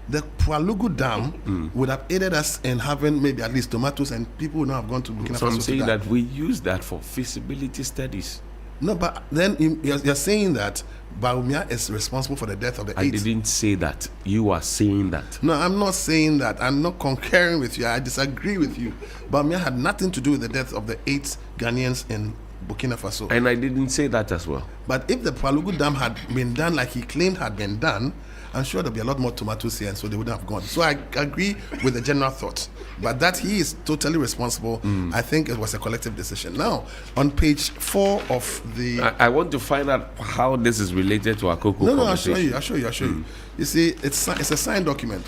The Palugu dam would have aided us in having maybe at least tomatoes, and people would not have gone to Burkina Faso. So I'm saying that we use that for feasibility studies. No, but then you're saying that Bawumia is responsible for the death of the 8. I didn't say that. You are saying that. No, I'm not saying that. I'm not concurring with you. I disagree with you. Bawumia had nothing to do with the death of the 8 Ghanaians in Burkina Faso. And I didn't say that as well. But if the Palugu dam had been done like he claimed had been done, I'm sure there'll be a lot more tomatoes here, and so they wouldn't have gone. So I agree with the general thought. But that he is totally responsible, I think it was a collective decision. Now, on page 4 of the... I want to find out how this is related to our cocoa conversation. I'll show you. You see, it's a signed document.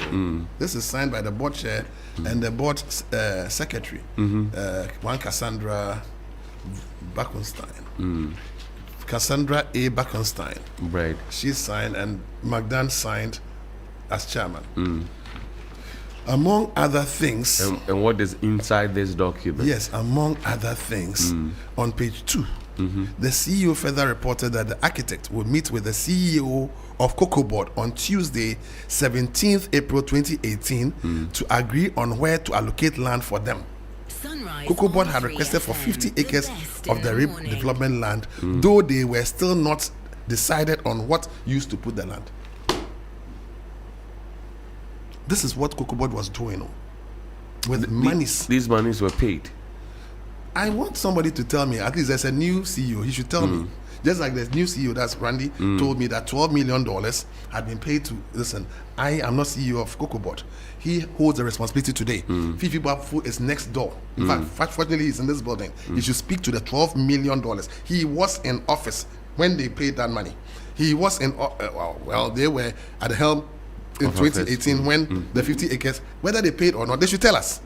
This is signed by the board chair and the board secretary, one Cassandra Backenstein. Cassandra A. Backenstein. Right. She signed, and Magdan signed as chairman. Among other things. And what is inside this document? Yes, among other things, on page 2, the CEO further reported that the architect would meet with the CEO of Cocoa Board on Tuesday, 17th April 2018, to agree on where to allocate land for them. Cocoa Board had requested for 50 acres of the redevelopment land, though they were still not decided on what use to put the land. This is what Cocoa Board was doing with monies. These monies were paid. I want somebody to tell me, at least there's a new CEO, he should tell me. Just like the new CEO, that's Randy, told me that $12 million had been paid to, listen, I am not CEO of Cocoa Board. He holds the responsibility today. Fifi Bafu is next door. In fact, fortunately, he's in this building. He should speak to the $12 million. He was in office when they paid that money. He was in, they were at the helm in 2018 when the 50 acres, whether they paid or not, they should tell us.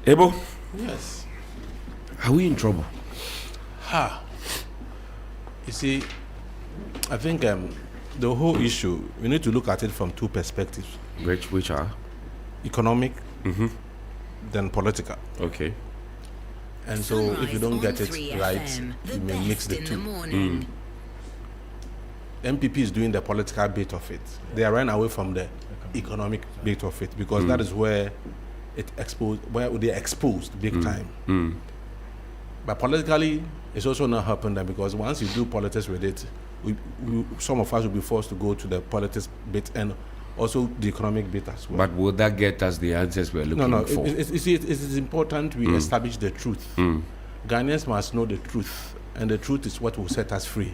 Abel? Yes. Are we in trouble? You see, I think the whole issue, we need to look at it from 2 perspectives. Which are? Economic, then political. Okay. And so if you don't get it right, you may mix the 2. MPP is doing the political bit of it. They are running away from the economic bit of it, because that is where they're exposed big time. But politically, it's also not helping them, because once you do politics with it, some of us will be forced to go to the politics bit and also the economic bit as well. But will that get us the answers we're looking for? It is important we establish the truth. Ghanaians must know the truth, and the truth is what will set us free.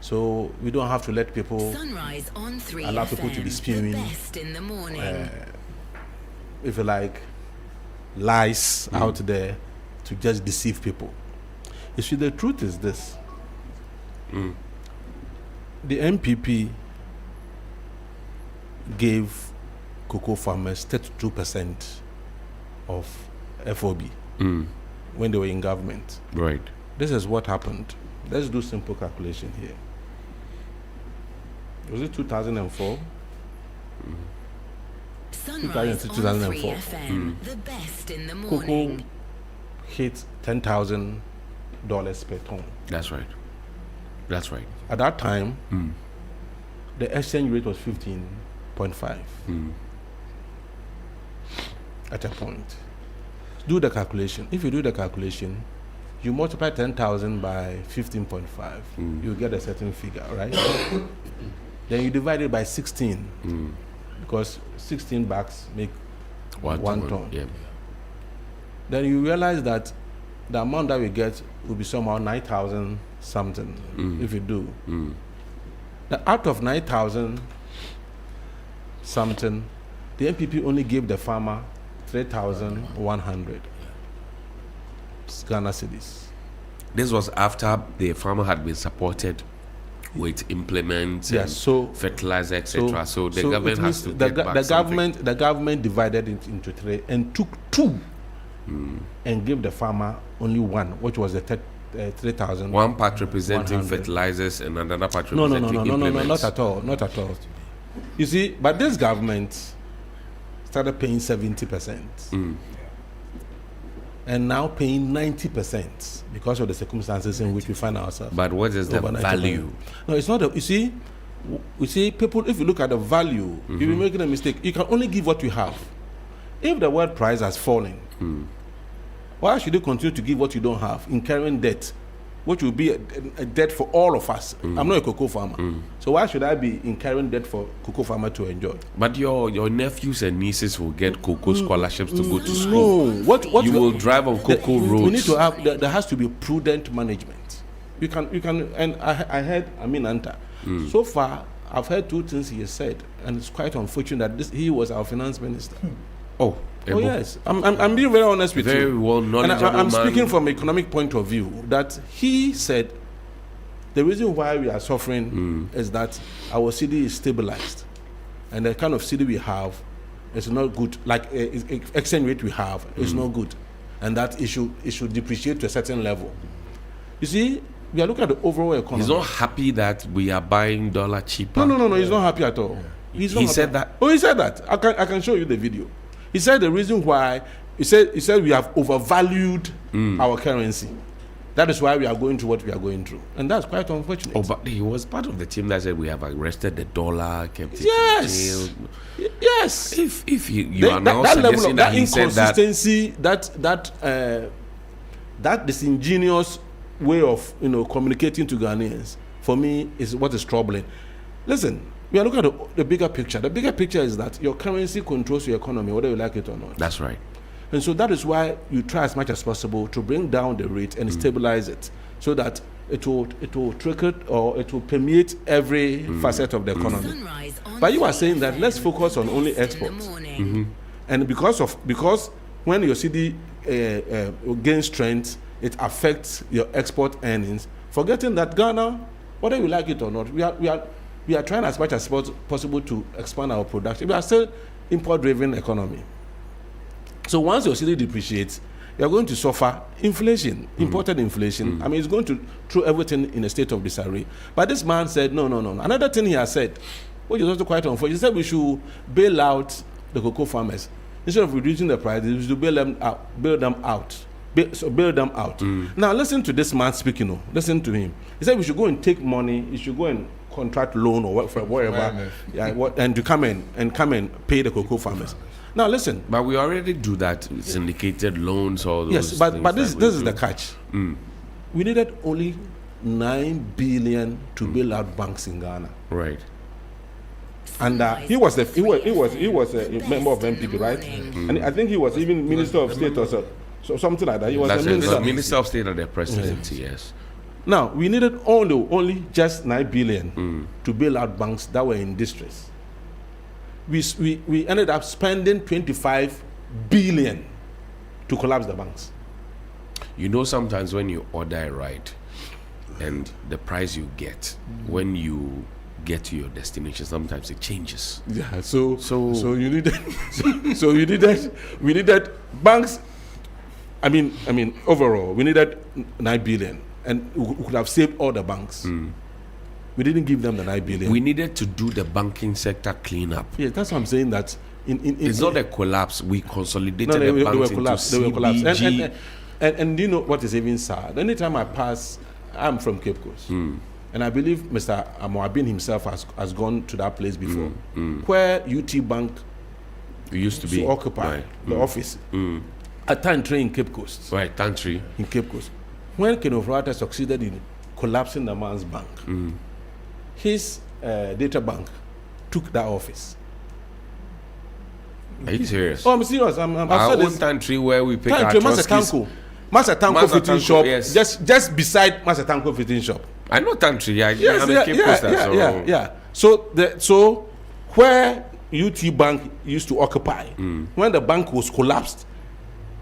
So we don't have to let people allow people to be spewing, if you like, lies out there to just deceive people. You see, the truth is this. The MPP gave cocoa farmers 32% of FOB when they were in government. Right. This is what happened. Let's do simple calculation here. Was it 2004? 2004. The best in the morning. Cocoa hit $10,000 per ton. That's right. That's right. At that time, the exchange rate was 15.5. At a point. Do the calculation. If you do the calculation, you multiply 10,000 by 15.5, you get a certain figure, right? Then you divide it by 16, because 16 bags make one ton. Yeah. Then you realize that the amount that we get will be somehow 9,000 something if you do. Out of 9,000 something, the NPP only gave the farmer 3,100 Ghana cedis. This was after the farmer had been supported with implements and fertilizer, etc. So the government has to get back something. The government divided it into three and took two and gave the farmer only one, which was the 3,000. One part representing fertilizers and another part representing implements. No, not at all. You see, but this government started paying 70%. And now paying 90% because of the circumstances in which we find ourselves. But what is the value? No, it's not. You see, people, if you look at the value, you'll be making a mistake. You can only give what you have. If the world price has fallen, why should you continue to give what you don't have, incurring debt, which will be a debt for all of us? I'm not a cocoa farmer, so why should I be incurring debt for cocoa farmer to enjoy? But your nephews and nieces will get cocoa scholarships to go to school. No, what you will drive on cocoa roads. We need to have. There has to be prudent management. You can. And I heard Amin Anta. So far, I've heard two things he has said, and it's quite unfortunate that he was our finance minister. Oh yes, I'm being very honest with you. Very well knowledgeable and I'm man. speaking from an economic point of view. That he said the reason why we are suffering is that our city is stabilized, and the kind of city we have is not good. Like exchange rate we have is not good, and that it should depreciate to a certain level. You see, we are looking at the overall economy. He's not happy that we are buying dollar cheaper. No. He's not happy at all. He said that. Oh, he said that. I can show you the video. He said the reason why he said we have overvalued our currency. That is why we are going through what we are going through, and that's quite unfortunate. Oh, but he was part of the team that said we have arrested the dollar, kept it in jail. Yes. If you are now suggesting that he said that inconsistency, that disingenuous way of communicating to Ghanaians, for me, is what is troubling. Listen. We are looking at the bigger picture. The bigger picture is that your currency controls your economy, whether you like it or not. That's right. And so that is why you try as much as possible to bring down the rate and stabilize it, so that it will trickle or it will permeate every facet of the economy. But you are saying that let's focus on only exports, and because when your city gains strength, it affects your export earnings. Forgetting that Ghana, whether you like it or not, we are trying as much as possible to expand our production. We are still import-driven economy. So once your city depreciates, you are going to suffer inflation, imported inflation. I mean, it's going to throw everything in a state of disarray. But this man said, no. Another thing he has said, which is also quite unfortunate, he said we should bail out the cocoa farmers. Instead of reducing the prices, we should bail them out. Now listen to this man speaking. Listen to him. He said we should go and take money. You should go and contract loan or whatever, and to come and pay the cocoa farmers. Now listen. But we already do that, syndicated loans or those. Yes, but this is the catch. We needed only 9 billion to bail out banks in Ghana. Right. And he was a member of MPP, right? And I think he was even Minister of State or so something like that. He was a Minister of State at the presidency. Yes. Now, we needed only just 9 billion to bail out banks that were in distress. We ended up spending 25 billion to collapse the banks. You know, sometimes when you order a ride and the price you get, when you get to your destination, sometimes it changes. Yeah, so you needed we needed banks. I mean overall, we needed 9 billion. And we could have saved all the banks. We didn't give them the 9 billion. We needed to do the banking sector cleanup. Yes, that's what I'm saying. That it's not a collapse. We consolidated the banks into CBG. And do you know what is even sad? Anytime I pass, I'm from Cape Coast, and I believe Mr. Amoabin himself has gone to that place before, where UT Bank used to be occupy the office at Tantri in Cape Coast. Right, Tantri in Cape Coast. When Kenneth Rata succeeded in collapsing the man's bank, his data bank took that office. Are you serious? Oh, I'm serious. I'm our own country where we pick our Trotskys. Master Tanko fitting shop, yes. just beside Master Tanko fitting shop. I know Tantri. So where UT Bank used to occupy, when the bank was collapsed,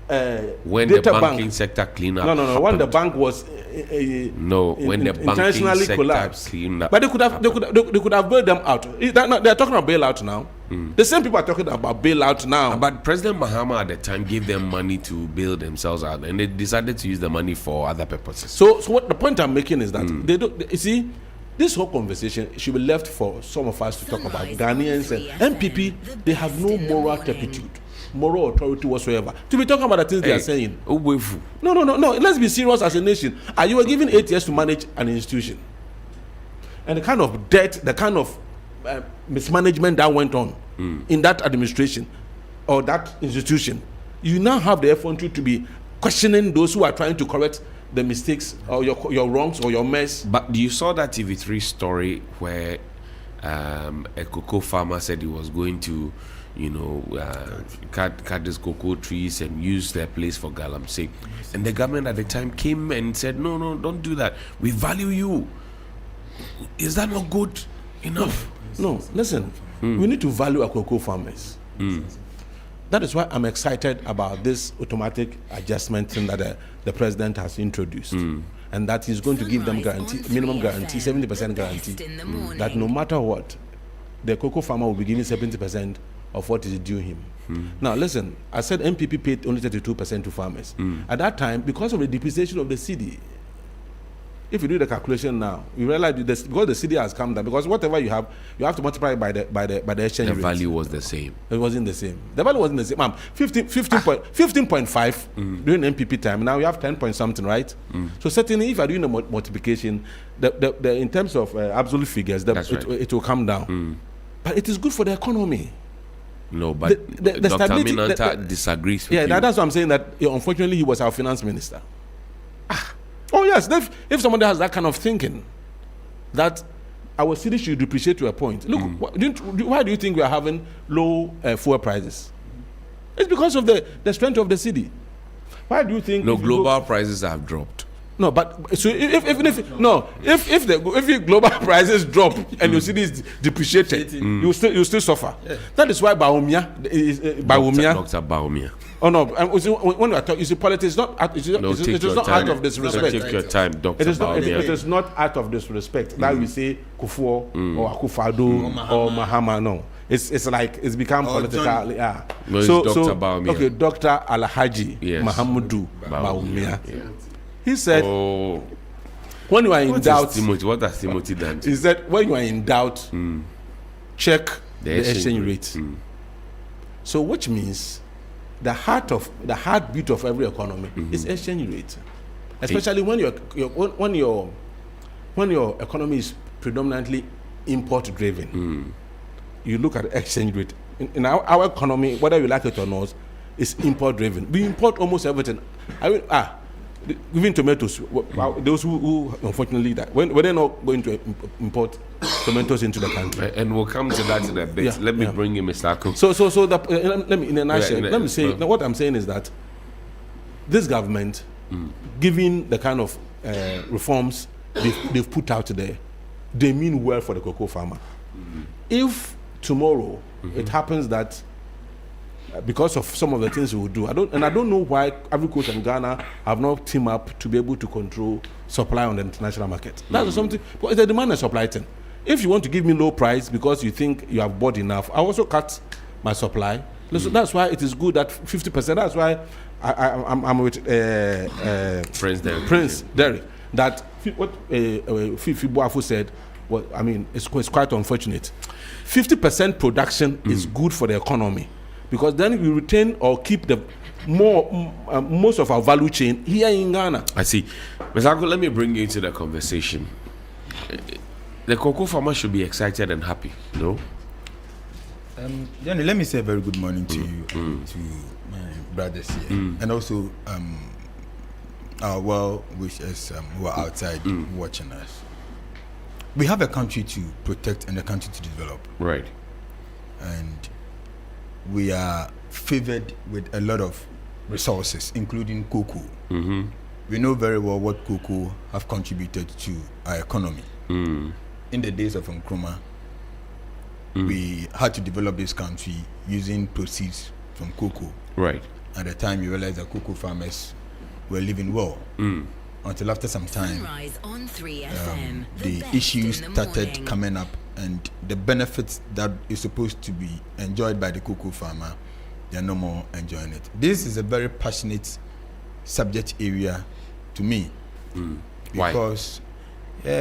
when the banking sector cleaned up. No. When the bank was when the banking intentionally sector collapsed. cleaned up. But they could have bailed them out. They're talking about bailout now. The same people are talking about bailout now. But President Mahama at the time gave them money to bail themselves out, and they decided to use the money for other purposes. So what the point I'm making is that they don't. You see, this whole conversation should be left for some of us to talk about. Ghanaians and MPP, they have no moral turpitude, moral authority whatsoever to be talking about the things they are saying. No. Let's be serious as a nation. You were given 8 years to manage an institution, and the kind of debt, the kind of mismanagement that went on in that administration or that institution, you now have the effrontery to be questioning those who are trying to correct the mistakes or your wrongs or your mess. But you saw that TV3 story where a cocoa farmer said he was going to, cut these cocoa trees and use their place for galamsey. And the government at the time came and said, no, don't do that. We value you. Is that not good enough? No, listen. We need to value our cocoa farmers. That is why I'm excited about this automatic adjustment thing that the president has introduced, and that he's going to give them minimum guarantee, 70% guarantee, that no matter what, the cocoa farmer will be given 70% of what is due him. Now, listen, I said MPP paid only 32% to farmers. At that time, because of the depreciation of the cedi, if you do the calculation now, you realize because the cedi has come down, because whatever you have to multiply by the exchange rate. The value was the same. It wasn't the same. The value wasn't the same. 15.5 during MPP time. Now you have 10 point something, right? So certainly, if you are doing the multiplication, the in terms of absolute figures, it will come down. But it is good for the economy. No, but Dr. Minanta disagrees with you. Yeah, that's what I'm saying. That unfortunately, he was our finance minister. Oh yes, if somebody has that kind of thinking, that our city should depreciate to a point. Look, why do you think we are having low fuel prices? It's because of the strength of the city. Why do you think? No, global prices have dropped. No, but so if the global prices drop and your city is depreciated, you still suffer. That is why Bawumia. Dr. Bawumia. Oh no! When we are talking, you see, politics it is not out of disrespect. Take your time, Dr. Bawumia. It is not out of disrespect that we say Kufuor or Akufo-Addo or Mahama. No, it's like it's become political. Yeah. No, so Dr. Bawumia. Okay, Dr. Alhaji Mahamudu Bawumia. He said, when you are in doubt, what has Timothy done? He said, when you are in doubt, check the exchange rate. So, which means the heartbeat of every economy is exchange rate, especially when your economy is predominantly import driven. You look at the exchange rate. In our economy, whether you like it or not, is import driven. We import almost everything. Even tomatoes, those who unfortunately that when they're not going to import tomatoes into the country, and we'll come to that in a bit. Let me bring you Mr. Aku. So let me in a nutshell. Let me say what I'm saying is that this government, given the kind of reforms they've put out there, they mean well for the cocoa farmer. If tomorrow it happens that because of some of the things we will do, I don't know why Agriculture in Ghana have not teamed up to be able to control supply on the international market. That's something. But it's a demand and supply thing. If you want to give me low price because you think you have bought enough, I also cut my supply. So that's why it is good that 50%. That's why I'm with Prince Derry. That what Fifi Boafo said. Well, I mean, it's quite unfortunate. 50% production is good for the economy, because then we retain or keep the most of our value chain here in Ghana. I see. Mr. Aku, let me bring you into the conversation. The cocoa farmer should be excited and happy, no? Johnny, let me say a very good morning to you, to my brothers here, and also our well-wishers who are outside watching us. We have a country to protect and a country to develop. Right. And we are favored with a lot of resources, including cocoa. Mm-hmm. We know very well what cocoa have contributed to our economy. In the days of Nkrumah, we had to develop this country using proceeds from cocoa. Right. At the time, you realized that cocoa farmers were living well. Until after some time, On 3FM, the issues started coming up, and the benefits that is supposed to be enjoyed by the cocoa farmer, they are no more enjoying it. This is a very passionate subject area to me. Why?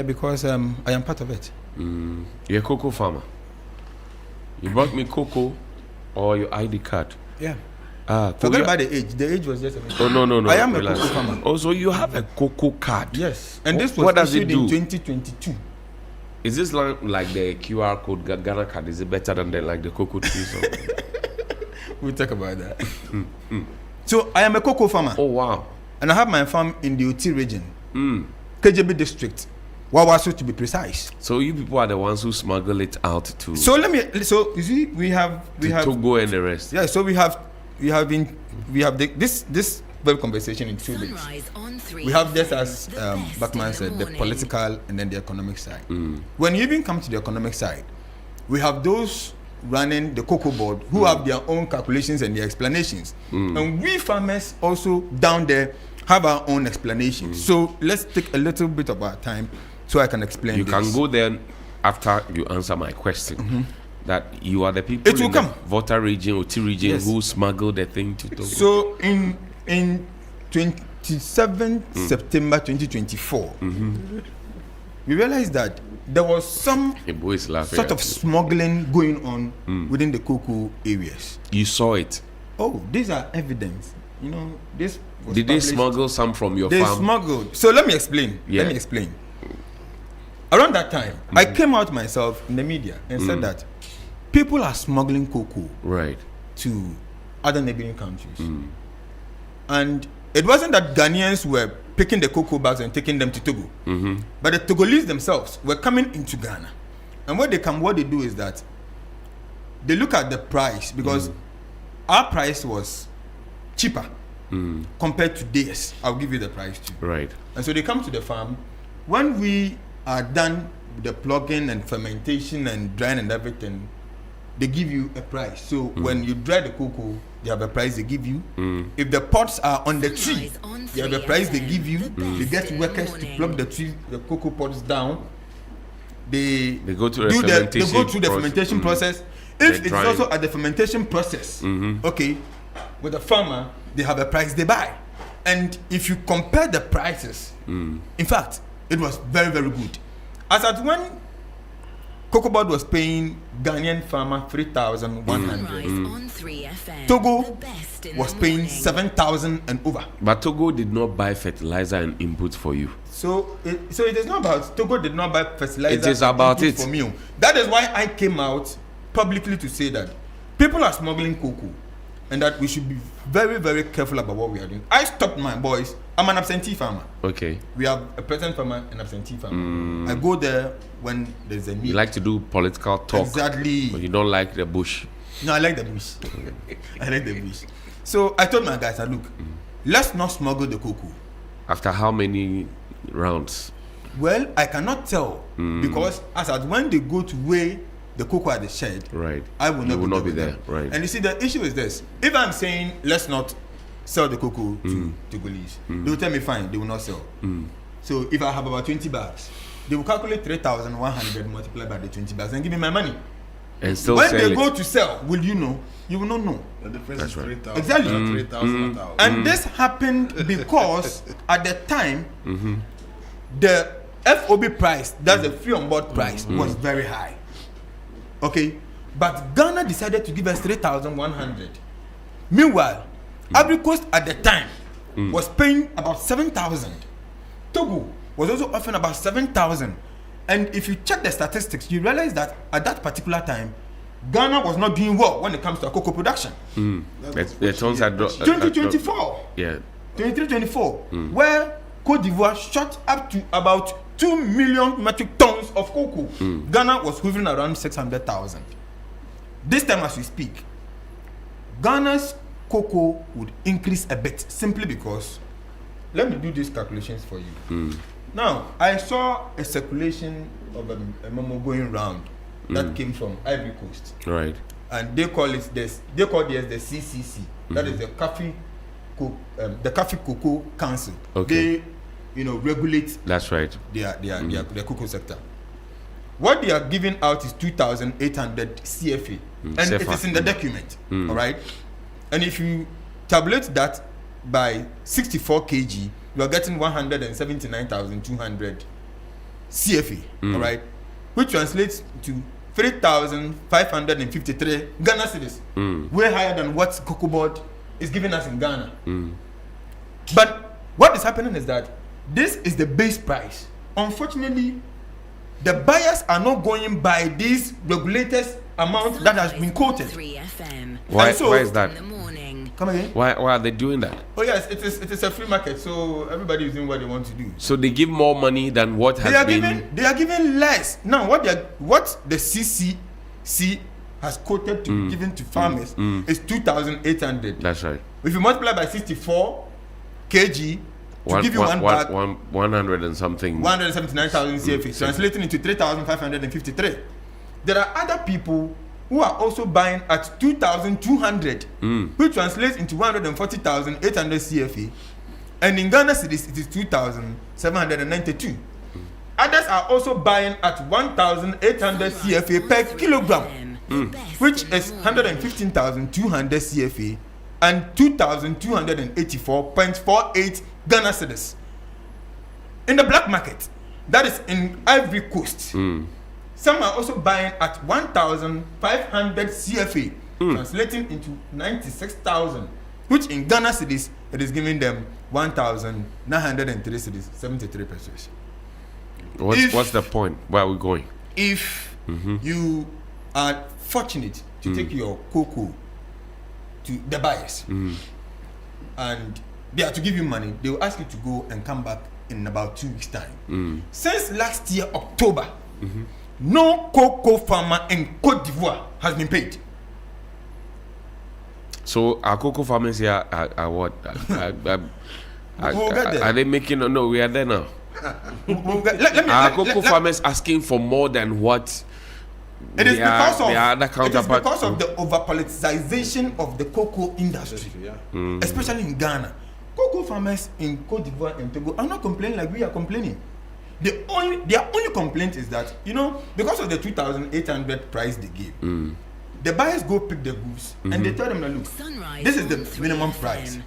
Because I am part of it. You're a cocoa farmer. You brought me cocoa or your ID card? Yeah. Forget Forget about the age. The age was just a mistake. Oh, no. I am Relax. a cocoa farmer. Also, you have a cocoa card. Yes. And this was what does it issued do? in 2022. Is this like the QR code Ghana card? Is it better than the cocoa trees? We'll talk about that. So I am a cocoa farmer. Oh wow! And I have my farm in the Oti region, KJB district, Wawaso to be precise. So you people are the ones who smuggle it out to. So you see, we have Togo and the rest. Yeah. So we have this very conversation in 2 days. We have this, as Bachman said, the political and then the economic side. When you even come to the economic side, we have those running the cocoa board who have their own calculations and their explanations, and we farmers also down there have our own explanations. So let's take a little bit of our time so I can explain. You this. can go there after you answer my question. That you are the people in the Volta region or T region who smuggle the thing to Togo. So in 27 September 2024, we realized that there was some sort of smuggling going on within the cocoa areas. You saw it? Oh, these are evidence. You know, this was Did they published. smuggle some from your They farm? smuggled. So let me explain. Let me explain. Around that time, I came out myself in the media and said that people are smuggling cocoa to other neighboring countries. And it wasn't that Ghanaians were picking the cocoa bags and taking them to Togo. But the Togolese themselves were coming into Ghana. And when they come, what they do is that they look at the price, because our price was cheaper compared to theirs. I'll give you the price too. Right. And so they come to the farm. When we are done with the plugging and fermentation and drying and everything, they give you a price. So when you dry the cocoa, they have a price they give you. If the pods are on the tree, they have a price they give you. They get workers to plug the cocoa pods down. They go through the fermentation process. If it's also at the fermentation process, okay, with the farmer, they have a price they buy. And if you compare the prices, in fact, it was very, very good. As at when Cocoa Board was paying Ghanaian farmer 3,100. Togo was paying 7,000 and over. But Togo did not buy fertilizer and input for you. So it is not about Togo did not buy fertilizer. It is about it for me. That is why I came out publicly to say that people are smuggling cocoa, and that we should be very, very careful about what we are doing. I stopped my boys. I'm an absentee farmer. Okay. We have a present farmer and absentee farmer. I go there when there's a need. You like to do political talk. Exactly. But you don't like the bush. No, I like the bush. I like the bush. So I told my guys, look, let's not smuggle the cocoa. After how many rounds? Well, I cannot tell because as at when they go to weigh the cocoa at the shed, I will not be there. Right. And you see, the issue is this: if I'm saying let's not sell the cocoa to Togolese, they will tell me fine, they will not sell. So if I have about 20 bags, they will calculate 3,100 multiplied by the 20 bags and give me my money. And still when sell they it. go to sell, will you know? You will not know. The difference is 3,000. Exactly. 3,000. And this happened because at the time, the FOB price, that's the free on board price, was very high. Okay, but Ghana decided to give us 3,100. Meanwhile, Ivory Coast at the time was paying about 7,000. Togo was also offering about 7,000. And if you check the statistics, you realize that at that particular time, Ghana was not doing well when it comes to cocoa production. The tons had dropped. 2024. Yeah. 23-24, where Cote d'Ivoire shot up to about 2 million metric tons of cocoa. Ghana was hovering around 600,000. This time as we speak, Ghana's cocoa would increase a bit simply because, let me do these calculations for you. Now, I saw a circulation of a memo going round that came from Ivory Coast. Right. And they call it this. They call this the CCC. That is the Coffee Cocoa Council. Okay. They, regulate. That's right. Their cocoa sector. What they are giving out is 2,800 CFA, and it is in the document. All right. And if you tabulate that by 64 kg, you are getting 179,200 CFA. All right, which translates to 3,553 Ghana cedis, way higher than what Cocoa Board is giving us in Ghana. But what is happening is that this is the base price. Unfortunately, the buyers are not going by these regulators amount that has been quoted. Why is that? Come again? Why are they doing that? Oh yes, it is a free market, so everybody is doing what they want to do. So they give more money than what has been. They are giving less. Now what the CCC has quoted to be given to farmers is 2,800. That's right. If you multiply by 64 kg, to give you one bag, 100 and something. 179,000 CFA, translating into 3,553. There are other people who are also buying at 2,200, which translates into 140,800 CFA, and in Ghana cedis it is 2,792. Others are also buying at 1,800 CFA per kilogram, which is 115,200 CFA and 2,284.48 Ghana cedis. In the black market, that is in Ivory Coast. Some are also buying at 1,500 CFA, translating into 96,000, which in Ghana cedis it is giving them 1,903 cedis, 73 pesos. What's the point? Where are we going? If you are fortunate to take your cocoa to the buyers and they are to give you money, they will ask you to go and come back in about 2 weeks' time. Since last year, October, no cocoa farmer in Cote d'Ivoire has been paid. So our cocoa farmers here are what? We'll get there. Are they making? No, we are there now. Our cocoa farmers asking for more than what? It is because of the over-politicization of the cocoa industry, especially in Ghana. Cocoa farmers in Cote d'Ivoire and Togo are not complaining like we are complaining. Their only complaint is that, because of the 2,800 price they gave, the buyers go pick the goods and they tell them that, look, this is the minimum price,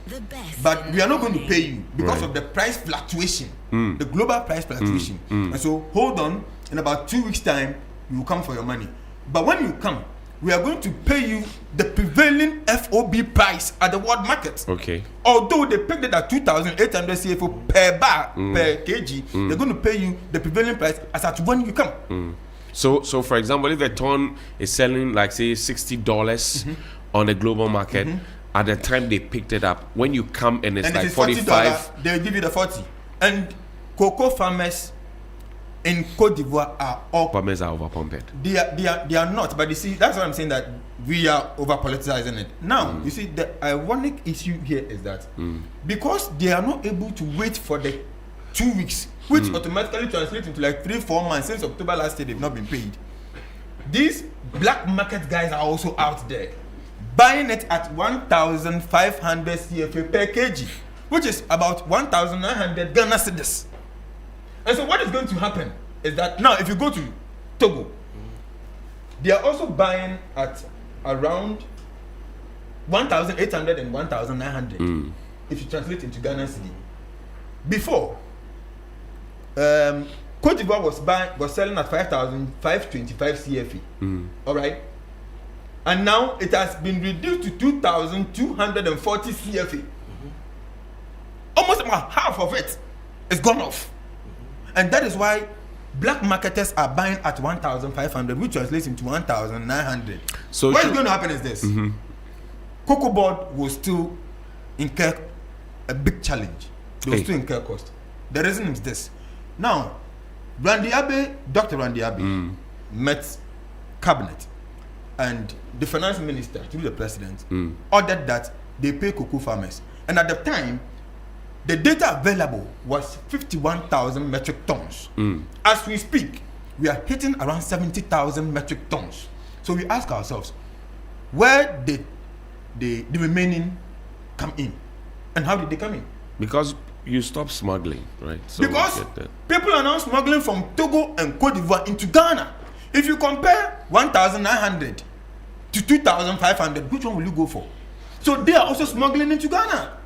but we are not going to pay you because of the price fluctuation, the global price fluctuation. And so hold on, in about 2 weeks' time, you will come for your money. But when you come, we are going to pay you the prevailing FOB price at the world market. Okay. Although they picked it at 2,800 CFO per bar, per kg, they're going to pay you the prevailing price as at when you come. So for example, if a ton is selling like say $60 on the global market, at the time they picked it up, when you come and it's like $45, they'll give you the 40. And cocoa farmers in Cote d'Ivoire are all farmers are overpumped. They are not, but you see, that's what I'm saying, that we are over politicizing it. Now, you see, the ironic issue here is that because they are not able to wait for the 2 weeks, which automatically translates into like 3-4 months since October last year, they've not been paid. These black market guys are also out there buying it at 1,500 CFA per kg, which is about 1,900 Ghana cedis. And so what is going to happen is that now if you go to Togo, they are also buying at around 1,800 and 1,900 if you translate into Ghana cedi. Before, Cote d'Ivoire was selling at 5,525 CFA. All right, and now it has been reduced to 2,240 CFA. Almost about half of it is gone off. And that is why black marketers are buying at 1,500, which translates into 1,900. So what is going to happen is this: Cocoa Board will still incur a big challenge. They will still incur cost. The reason is this: now, Dr. Randy Abe met cabinet, and the finance minister, through the president, ordered that they pay cocoa farmers. And at the time, the data available was 51,000 metric tons. As we speak, we are hitting around 70,000 metric tons. So we ask ourselves, where did the remaining come in? And how did they come in? Because you stopped smuggling, right? So Because people are now smuggling from Togo and Cote d'Ivoire into Ghana. If you compare 1,900 to 2,500, which one will you go for? So they are also smuggling into Ghana.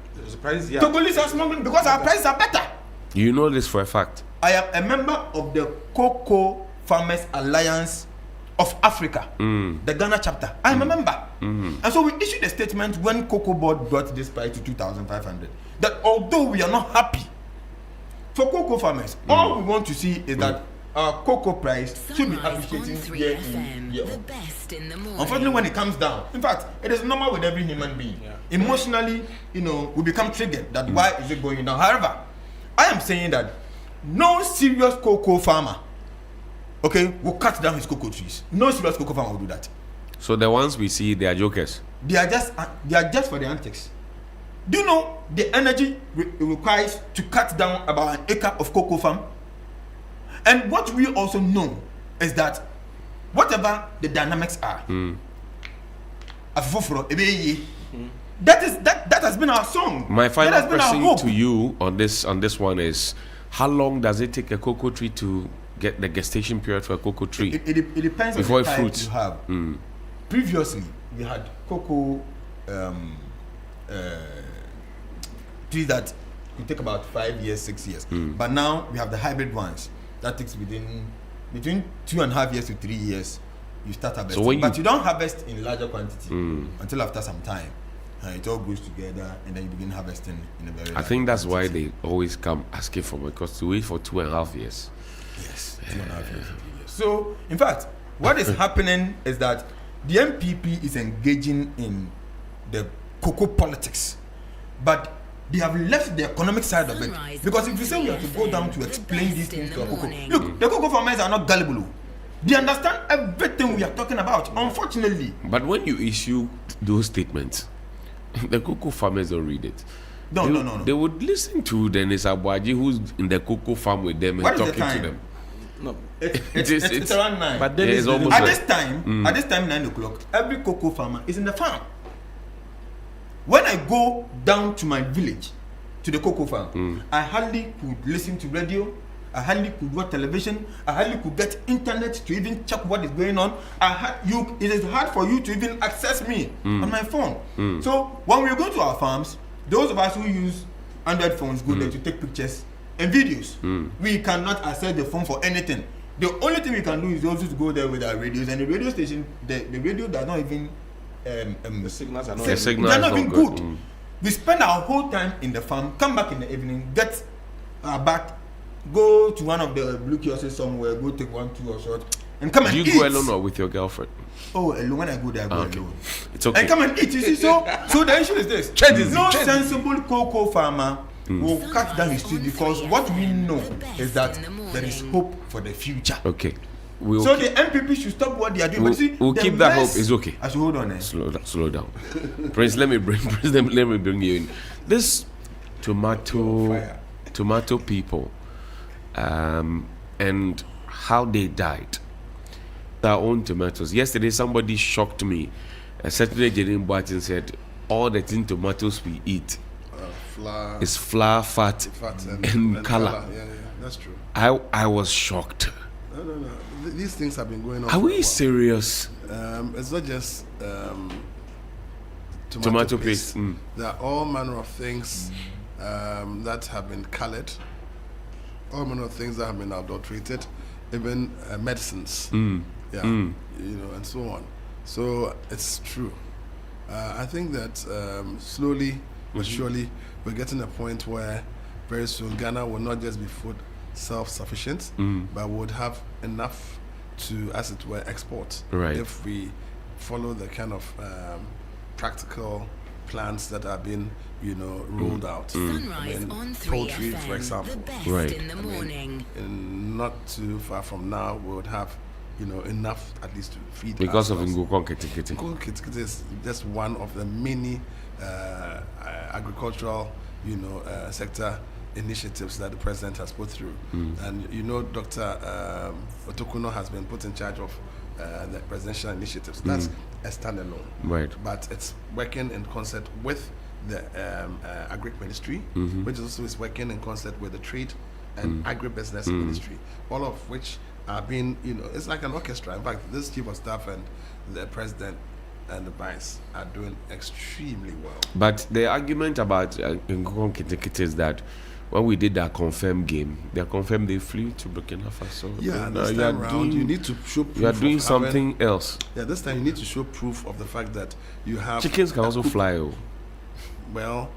Togolese are smuggling because our prices are better. You know this for a fact. I am a member of the Cocoa Farmers Alliance of Africa, the Ghana chapter. I am a member. And so we issued a statement when Cocoa Board brought this price to 2,500 that although we are not happy for cocoa farmers, all we want to see is that our cocoa price should be appreciating year in, year out. Unfortunately, when it comes down, in fact, it is normal with every human being. Emotionally, we become triggered that why is it going down? However, I am saying that no serious cocoa farmer, will cut down his cocoa trees. No serious cocoa farmer will do that. So the ones we see, they are jokers. They are just for the antics. Do you know the energy it requires to cut down about an acre of cocoa farm? And what we also know is that whatever the dynamics are, that has been our song. My final question to you on this one is, how long does it take a cocoa tree to get the gestation period for a cocoa tree? It depends before on the it type fruits. You have. Previously, we had cocoa trees that could take about 5 years, 6 years. But now we have the hybrid ones that takes between 2.5 years to 3 years. You start harvesting, so but you don't harvest in larger quantity until after some time. It all goes together, and then you begin harvesting in a very. I think that's why they always come asking for me, because to wait for 2.5 years. Yes, 2.5 years. So, in fact, what is happening is that the MPP is engaging in the cocoa politics, but they have left the economic side of it. Because if you say we have to go down to explain these things to our cocoa, look, the cocoa farmers are not gullible. They understand everything we are talking about, unfortunately. But when you issue those statements, the cocoa farmers don't read it. No. They would listen to Dennis Abuaji, who's in the cocoa farm with them and talking to them. No, it's around 9. But then it's almost at this time 9 o'clock, every cocoa farmer is in the farm. When I go down to my village, to the cocoa farm, I hardly could listen to radio, I hardly could watch television, I hardly could get internet to even check what is going on. It is hard for you to even access me on my phone. So when we go to our farms, those of us who use Android phones go there to take pictures and videos. We cannot access the phone for anything. The only thing we can do is also to go there with our radios, and the radio station, the radio does not even the signals are not they're not even good. We spend our whole time in the farm, come back in the evening, get back, go to one of the blue kiosks somewhere, go take 1, 2 or short, and come and eat. Do you go alone or with your girlfriend? Oh, alone. When I go there, I go alone. It's okay. And come and eat. You see, so the issue is this: no sensible cocoa farmer will cut down his tree, because what we know is that there is hope for the future. Okay. So the MPP should stop what they are doing. We'll keep that hope. It's okay. I should hold on. Slow down. Prince, let me bring you in. This tomato people, and how they died. Their own tomatoes. Yesterday, somebody shocked me. Saturday, Jane Barton said, all the tin tomatoes we eat is flour, fat and color. Yeah, that's true. I was shocked. No. These things have been going on. Are we serious? It's not just tomato paste. There are all manner of things that have been colored, all manner of things that have been adulterated, even medicines. And so on. So it's true. I think that slowly but surely we're getting a point where very soon Ghana will not just be food self-sufficient, but would have enough to, as it were, export. Right. If we follow the kind of practical plans that are being, rolled out. Sunrise on 3 poultry, FM, for example. the best in the morning. Not too far from now, we would have enough at least to feed. Because of ourselves. Ngukon Kitikiti. Ngukon Kitikiti is just one of the many agricultural, sector initiatives that the president has put through. And Dr. Otokuno has been put in charge of the presidential initiatives. That's a standalone. Right. But it's working in concert with the Agric Ministry, which also is working in concert with the Trade and Agribusiness Ministry, all of which are being, it's like an orchestra. In fact, this chief of staff and the president and the vice are doing extremely well. But the argument about Ngukon Kitikiti is that when we did that confirmed game, they confirmed they flew to Burkina Faso. Yeah, this time around, you need to show proof. You are doing something else. Yeah, this time you need to show proof of the fact that you have... Chickens can also fly. Well,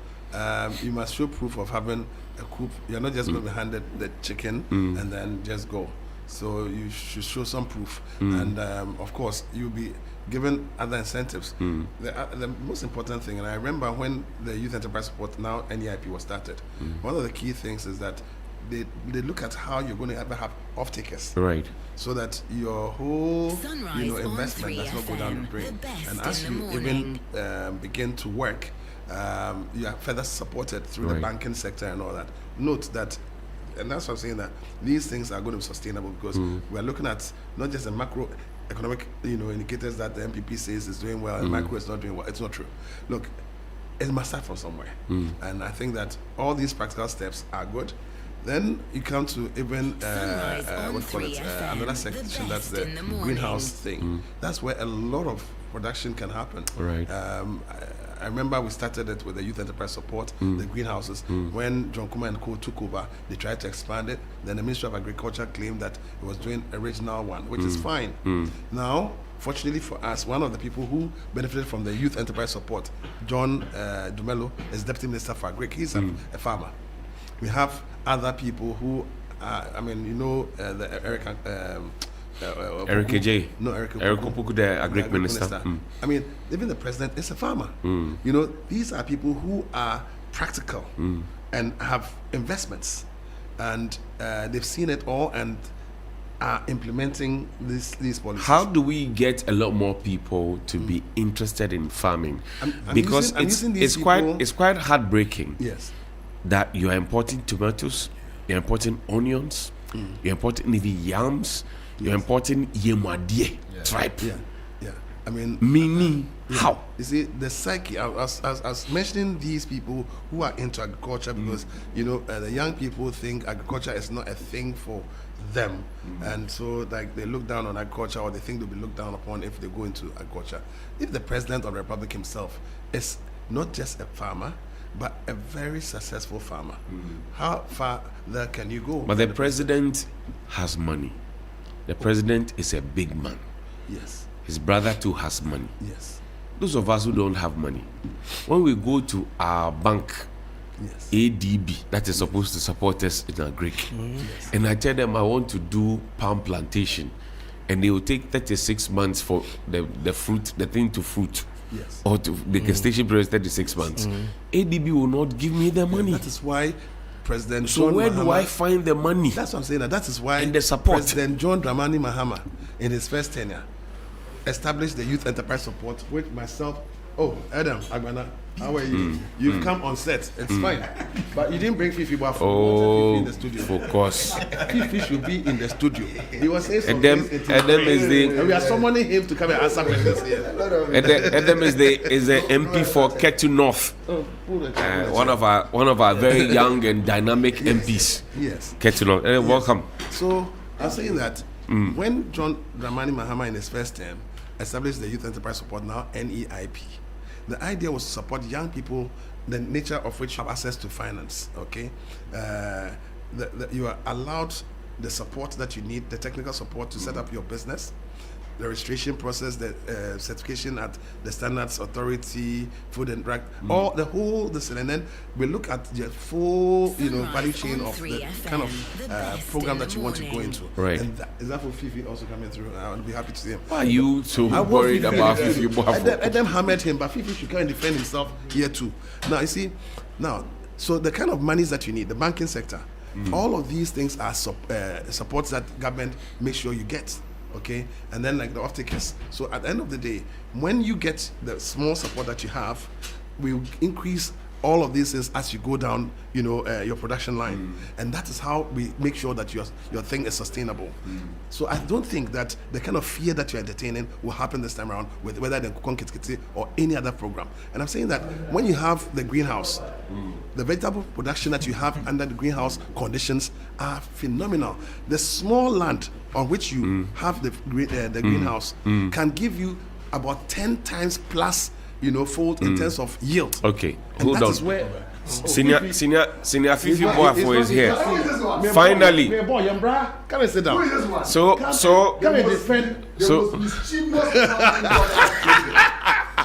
you must show proof of having a coop. You're not just going to be handed the chicken and then just go. So you should show some proof. And of course, you'll be given other incentives. The most important thing, and I remember when the Youth Enterprise Support, now NEIP, was started, one of the key things is that they look at how you're going to ever have off-takers. Right. So that your whole investment does not go down the drain. And as you even begin to work, you are further supported through the banking sector and all that. Note that, and that's what I'm saying, that these things are going to be sustainable because we're looking at not just the macroeconomic indicators that the MPP says is doing well and macro is not doing well. It's not true. Look, it must start from somewhere. And I think that all these practical steps are good. Then you come to even another section, that's the greenhouse thing. That's where a lot of production can happen. Right. I remember we started it with the Youth Enterprise Support, the greenhouses. When John Kuma and Co took over, they tried to expand it. Then the Ministry of Agriculture claimed that it was doing a regional one, which is fine. Now, fortunately for us, one of the people who benefited from the Youth Enterprise Support, John Dumelo, is Deputy Minister for Agric. He's a farmer. We have other people who, the Eric J. No, Eric Opoku, the Agric Minister. I mean, even the president is a farmer. These are people who are practical and have investments, and they've seen it all and are implementing these policies. How do we get a lot more people to be interested in farming? Because it's quite heartbreaking. Yes. That you are importing tomatoes, you're importing onions, you're importing even yams. You're importing Yemwadie tribe. Yeah. I mean, how? You see, the psyche, I was mentioning these people who are into agriculture because, the young people think agriculture is not a thing for them. And so, like, they look down on agriculture, or they think they'll be looked down upon if they go into agriculture. If the president of the republic himself is not just a farmer, but a very successful farmer, how far there can you go? But the president has money. The president is a big man. Yes. His brother too has money. Yes. Those of us who don't have money, when we go to our bank, ADB, that is supposed to support us in our Greek, and I tell them I want to do palm plantation, and they will take 36 months for the thing to fruit. Yes. Or to the gestation period is 36 months. ADB will not give me the money. That is why President So John where Mahama, do I find the money? That's what I'm saying. That is why and the support. President John Dramani Mahama, in his first tenure, established the Youth Enterprise Support, which myself, Adam Agbana, how are you? You've come on set. It's fine. But you didn't bring Fifi Bafo. Oh, in the studio. of course. Fifi should be in the studio. He was saying and them is the. And we are summoning him to come and answer questions here. Adam is the MP for Ketu North. One of our very young and dynamic MPs. Yes. Ketu North. Welcome. So I was saying that when John Dramani Mahama in his first term established the Youth Enterprise Support, now NEIP, the idea was to support young people, the nature of which have access to finance. Okay, you are allowed the support that you need, the technical support to set up your business, the registration process, the certification at the Standards Authority, Food and Drug, all the whole and then we look at the full value chain of the kind of program that you want to go into. Right. And is that for Fifi also coming through? I would be happy to see him. Why are you so worried about Fifi? Adam hammered him, but Fifi should come and defend himself here too. Now you see, so the kind of monies that you need, the banking sector, all of these things are supports that government makes sure you get. okay, and then like the off-takers. So at the end of the day, when you get the small support that you have, we increase all of these things as you go down, your production line, and that is how we make sure that your thing is sustainable. So I don't think that the kind of fear that you're entertaining will happen this time around with whether the Kukon Kitskitsi or any other program. And I'm saying that when you have the greenhouse, the vegetable production that you have under the greenhouse conditions are phenomenal. The small land on which you have the greenhouse can give you about 10 times plus fold in terms of yield. Okay, and hold that on. is where Senior Fifi Boafo is here. Finally. Come and sit down. So come and defend the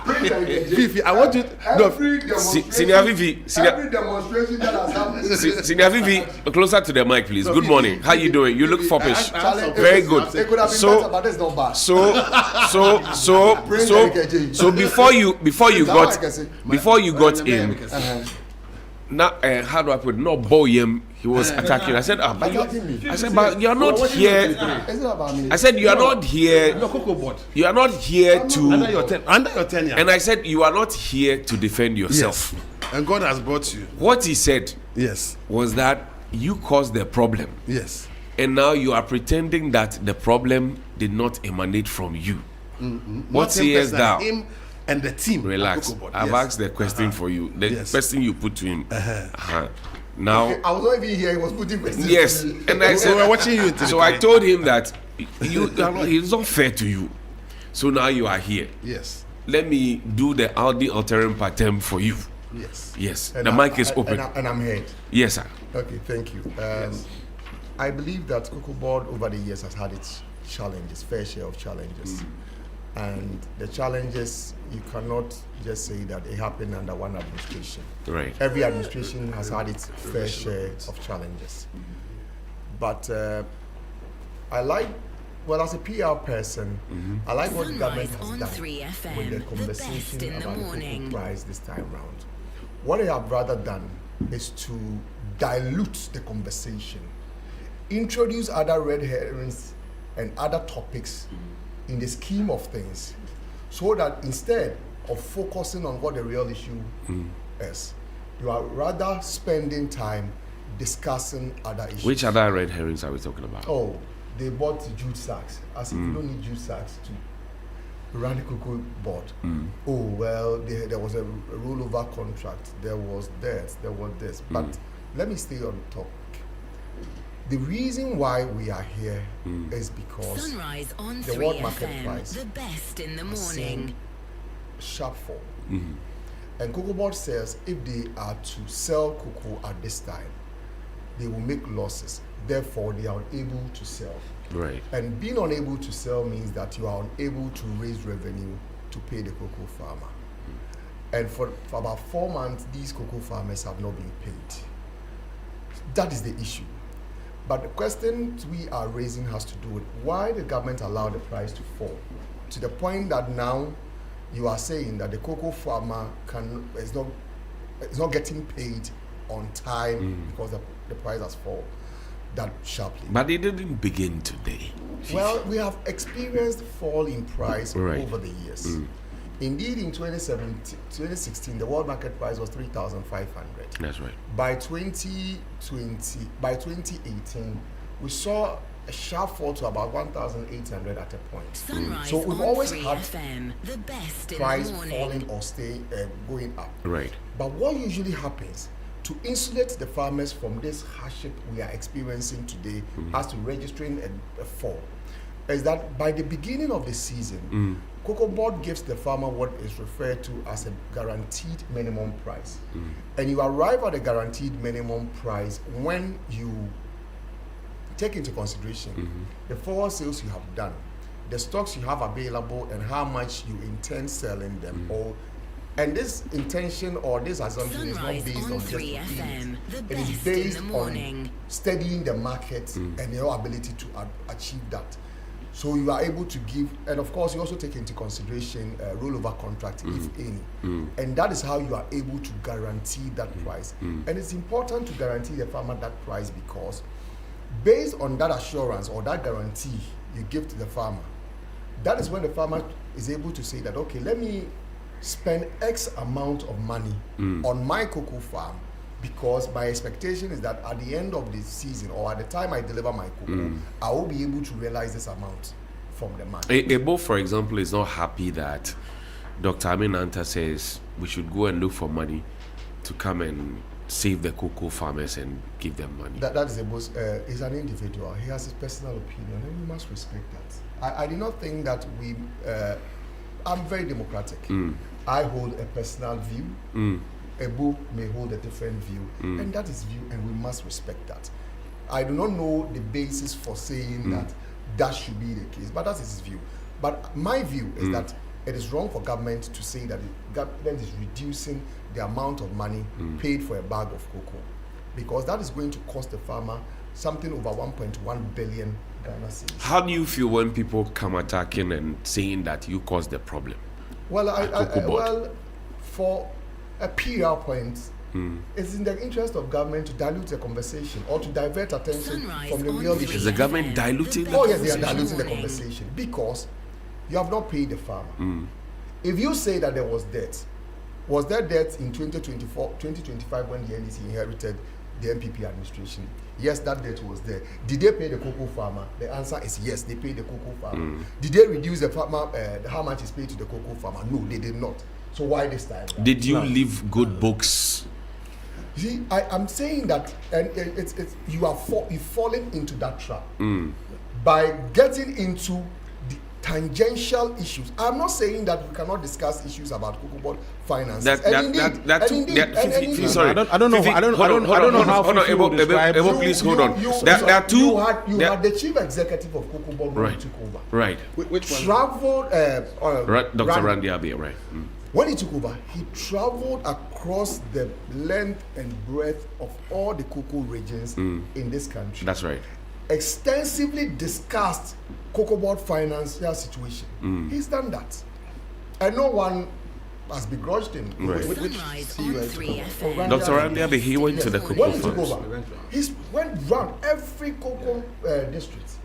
Fifi, I want you Senior Fifi, every demonstration that has happened. Senior Fifi, closer to the mic, please. Good morning. How you doing? You look foppish. Very good. So before you got in, now how do I put it? No boyem. He was attacking. I said, but you're not here. I said you are not here. You are not here to under your tenure. And I said you are not here to defend yourself. Yes. And God has brought you. What he said, yes, was that you caused the problem. Yes. And now you are pretending that the problem did not emanate from you. What he is now? Him and the team. Relax. I've asked the question for you. The question you put to him. Now, okay, I was not even here. He was putting questions. Yes, and I said, we're watching you. So I told him that it's not fair to you. So now you are here. Yes. Let me do the Audi altering pattern for you. Yes. Yes. And the mic is open. And I'm here. Yes, sir. Okay, thank you. Yes. I believe that Cocoa Board over the years has had its challenges, fair share of challenges. And the challenges, you cannot just say that it happened under one administration. Right. Every administration has had its fair share of challenges. But I like, well, as a PR person, I like what the government has done with the conversation about the cocoa price this time round. What they have rather done is to dilute the conversation, introduce other red herrings and other topics in the scheme of things, so that instead of focusing on what the real issue is, you are rather spending time discussing other issues. Which other red herrings are we talking about? Oh, they bought jute sacks. As if you don't need jute sacks to run the Cocoa Board. Oh, well, there was a rollover contract. There was that, there was this. But let me stay on topic. The reason why we are here is because Sunrise on the 3 world market FM, price, the best in the has seen morning. sharp fall. And Cocoa Board says if they are to sell cocoa at this time, they will make losses. Therefore, they are unable to sell. Right. And being unable to sell means that you are unable to raise revenue to pay the cocoa farmer. And for about 4 months, these cocoa farmers have not been paid. That is the issue. But the question we are raising has to do with why the government allowed the price to fall, to the point that now you are saying that the cocoa farmer is not getting paid on time because the price has fallen that sharply. But it didn't begin today. Well, we have experienced fall in price over the years. Indeed, in 2016, the world market price was 3,500. That's right. By 2018, we saw a sharp fall to about 1,800 at a point. So we've always had FM, the best price in the morning. falling or going up. Right. But what usually happens to insulate the farmers from this hardship we are experiencing today as to registering a fall is that by the beginning of the season, Cocoa Board gives the farmer what is referred to as a guaranteed minimum price. And you arrive at a guaranteed minimum price when you take into consideration the forward sales you have done, the stocks you have available, and how much you intend selling them. And this intention or this assumption is not based on just FM, it is based on studying the market and your ability to achieve that. So you are able to give, and of course you also take into consideration rollover contract, if any. And that is how you are able to guarantee that price. And it's important to guarantee the farmer that price because based on that assurance or that guarantee you give to the farmer. That is when the farmer is able to say that, okay, let me spend X amount of money on my cocoa farm, because my expectation is that at the end of the season or at the time I deliver my cocoa, I will be able to realize this amount from the market. Ebo, for example, is not happy that Dr. Amin Anta says we should go and look for money to come and save the cocoa farmers and give them money. That is Ebo's, he's an individual. He has his personal opinion, and we must respect that. I do not think that we, I'm very democratic. I hold a personal view. Ebo may hold a different view, and that is view, and we must respect that. I do not know the basis for saying that should be the case, but that is his view. But my view is that it is wrong for government to say that the government is reducing the amount of money paid for a bag of cocoa, because that is going to cost the farmer something over 1.1 billion Ghana cedis. How do you feel when people come attacking and saying that you caused the problem? Well, well, for a PR point, it's in the interest of government to dilute the conversation or to divert attention from the real issue. Is the government diluting the conversation? Oh, yes, they are diluting the conversation because you have not paid the farmer. If you say that there was debt, was there debt in 2025 when the NDC inherited the MPP administration? Yes, that debt was there. Did they pay the cocoa farmer? The answer is yes, they paid the cocoa farmer. Did they reduce the farmer, how much is paid to the cocoa farmer? No, they did not. So why this time? Did you leave good books? See, I'm saying that, and you've fallen into that trap by getting into the tangential issues. I'm not saying that we cannot discuss issues about cocoa board finances. Sorry, I don't know how. Hold on, Ebo, please hold on. There are two. You had the chief executive of cocoa board when he took over. Right. Which one? Traveled. Dr. Randy Abiy, right. When he took over, he traveled across the length and breadth of all the cocoa regions in this country. That's right. Extensively discussed cocoa board financial situation. He's done that. And no one has begrudged him. Right. Dr. Randy Abiy, he went to the cocoa farms. When he took over, he went round every cocoa district.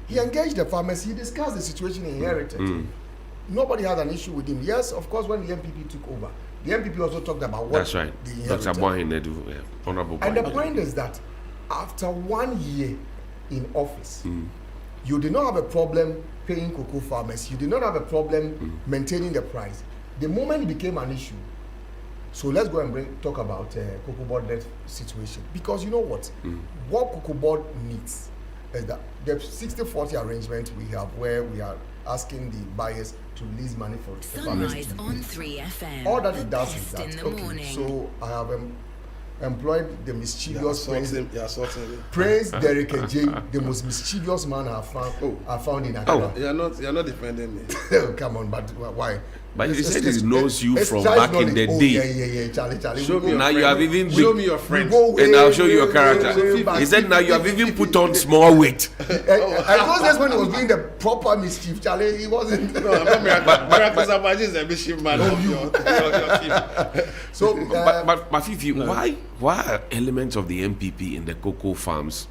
He engaged the farmers. He discussed the situation he inherited. Nobody had an issue with him. Yes, of course, when the MPP took over, the MPP also talked about what That's right. Dr. Boahin, Honorable And the point is that after 1 year in office, you did not have a problem paying cocoa farmers. You did not have a problem maintaining the price. The moment it became an issue, so let's go and talk about cocoa board debt situation. Because you know what? What cocoa board needs is that the 60-40 arrangement we have where we are asking the buyers to release money for the farmers. Sunrise on 3FM. All that it does is that, so I have employed the mischievous Prince Derek J, the most mischievous man I found in Accra. You're not defending me. Come on, but why? But he said he knows you from back in the day. Yeah, Charlie. Show me now you have even show me your friend, and I'll show you your character. He said now you have even put on small weight. I was just when he was doing the proper mischief, Charlie. He wasn't. No, I'm not Miracle Sabaji is a mischief man of your team. So, but Fifi, why are elements of the MPP in the cocoa farms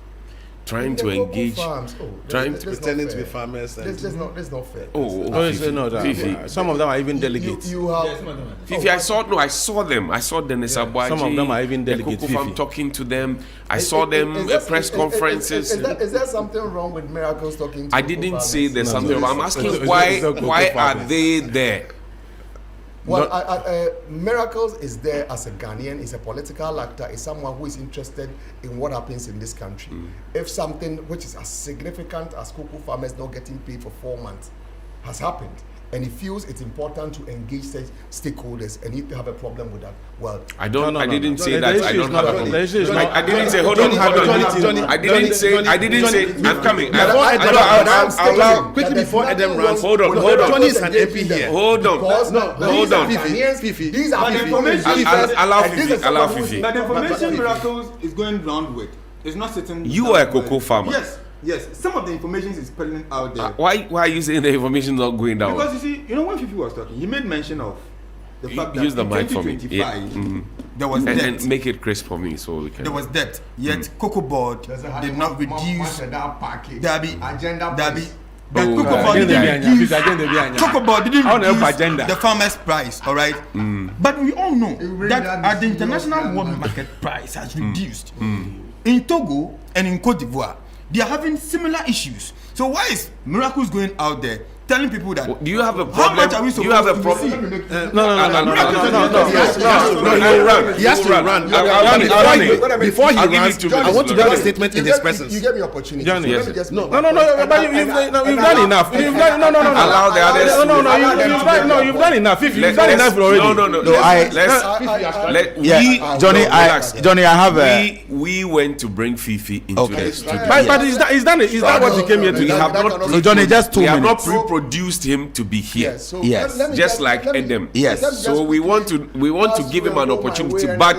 trying to engage, trying to pretending to be farmers? That's not fair. Some of them are even delegates. Fifi, I saw them. I saw Dennis Abuaji. Some of them are even delegates. Cocoa farm talking to them. I saw them at press conferences. Is there something wrong with Miracles talking to I didn't say there's something wrong. I'm asking why are they there? Well, Miracles is there as a Ghanaian, is a political actor, is someone who is interested in what happens in this country. If something which is as significant as cocoa farmers not getting paid for 4 months has happened, and he feels it's important to engage stakeholders, and if they have a problem with that, well, I didn't say that. I don't have a problem. I didn't say. Hold on. I didn't say. I'm coming. I'll quickly before Adam runs. Hold on. Johnny is an MP here. Hold on. Fifi. These are Allow Fifi. But the information Miracles is going round with. It's not sitting. You are a cocoa farmer. Yes, some of the information is spilling out there. Why are you saying the information not going down? Because you see, when Fifi was talking, he made mention of the fact that use the mic for me. There was debt. And make it crisp for me so we can. There was debt. Yet Cocoa Board did not reduce. that Cocoa didn't reduce the farmer's price, all right? But we all know that the international world market price has reduced. In Togo and in Cote d'Ivoire, they are having similar issues. So why is Miracles going out there telling people that? Do you have a problem? How much are we supposed you have a to problem? No. He has to run. Before he runs, I want to make a statement in his presence. You gave me opportunity. Johnny, so yes. let me just No, but you've done enough. You've done Allow the others. You've done enough. You've done enough already. Johnny, I have a. We went to bring Fifi into the studio. But is that what he came here to do? We have not. So Johnny, just 2 We have not minutes. pre-produced him to be here. Yes. Just like Edem. Yes. So we want to give him an opportunity, but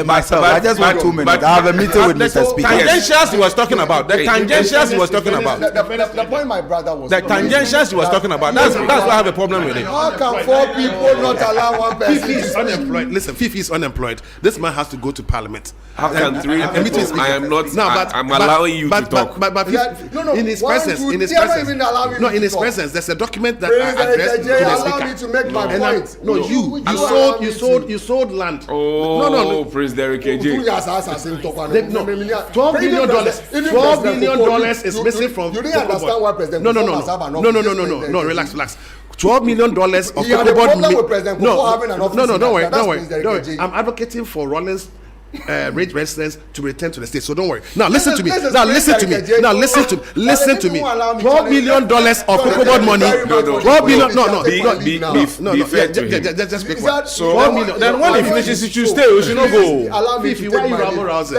myself, I just want 2 minutes. I have a meeting with Mr. Speaker. Tangentials he was talking about. The tangentials he was talking about. The point my brother was. The tangentials he was talking about. That's why I have a problem with it. How can 4 people not allow one person? Fifi is unemployed. Listen, Fifi is unemployed. This man has to go to Parliament. How can 3 people? I am not. I'm allowing you to talk. But in his presence, in his presence, there's a document that I addressed to the speaker. Allow me to make my point. You sold land. No. Prince Derek AJ. $12 million is missing from. You didn't understand why President. No. Relax. $12 million of Cocobod. No, don't worry. I'm advocating for Rollins. Rage residents to return to the state. So don't worry. Now listen to me. $12 million of Cocobod money. $12 million. No. Just speak one. So $12 million. Then when he finishes, he should stay. We should not go. Fifi, why you rabble rousing?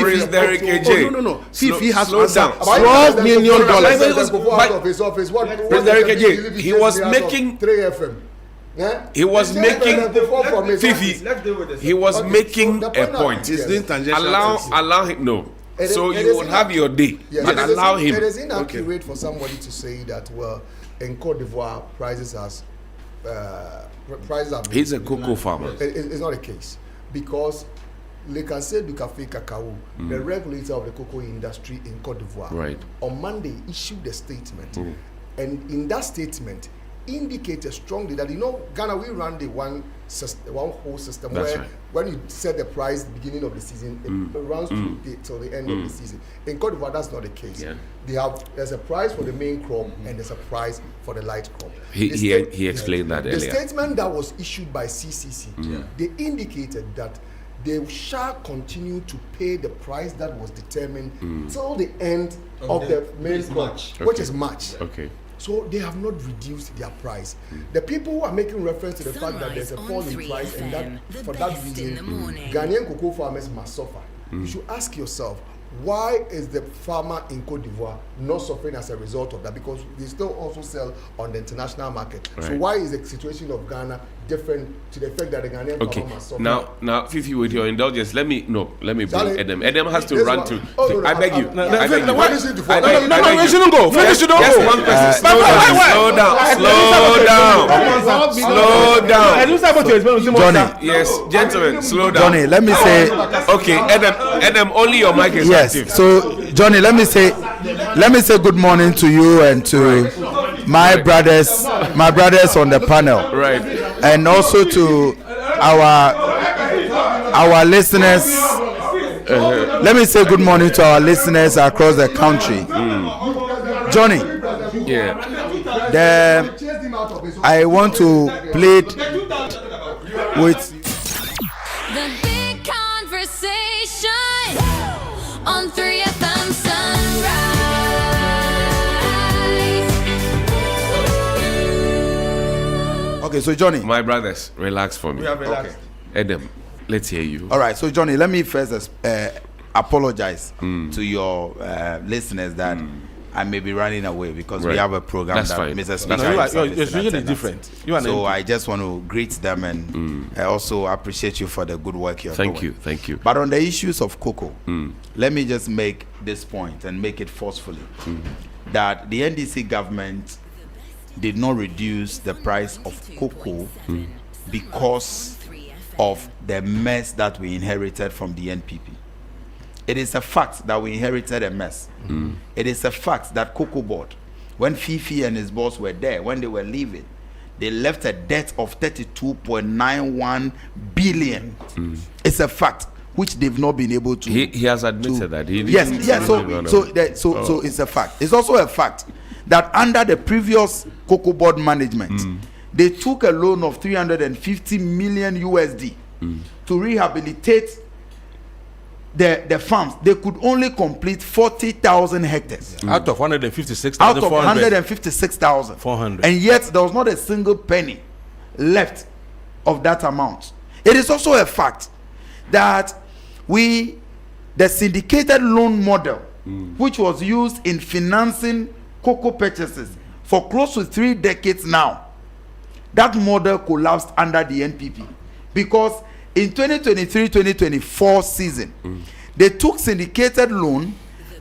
Prince Derek AJ. No. Fifi has down. $12 million. Prince Derek AJ. He was making 3FM. Yeah? He was making Fifi. He was making a point. Allow him. No. So you will have your day, but allow him. It is inaccurate for somebody to say that in Cote d'Ivoire prices have. He's a cocoa farmer. It's not the case because Le Conseil du Café Cacao, the regulator of the cocoa industry in Cote d'Ivoire, on Monday issued a statement, and in that statement indicated strongly that Ghana we run the one whole system when you set the price at the beginning of the season it runs till the end of the season. In Cote d'Ivoire that's not the case. There's a price for the main crop and there's a price for the light crop. He explained that earlier. The statement that was issued by CCC, they indicated that they shall continue to pay the price that was determined till the end of the main crop, which is March. Okay. So they have not reduced their price. The people who are making reference to the fact that there's a fall in price and that for that reason Ghanaian cocoa farmers must suffer. You should ask yourself, why is the farmer in Cote d'Ivoire not suffering as a result of that? Because they still also sell on the international market. So why is the situation of Ghana different to the effect that the Ghanaian farmer must suffer? Now, Fifi, with your indulgence, let me bring Edem. Edem has to run to. I beg you. No, you shouldn't go. Finish, you don't go. Just one question. Slow down. Johnny. Yes, gentlemen, slow down. Johnny, let me say. Okay, Edem, only your mic is active. So Johnny, let me say good morning to you and to my brothers on the panel, right, and also to our listeners. Let me say good morning to our listeners across the country. Johnny, I want to plead with the big conversation on 3FM Sunrise. Okay, so Johnny, my brothers, relax for me. We have relaxed. Okay. Edem, let's hear you. All right, so Johnny, let me first apologize to your listeners that I may be running away because we have a program that Mr. Speaker is really different. So I just want to greet them and I also appreciate you for the good work you're doing. Thank you. But on the issues of cocoa, let me just make this point and make it forcefully that the NDC government did not reduce the price of cocoa because of the mess that we inherited from the NPP. it is a fact that we inherited a mess. It is a fact that Cocoa Board, when Fifi and his boss were there, when they were leaving, they left a debt of 32.91 billion. It's a fact which they've not been able to. He has admitted that. So it's a fact. It's also a fact that under the previous Cocoa Board management, they took a loan of 350 million USD to rehabilitate the farms. They could only complete 40,000 hectares out of 156,000. Out of 156,000. And yet there was not a single penny left of that amount. It is also a fact that the syndicated loan model, which was used in financing cocoa purchases for close to 3 decades now, that model collapsed under the NPP, because in 2023-2024 season, they took syndicated loan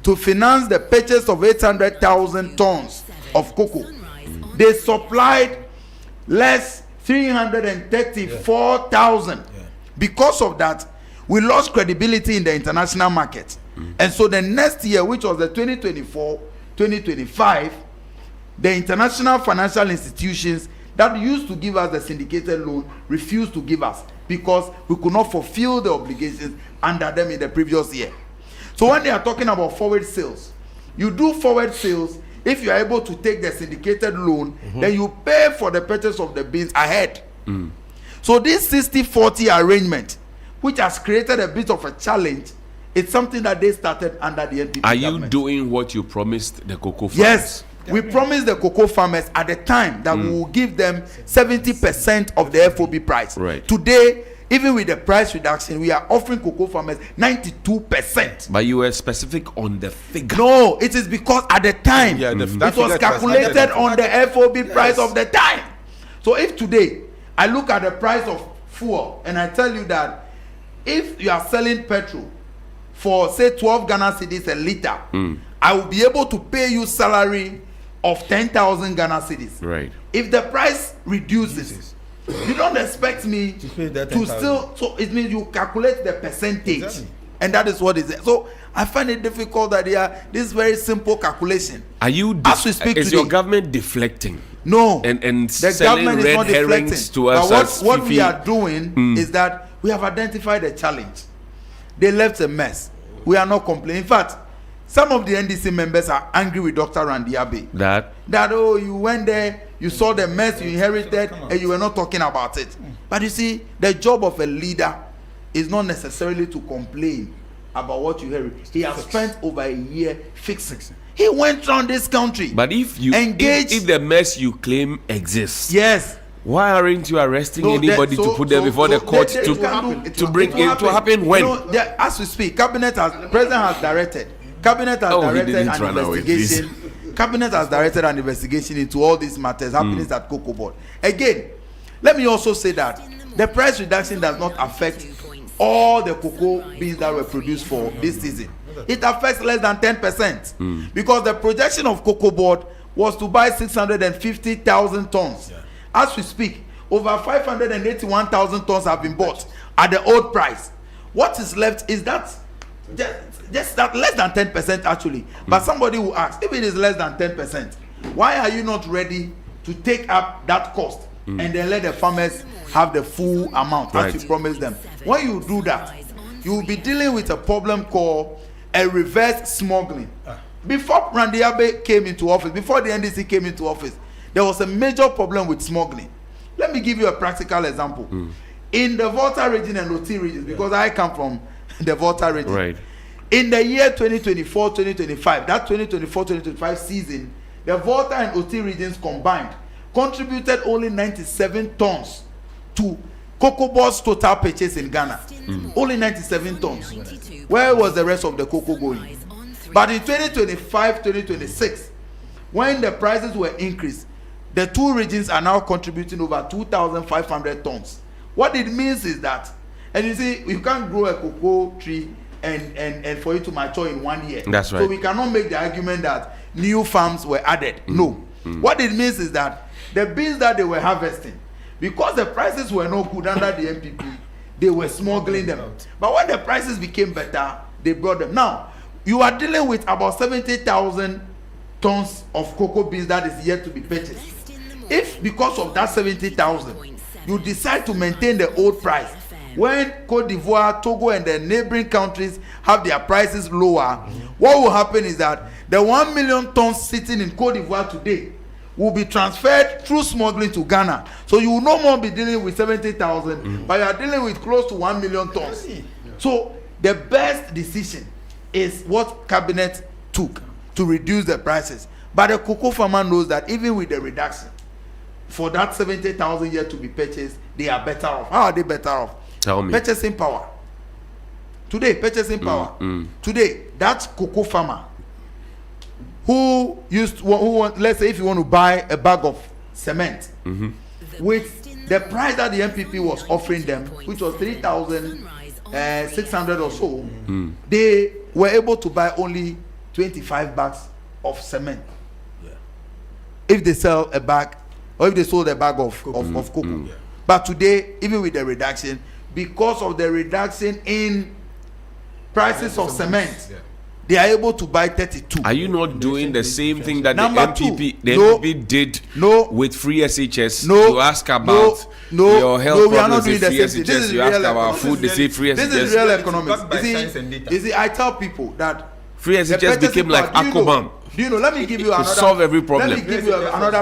to finance the purchase of 800,000 tons of cocoa. They supplied less 334,000. Because of that, we lost credibility in the international market. And so the next year, which was the 2024-2025, the international financial institutions that used to give us the syndicated loan refused to give us, because we could not fulfill the obligations under them in the previous year. So when they are talking about forward sales, you do forward sales if you are able to take the syndicated loan, then you pay for the purchase of the beans ahead. So this 60-40 arrangement, which has created a bit of a challenge, it's something that they started under the NPP Are government. you doing what you promised the cocoa farmers? Yes. We promised the cocoa farmers at the time that we will give them 70% of the FOB price. Right. Today, even with the price reduction, we are offering cocoa farmers 92%. But you were specific on the figure. No, it is because at the time, it was calculated on the FOB price of the time. So if today, I look at the price of fuel and I tell you that if you are selling petrol for, say, 12 Ghana cedis a liter, I will be able to pay you salary of 10,000 Ghana cedis. Right. If the price reduces, you don't expect me to still. So it means you calculate the percentage, and that is what is it. So I find it difficult that they are this very simple calculation. Are you? As we speak is today, your government deflecting? No, and the selling government is red not herrings deflecting. to us. But what as we are doing is that we have identified a challenge. They left a mess. We are not complaining. In fact, some of the NDC members are angry with Dr. Randy Abbey. That oh, you went there, you saw the mess you inherited, and you were not talking about it. But you see, the job of a leader is not necessarily to complain about what you inherit. He has spent over a year fixing. He went around this country. But if you engage, if the mess you claim exists, yes, why aren't you arresting anybody to put them before the court to bring it to happen when? As we speak, President has directed. Cabinet has directed an investigation. Cabinet has directed an investigation into all these matters happening at Cocoa Board. Again, let me also say that the price reduction does not affect all the cocoa beans that were produced for this season. It affects less than 10%, because the projection of Cocoa Board was to buy 650,000 tons. As we speak, over 581,000 tons have been bought at the old price. What is left is that just that less than 10% actually. But somebody will ask, if it is less than 10%, why are you not ready to take up that cost and then let the farmers have the full amount as you promised them? When you do that, you will be dealing with a problem called a reverse smuggling. Before Randy Abbey came into office, before the NDC came into office, there was a major problem with smuggling. Let me give you a practical example. In the Volta region and Oti regions, because I come from the Volta region, right. In the year 2024-2025, that 2024-2025 season, the Volta and Oti regions combined contributed only 97 tons to Cocoa Board's total purchase in Ghana. Only 97 tons. Where was the rest of the cocoa going? But in 2025-2026, when the prices were increased, the two regions are now contributing over 2,500 tons. What it means is that, and you see, you can't grow a cocoa tree and for it to mature in 1 year. That's right. So we cannot make the argument that new farms were added. No. What it means is that the beans that they were harvesting, because the prices were not good under the NPP, they were smuggling them. But when the prices became better, they brought them. Now, you are dealing with about 70,000 tons of cocoa beans that is yet to be purchased. If because of that 70,000, you decide to maintain the old price, when Cote d'Ivoire, Togo, and the neighboring countries have their prices lower, what will happen is that the 1 million tons sitting in Cote d'Ivoire today will be transferred through smuggling to Ghana. So you will no more be dealing with 70,000, but you are dealing with close to 1 million tons. So the best decision is what cabinet took to reduce the prices. But the cocoa farmer knows that even with the reduction, for that 70,000 yet to be purchased, they are better off. How are they better off? Tell me. Purchasing power. Today, purchasing power. Today, that cocoa farmer who let's say if you want to buy a bag of cement with the price that the MPP was offering them, which was 3,600 or so, they were able to buy only 25 bags of cement. If they sell a bag, or if they sold a bag of cocoa. But today, even with the reduction, because of the reduction in prices of cement, they are able to buy 32. Are you not doing the same thing that Number the MPP, two, the no, MPP did no, with free SHS? No, you ask about no, your health no, we are not problems doing with the free same thing. This SHS. is You ask real about economics. food, they say free SHS. This is real economics. You see, I tell people that free SHS became like Aquaman. Do you know? Let me give you another. Solve every problem. Let me give you another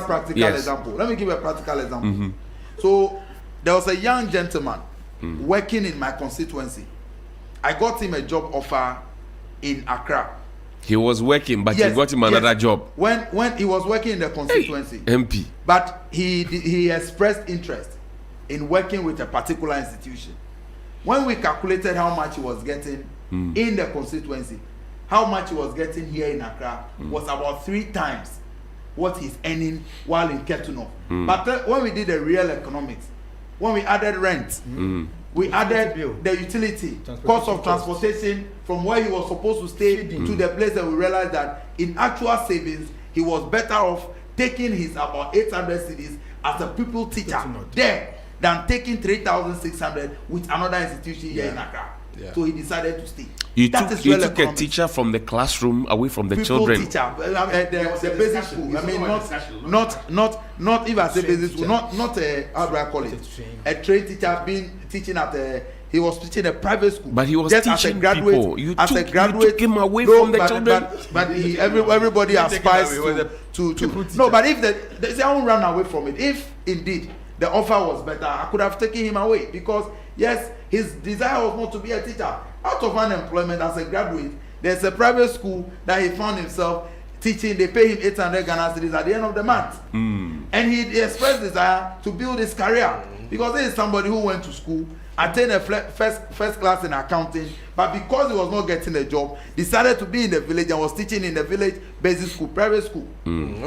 practical example. Let me give you a practical example. So there was a young gentleman working in my constituency. I got him a job offer in Accra. He was working, but you got him another job. When he was working in the constituency, MP. But he expressed interest in working with a particular institution. When we calculated how much he was getting in the constituency, how much he was getting here in Accra was about 3 times what he's earning while in Ketuno. But when we did the real economics, when we added rent, we added the utility, cost of transportation from where he was supposed to stay to the place, that we realized that in actual savings, he was better off taking his about 800 cedis as a pupil teacher there than taking 3,600 with another institution here in Accra. So he decided to stay. You took a teacher from the classroom away from the children. Teacher, the basic school. I mean, not if I say basic school, not how do I call it? A trained teacher teaching at he was teaching a private school. But he was just teaching as a graduate, people. You took him away no, from the children. But everybody aspires to no. But if they say I won't run away from it. If indeed the offer was better, I could have taken him away, because yes, his desire was not to be a teacher. Out of unemployment as a graduate, there's a private school that he found himself teaching. They pay him 800 Ghana cedis at the end of the month. And he expressed desire to build his career, because he is somebody who went to school, attained a first class in accounting, but because he was not getting a job, decided to be in the village and was teaching in the village basic school, private school.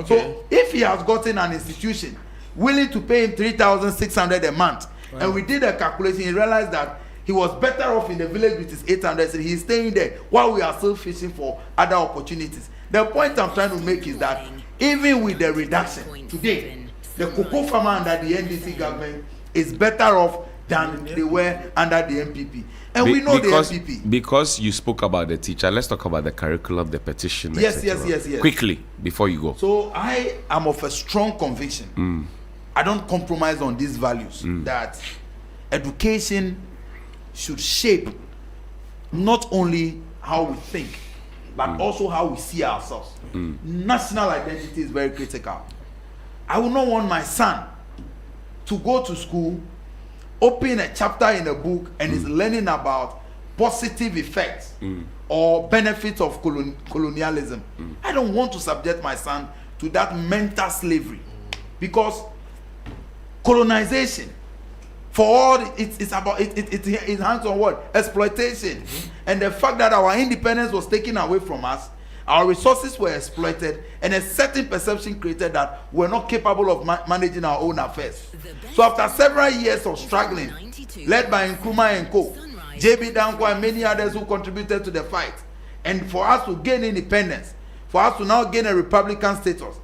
So if he has gotten an institution willing to pay him 3,600 a month, and we did a calculation, he realized that he was better off in the village with his 800, so he's staying there while we are still fishing for other opportunities. The point I'm trying to make is that even with the reduction today, the cocoa farmer under the NDC government is better off than they were under the MPP. And we know the MPP. Because you spoke about the teacher, let's talk about the curriculum, the petition. Yes. Quickly, before you go. So I am of a strong conviction. I don't compromise on these values, that education should shape not only how we think, but also how we see ourselves. National identity is very critical. I would not want my son to go to school, open a chapter in a book, and is learning about positive effects or benefits of colonialism. I don't want to subject my son to that mental slavery, because colonization, for all it's about it hangs on what? Exploitation. And the fact that our independence was taken away from us, our resources were exploited, and a certain perception created that we're not capable of managing our own affairs. So after several years of struggling, led by Nkrumah and Co, JB Danko and many others who contributed to the fight, and for us to gain independence, for us to now gain a Republican status,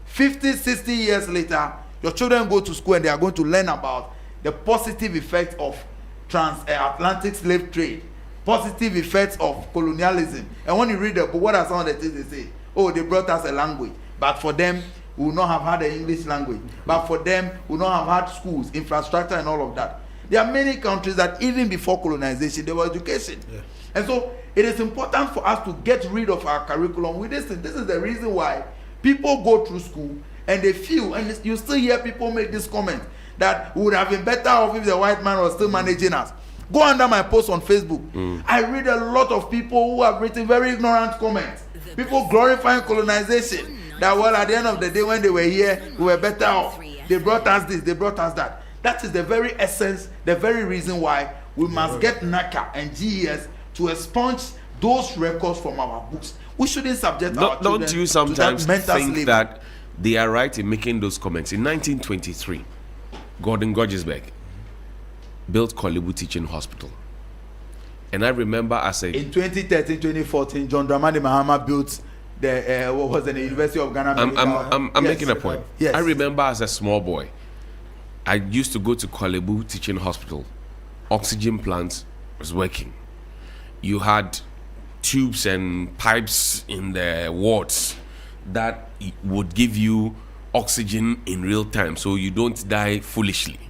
50, 60 years later, your children go to school and they are going to learn about the positive effect of transatlantic slave trade positive effects of colonialism. And when you read the book, what are some of the things they say? Oh, they brought us a language, but for them, we would not have had the English language. But for them, we would not have had schools, infrastructure, and all of that. There are many countries that even before colonization, there was education. Yeah. And so it is important for us to get rid of our curriculum with this. This is the reason why people go through school and they feel, and you still hear people make this comment, that we would have been better off if the white man was still managing us. Go under my post on Facebook. I read a lot of people who have written very ignorant comments. People glorifying colonization. That, well, at the end of the day, when they were here, we were better off. They brought us this, they brought us that. That is the very essence, the very reason why we must get NACA and GES to expunge those records from our books. We shouldn't subject our children Don't you sometimes to that mental think slavery. that they are right in making those comments? In 1923, Gordon Gorgesberg built Korle Bu Teaching Hospital. And I remember in 2013, 2014, John Dramani Mahama built the what was it, the University of Ghana. I'm making a point. Yes. I remember as a small boy, I used to go to Korle Bu Teaching Hospital. Oxygen plant was working. You had tubes and pipes in the wards that would give you oxygen in real time, so you don't die foolishly.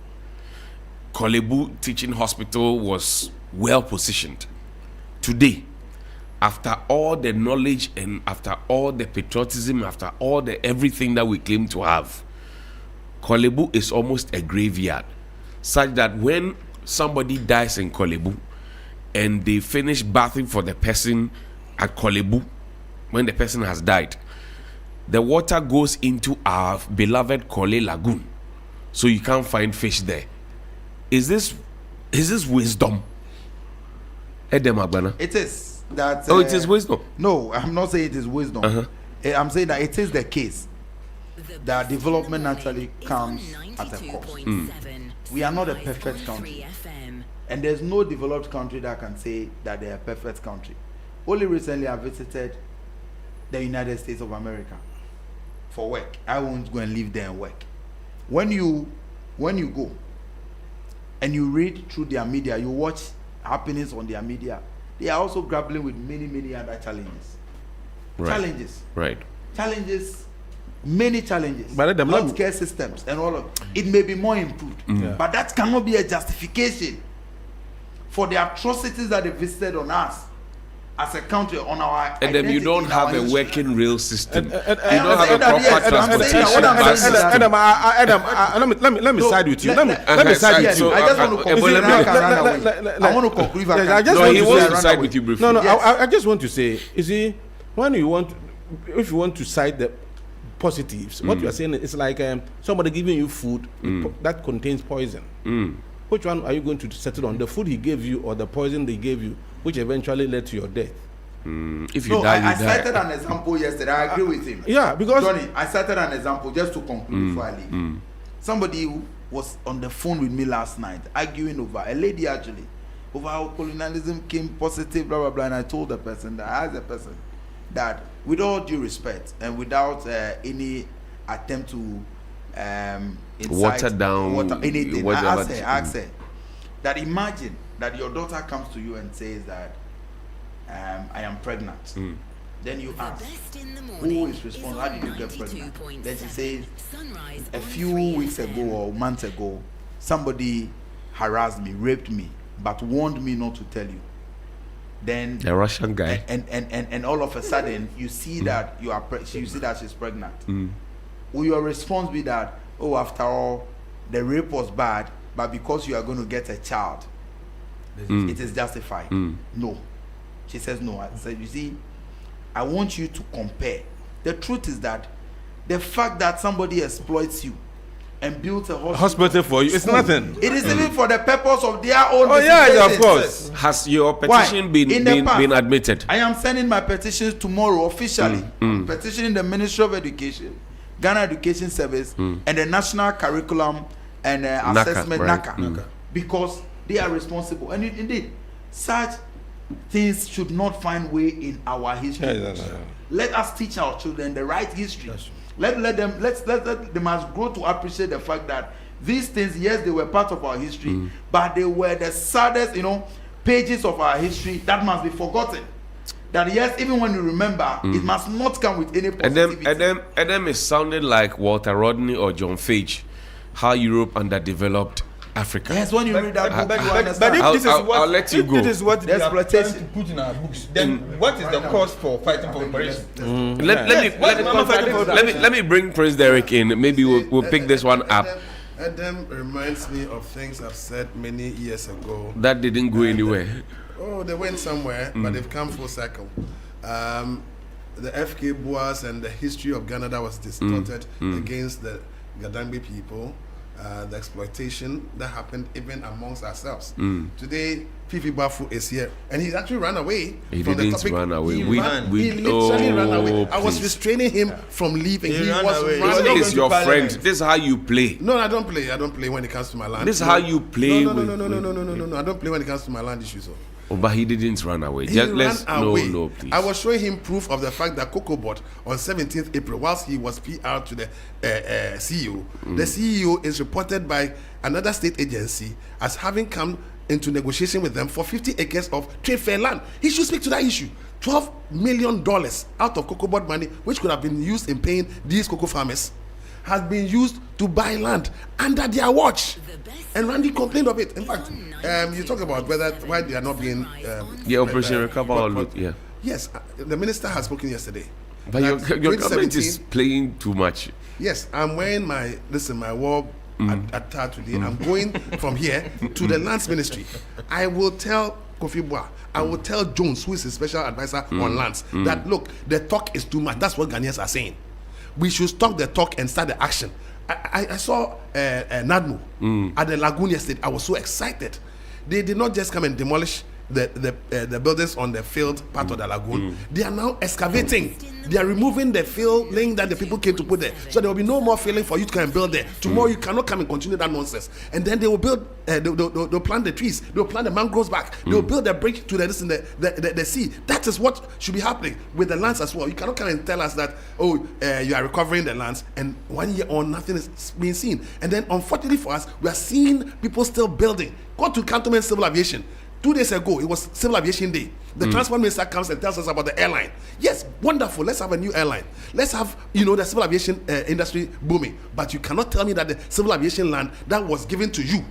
Korle Bu Teaching Hospital was well positioned. Today, after all the knowledge and after all the patriotism, after all the everything that we claim to have, Korle Bu is almost a graveyard, such that when somebody dies in Korle Bu and they finish bathing for the person at Korle Bu, when the person has died, the water goes into our beloved Korle Lagoon, so you can't find fish there. Is this wisdom? Edem Agbana. It is that. It is wisdom. No, I'm not saying it is wisdom. I'm saying that it is the case that development naturally comes at a cost. We are not a perfect country, and there's no developed country that can say that they are a perfect country. Only recently I visited the United States of America for work. I won't go and live there and work. When you go and you read through their media, you watch happenings on their media, they are also grappling with many other challenges. Challenges, many challenges. But healthcare systems and all of it may be more improved, but that cannot be a justification for the atrocities that they visited on us as a country, on our and then you don't have a working rail system. You don't have a proper transportation. Let me side with you. Let me side with you. I just want to conclude. I want to conclude. He wants to side with you briefly. No. I just want to say, you see, if you want to cite the positives, what you are saying is like somebody giving you food that contains poison. Which one are you going to settle on? The food he gave you or the poison they gave you, which eventually led to your death? If you die, I cited an example yesterday. I agree with him. Yeah, because Johnny, I cited an example just to conclude before I leave. Somebody who was on the phone with me last night arguing over a lady actually over how colonialism came positive, blah blah blah. And I told the person that I asked the person that with all due respect and without any attempt to water down anything, I asked her that imagine that your daughter comes to you and says that I am pregnant. Then you ask, who is responsible? How did you get pregnant? Then she says, a few weeks ago or months ago, somebody harassed me, raped me, but warned me not to tell you. Then the Russian guy, and all of a sudden you see that you see that she's pregnant. Will your response be that, oh, after all, the rape was bad, but because you are going to get a child, it is justified? No. She says no. I said, you see, I want you to compare. The truth is that the fact that somebody exploits you and builds a hospital for you, it's nothing. It is even for the purpose of their own. Oh yeah, of course. Has your petition been admitted? I am sending my petitions tomorrow officially. Petitioning the Ministry of Education, Ghana Education Service, and the National Curriculum and Assessment NACA, because they are responsible. And indeed, such things should not find way in our history. Let us teach our children the right history. Let them must grow to appreciate the fact that these things, yes, they were part of our history, but they were the saddest, pages of our history that must be forgotten. That yes, even when you remember, it must not come with any positivity. And then it sounded like Walter Rodney or John Fage, how Europe underdeveloped Africa. Yes, when you read that book, but if this is what I'll let you go. This is what The they are trying exploitation. to put in our books. Then what is the cost for fighting for liberation? Let me bring Prince Derek in. Maybe we'll pick this one up. Adam reminds me of things I've said many years ago. That didn't go anywhere. Oh, they went somewhere, but they've come full circle. The FK Boas and the history of Ghana that was distorted against the Gadangbe people, the exploitation that happened even amongst ourselves. Today, Fifi Bafu is here, and he actually ran away from the topic. Run away. He literally ran away. I was restraining him from leaving. He was running. This is your friend. This is how you play. No, I don't play. I don't play when it comes to my land. This is how you play. No. I don't play when it comes to my land issues. Oh, but he didn't run away. He ran away. No, please. I was showing him proof of the fact that COCOBOD on 17th April, whilst he was PR to the CEO, the CEO is reported by another state agency as having come into negotiation with them for 50 acres of trade fair land. He should speak to that issue. $12 million out of COCOBOD money, which could have been used in paying these cocoa farmers, has been used to buy land under their watch. And Randy complained of it. In fact, you talk about why they are not being Operation Recover. Yes, the minister has spoken yesterday. But your government is playing too much. Yes, I'm wearing my war attire today. I'm going from here to the lands ministry. I will tell Kofi Boa, I will tell Jones, who is his special advisor on lands, that look, the talk is too much. That's what Ghanaians are saying. We should stop the talk and start the action. I saw NADMO at the lagoon yesterday. I was so excited. They did not just come and demolish the buildings on the field part of the lagoon. They are now excavating. They are removing the field laying that the people came to put there. So there will be no more filling for you to come and build there. Tomorrow you cannot come and continue that nonsense. And then they will build, they'll plant the trees, they'll plant the mangroves back, they'll build a bridge to the sea. That is what should be happening with the lands as well. You cannot come and tell us that, you are recovering the lands, and 1 year on, nothing is being seen. And then unfortunately for us, we are seeing people still building. Go to Cantonment Civil Aviation. 2 days ago, it was Civil Aviation Day. The Transport Minister comes and tells us about the airline. Yes, wonderful. Let's have a new airline. Let's have, the civil aviation industry booming. But you cannot tell me that the civil aviation land that was given to you,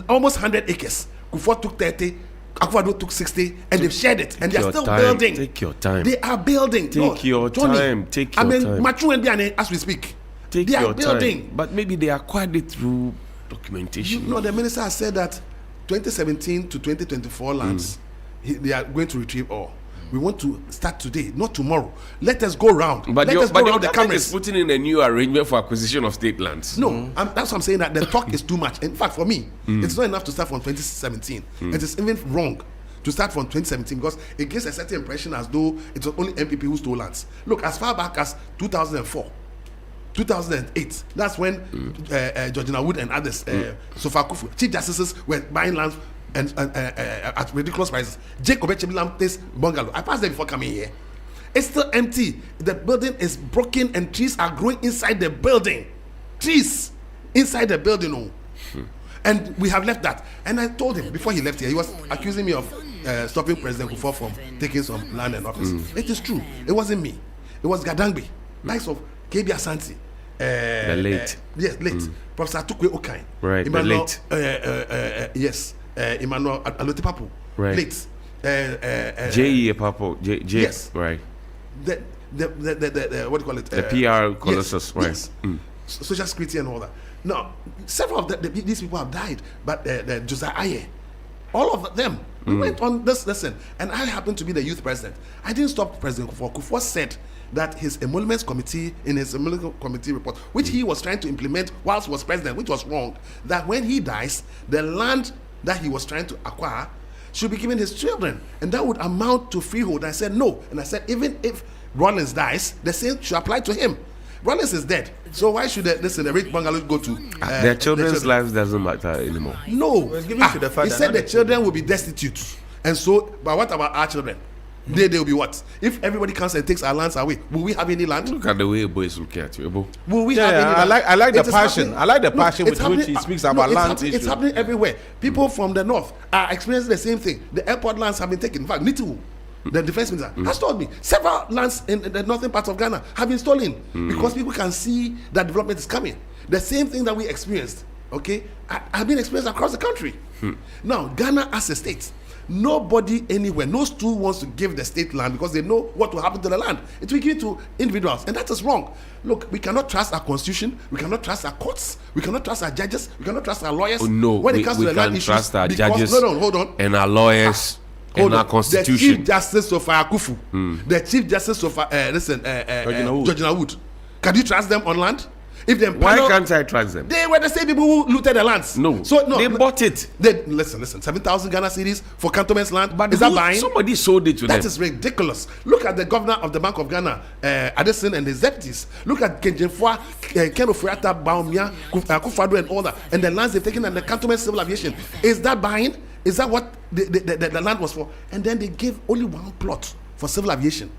almost 100 acres, Kufuor took 30, Akufo-Addo took 60, and they've shared it. And they are still building. Take your time. They are building. Take your time. Machu and Biane, as we speak. They are building. But maybe they acquired it through documentation. The minister has said that 2017 to 2024 lands, they are going to retrieve all. We want to start today, not tomorrow. Let us go round. But Let us go round the cameras. Is putting in a new arrangement for acquisition of state lands. No, that's what I'm saying, that the talk is too much. In fact, for me, it's not enough to start from 2017. It is even wrong to start from 2017 because it gives a certain impression as though it was only MPP who stole lands. Look, as far back as 2004. 2008, that's when Georgina Wood and others, Sofa Kufu, chief justices were buying lands and at ridiculous prices. Jacob Echebilamte's bungalow, I passed there before coming here. It's still empty. The building is broken and trees are growing inside the building. Trees inside the building. And we have left that. And I told him before he left here, he was accusing me of stopping President Kufuor from taking some land and office. It is true. It wasn't me. It was Gadangbe, likes of KB Asante. The late. Yes, late. Professor Atukwe Okai. Right, Emmanuel, the late. Yes. Emmanuel Alote-Papo. Right. Late. J.E. Papo. Yes. Right. The what do you call it? The PR colossus. Right. Yes. Social security and all that. Now, several of these people have died, but Josiah Aye, all of them. We went on this lesson, and I happened to be the youth president. I didn't stop President Kufuor. Kufuor said that his emoluments committee, in his emoluments committee report, which he was trying to implement whilst he was president, which was wrong, that when he dies, the land that he was trying to acquire should be given his children, and that would amount to freehold. I said no, and I said even if Rollins dies, the same should apply to him. Rollins is dead, so why should the rich bungalow go to their children's lives doesn't matter anymore? No, he said the children will be destitute, and so, but what about our children? They will be what? If everybody comes and takes our lands away, will we have any land? Look at the way boys look at you, Ebo. Will we have any land? I like the It is passion. happening. I like the passion It's with which happening- he speaks about land issues. It's happening everywhere. People from the north are experiencing the same thing. The airport lands have been taken. In fact, Nitu, the defense minister, has told me several lands in the northern part of Ghana have been stolen because people can see that development is coming. The same thing that we experienced, okay, have been experienced across the country. Now, Ghana as a state, nobody anywhere, no stool wants to give the state land because they know what will happen to the land. It will give it to individuals, and that is wrong. Look, we cannot trust our constitution, we cannot trust our courts, we cannot trust our judges, we cannot trust our lawyers. Oh, no, when it we comes to the land can issues, trust our because- judges hold on. and our lawyers Hold and our on. constitution. The Chief Justice of Akufu, the Chief Justice of Georgina Wood. Can you trust them on land? If them Why can't I trust them? They were the same people who looted the lands. No, they bought it. Listen. 7,000 Ghana cedis for cantonments land. But is that who- buying? somebody sold it to them. That is ridiculous. Look at the governor of the Bank of Ghana, Addison, and his deputies. Look at Kenjenfua, Ken Ofuriatta, Baumia, Akufo-Addo, and all that. And the lands they've taken and the cantonment civil aviation. Is that buying? Is that what the land was for? And then they gave only one plot for civil aviation.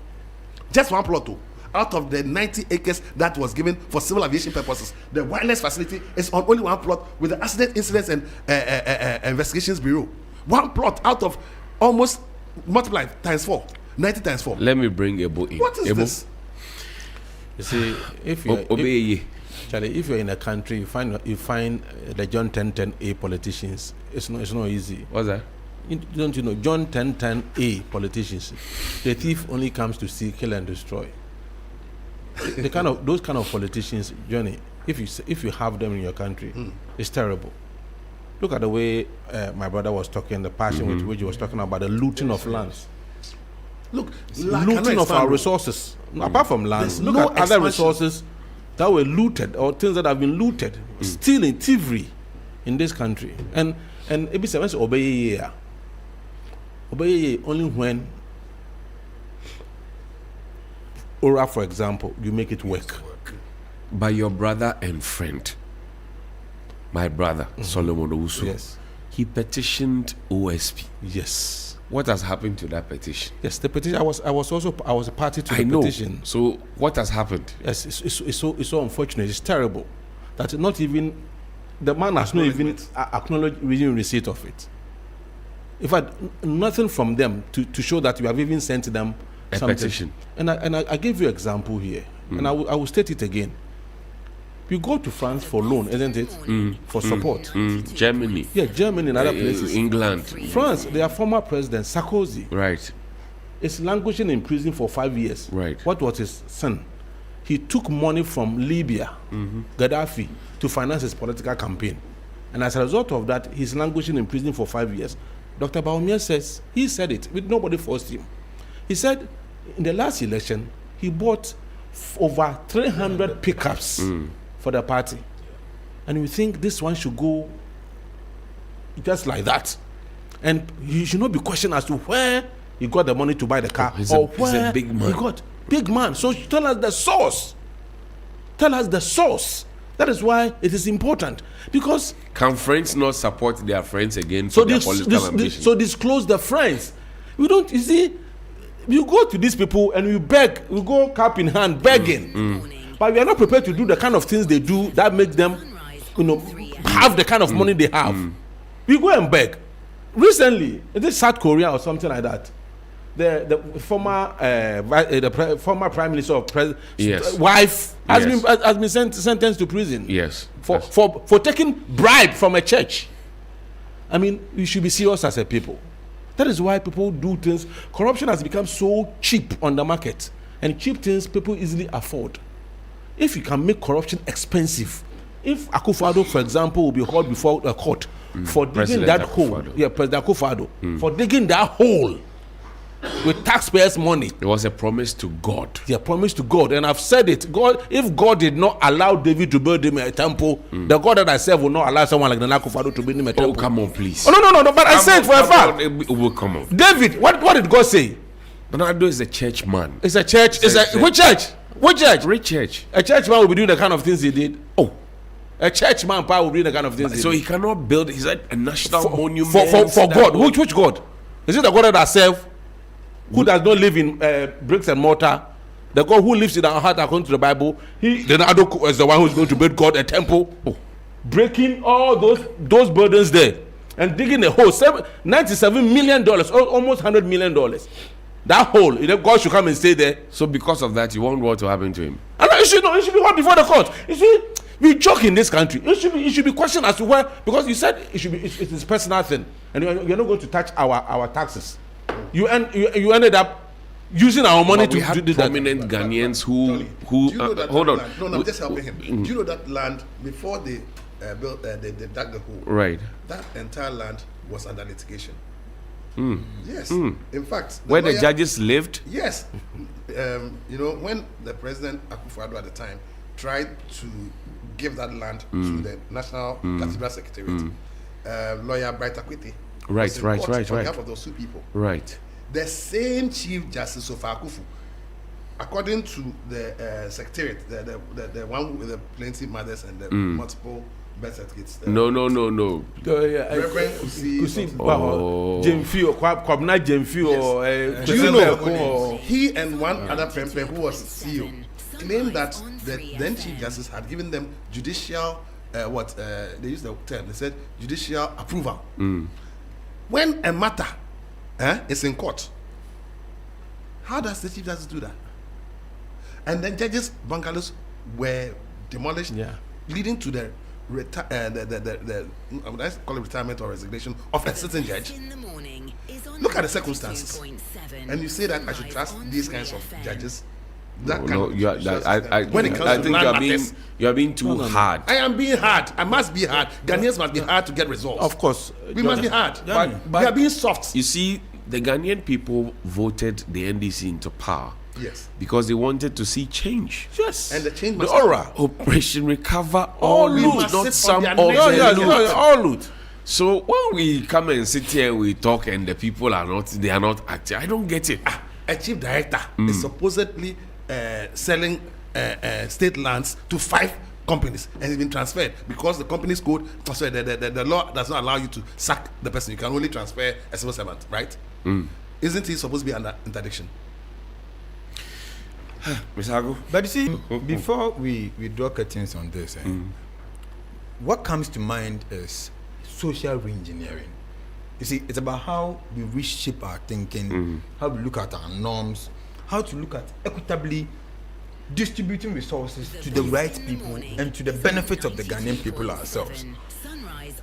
Just one plot, too. Out of the 90 acres that was given for civil aviation purposes, the wireless facility is on only one plot with the Accident Incidents and Investigations Bureau. One plot out of almost multiplied times 4, 90 times 4. Let me bring Ebo in. What is Ebo? this? You see, if you're in a country, you find the John 1010A politicians. It's not easy. What's that? Don't you know John 1010A politicians? The thief only comes to steal, kill, and destroy. Those kind of politicians, Johnny. If you have them in your country, it's terrible. Look at the way my brother was talking, the passion with which he was talking about the looting of lands. Look, looting of our resources. Apart from lands, look at other resources that were looted or things that have been looted, stealing, thievery in this country. And it be obey only when Ora, for example, you make it work. By your brother and friend, my brother Solomon Owusu. Yes. He petitioned OSP. Yes. What has happened to that petition? Yes, the petition. I was a party to the petition. So what has happened? Yes, it's so unfortunate. It's terrible that not even the man has not even acknowledged reading receipt of it. In fact, nothing from them to show that you have even sent them a something. petition. And I gave you an example here, and I will state it again. You go to France for loan, isn't it? For support. Germany. Yeah, Germany and other places. England. France, their former president, Sarkozy. Right. Is languishing in prison for 5 years. Right. What was his sin? He took money from Libya, Gaddafi, to finance his political campaign. And as a result of that, he's languishing in prison for 5 years. Dr. Baumia says, he said it, nobody forced him. He said in the last election, he bought over 300 pickups for the party. And we think this one should go just like that. And you should not be questioned as to where he got the money to buy the car. He's where a big man. he got big man. So tell us the source. Tell us the source. That is why it is important. Because can friends not support their friends again for their political ambition? So disclose the friends. We don't, you see, you go to these people and we beg, we go cap in hand begging. But we are not prepared to do the kind of things they do that make them, have the kind of money they have. We go and beg. Recently, is it South Korea or something like that? The former prime minister of wife has been sentenced to prison. Yes. For taking bribe from a church. I mean, we should be serious as a people. That is why people do things. Corruption has become so cheap on the market, and cheap things people easily afford. If you can make corruption expensive, if Akufo-Addo, for example, will be hauled before a court for digging that hole, President Akufo-Addo, for digging that hole with taxpayers' money. It was a promise to God. Yeah, promise to God, and I've said it. God, if God did not allow David to build him a temple, the God that I serve will not allow someone like the Akufo-Addo to build him a temple. Oh, come on, please. Oh, no. But I said for a fact. It will come on. David, what did God say? Bernardo is a church man. It's a church. Which church? Which church? Rich church. A church man will be doing the kind of things he did. Oh. A church man will be doing the kind of things he did. So he cannot build, he's like a national monument. For God. Which God? Is it the God that I serve? who does not live in bricks and mortar. The God who lives in our heart according to the Bible, Leonardo is the one who is going to build God a temple, breaking all those burdens there and digging a hole, $97 million, almost $100 million. That hole, God should come and stay there. So because of that, you want what to happen to him? And it should be brought before the court. You see, we joke in this country. It should be questioned as to where, because you said it's his personal thing, and you're not going to touch our taxes. You ended up using our money to do that. Prominent Ghanaians who do you know that hold on. Land? No, I'm just helping him. Do you know that land before they built, they dug the hole? Right. That entire land was under litigation. Yes. In fact, where the judges lived. Yes. When the President Akufo-Addo at the time tried to give that land to the National Cathedral Secretariat, lawyer Bright Akwete right. on behalf of those two people. Right. The same Chief Justice of Akufu, according to the Secretariat, the one with the plenty mothers and the multiple birth certificates. No. Reverend Kusi Jemfi, Kwabna Jemfi, do you know he and one other pempe who was CEO claimed that the then Chief Justice had given them judicial they used the term, they said judicial approval. When a matter is in court, how does the Chief Justice do that? And then judges' bungalows were demolished, leading to the let's call it retirement or resignation of a certain judge. Look at the circumstances, and you say that I should trust these kinds of judges. I think you are being too hard. I am being hard. I must be hard. Ghanaians must be hard to get results. Of course, we must be hard. But we are being soft. You see, the Ghanaian people voted the NDC into power. Yes. Because they wanted to see change. Yes. And the change the must aura. Operation Recover all loot, not some of loot. All loot. So when we come and sit here, we talk, and the people are not acting. I don't get it. A chief director is supposedly selling state lands to 5 companies, and it's been transferred because the company's code, the law does not allow you to sack the person. You can only transfer a civil servant, right? Isn't he supposed to be under interdiction? Mr. Hago? But you see, before we draw curtains on this, what comes to mind is social re-engineering. You see, it's about how we reshape our thinking, how we look at our norms, how to look at equitably distributing resources to the right people and to the benefit of the Ghanaian people ourselves.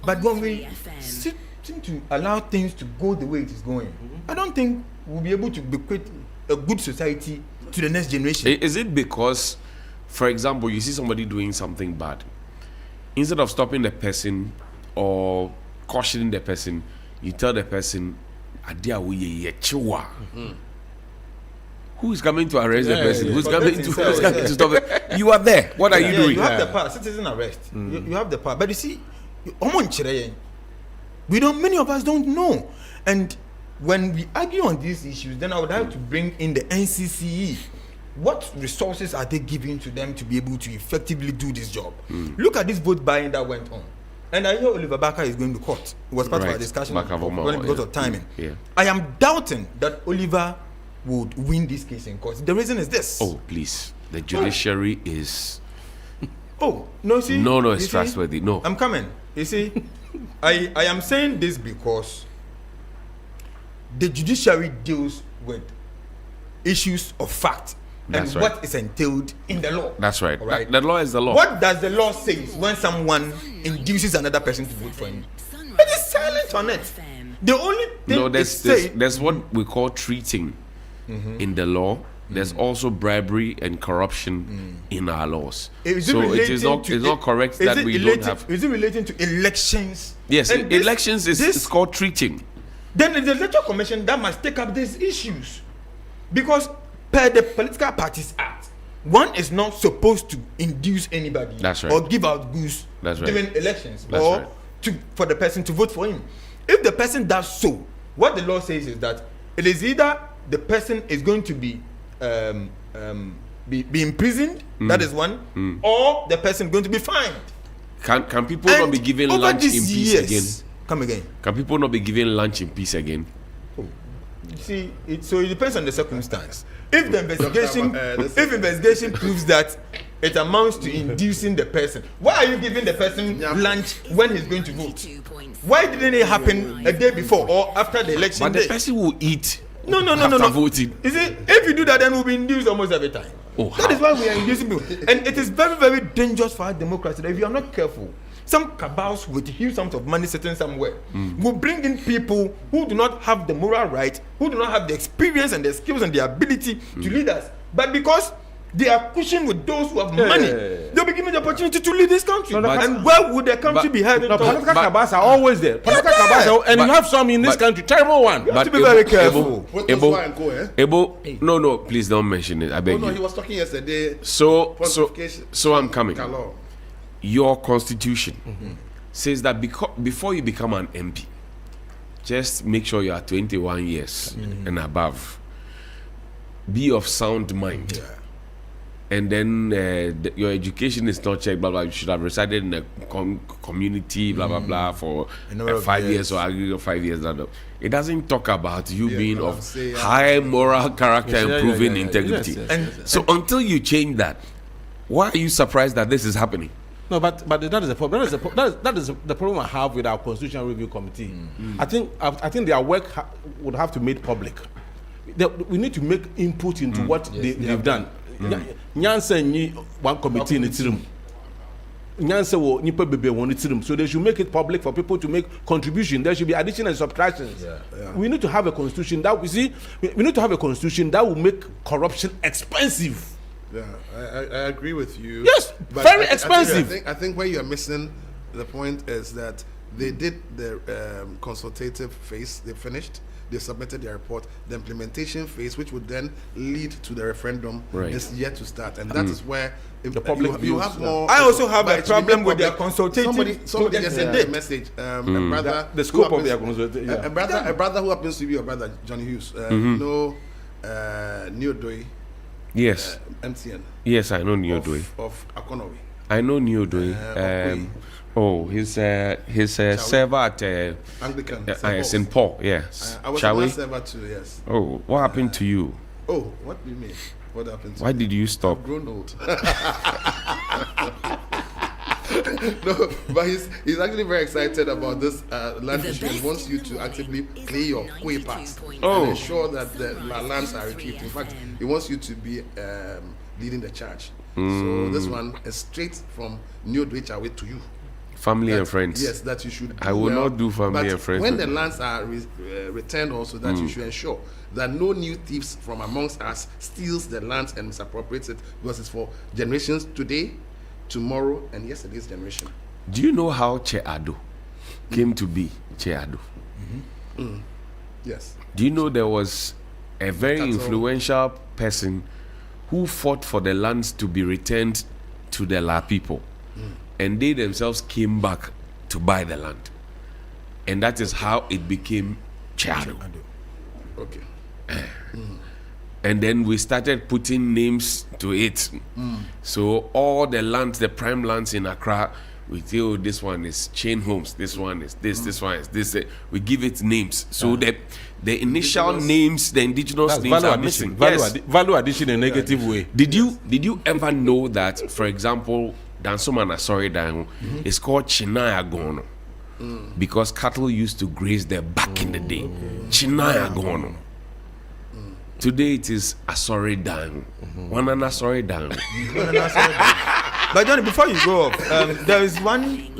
But when we seem to allow things to go the way it is going, I don't think we'll be able to bequeath a good society to the next generation. Is it because, for example, you see somebody doing something bad, instead of stopping the person or cautioning the person, you tell the person, who is coming to arrest the person? Who's coming to stop it? You are there. What are you doing? You have the power. Citizen arrest. You have the power. But you see, many of us don't know. And when we argue on these issues, then I would have to bring in the NCCE. What resources are they giving to them to be able to effectively do this job? Look at this vote buying that went on. And I hear Oliver Barker is going to court. It was part of our discussion because of timing. I am doubting that Oliver would win this case in court. The reason is this. Oh, please. The judiciary is... no, see? No, it's trustworthy. No. I'm coming. You see, I am saying this because the judiciary deals with issues of fact and what is entailed in the law. That's right. All right. The law is the law. What does the law say when someone induces another person to vote for him? It is silent on it. The only thing there's what we call treating in the law. There's also bribery and corruption in our laws. It's not correct that we don't have. Is it relating to elections? Yes, elections is called treating. Then the Electoral Commission that must take up these issues, because per the Political Parties Act, one is not supposed to induce anybody or give out goods during elections for the person to vote for him. If the person does so, what the law says is that it is either the person is going to be imprisoned, that is one, or the person is going to be fined. Can people not be given lunch in peace again? Come again. Can people not be given lunch in peace again? See, it depends on the circumstance. If the investigation proves that it amounts to inducing the person, why are you giving the person lunch when he's going to vote? Why didn't it happen a day before or after the election? But day? the person will eat. No. Voting. You see, if you do that, then we'll be induced almost every time. That is why we are inducing people, and it is very, very dangerous for our democracy. That if you are not careful, some cabals with huge amounts of money sitting somewhere will bring in people who do not have the moral right, who do not have the experience and the skills and the ability to lead us. But because they are pushing with those who have money, they'll be given the opportunity to lead this country. And where would the country be headed? Political cabals are always there. Political cabals, and you have some in this country, terrible one. You have to be very careful. Ebo, no, please don't mention it. I beg you. No, he was talking yesterday. So I'm coming. Your constitution says that before you become an MP, just make sure you are 21 years and above. Be of sound mind. And then your education is not checked, blah, blah. You should have resided in a community, blah, blah, blah, for 5 years or aggregate 5 years. Blah, blah. It doesn't talk about you being of high moral character and proven integrity. So until you change that, why are you surprised that this is happening? No, but that is the problem. That is the problem I have with our Constitutional Review Committee. I think their work would have to be made public. We need to make input into what they've done. Nyansa ni one committee in its room. Nyansa wo nipa bebe one its room. So they should make it public for people to make contribution. There should be addition and subtractions. We need to have a constitution that we need to have a constitution that will make corruption expensive. Yeah, I agree with you. Yes, but very expensive. I think where you're missing the point is that they did the consultative phase. They finished. They submitted their report. The implementation phase, which would then lead to the referendum, is yet to start, and that is where the public you have more. I also have a problem with their consultative. Somebody just sent a message. A brother, the scope of their consultation. A brother who happens to be your brother, Johnny Hughes. Neodoi. Yes. MTN. Yes, I know Neodoi. Of Akonowi. I know Neodoi. His server at Anglican St. Paul. Yes. I was a server too. Yes. Oh, what happened to you? Oh, what do you mean? What happened? Why did you stop? I've grown old. No, but he's actually very excited about this land issue and wants you to actively play your way pass and ensure that the lands are retrieved. In fact, he wants you to be leading the charge. So this one is straight from New Dwechawe to you. Family and friends. Yes, that you should. I will not do family and friends. When the lands are returned, also that you should ensure that no new thieves from amongst us steals the lands and misappropriates it, because it's for generations today, tomorrow, and yesterday's generation. Do you know how Che Ado came to be Che Ado? Yes. Do you know there was a very influential person who fought for the lands to be returned to the La people, and they themselves came back to buy the land, and that is how it became Che Ado. Okay. And then we started putting names to it. So all the lands, the prime lands in Accra, we say, oh, this one is Chain Homes, this one is this one is this. We give it names. So the initial names, the indigenous names are missing. Value addition in a negative way. Did you ever know that, for example, Dansomana Sorry Dan is called Chinaya Gono? Because cattle used to graze there back in the day. Chinaya Gono. Today it is Asori Dan. One an Asori Dan. But Johnny, before you go up, there is one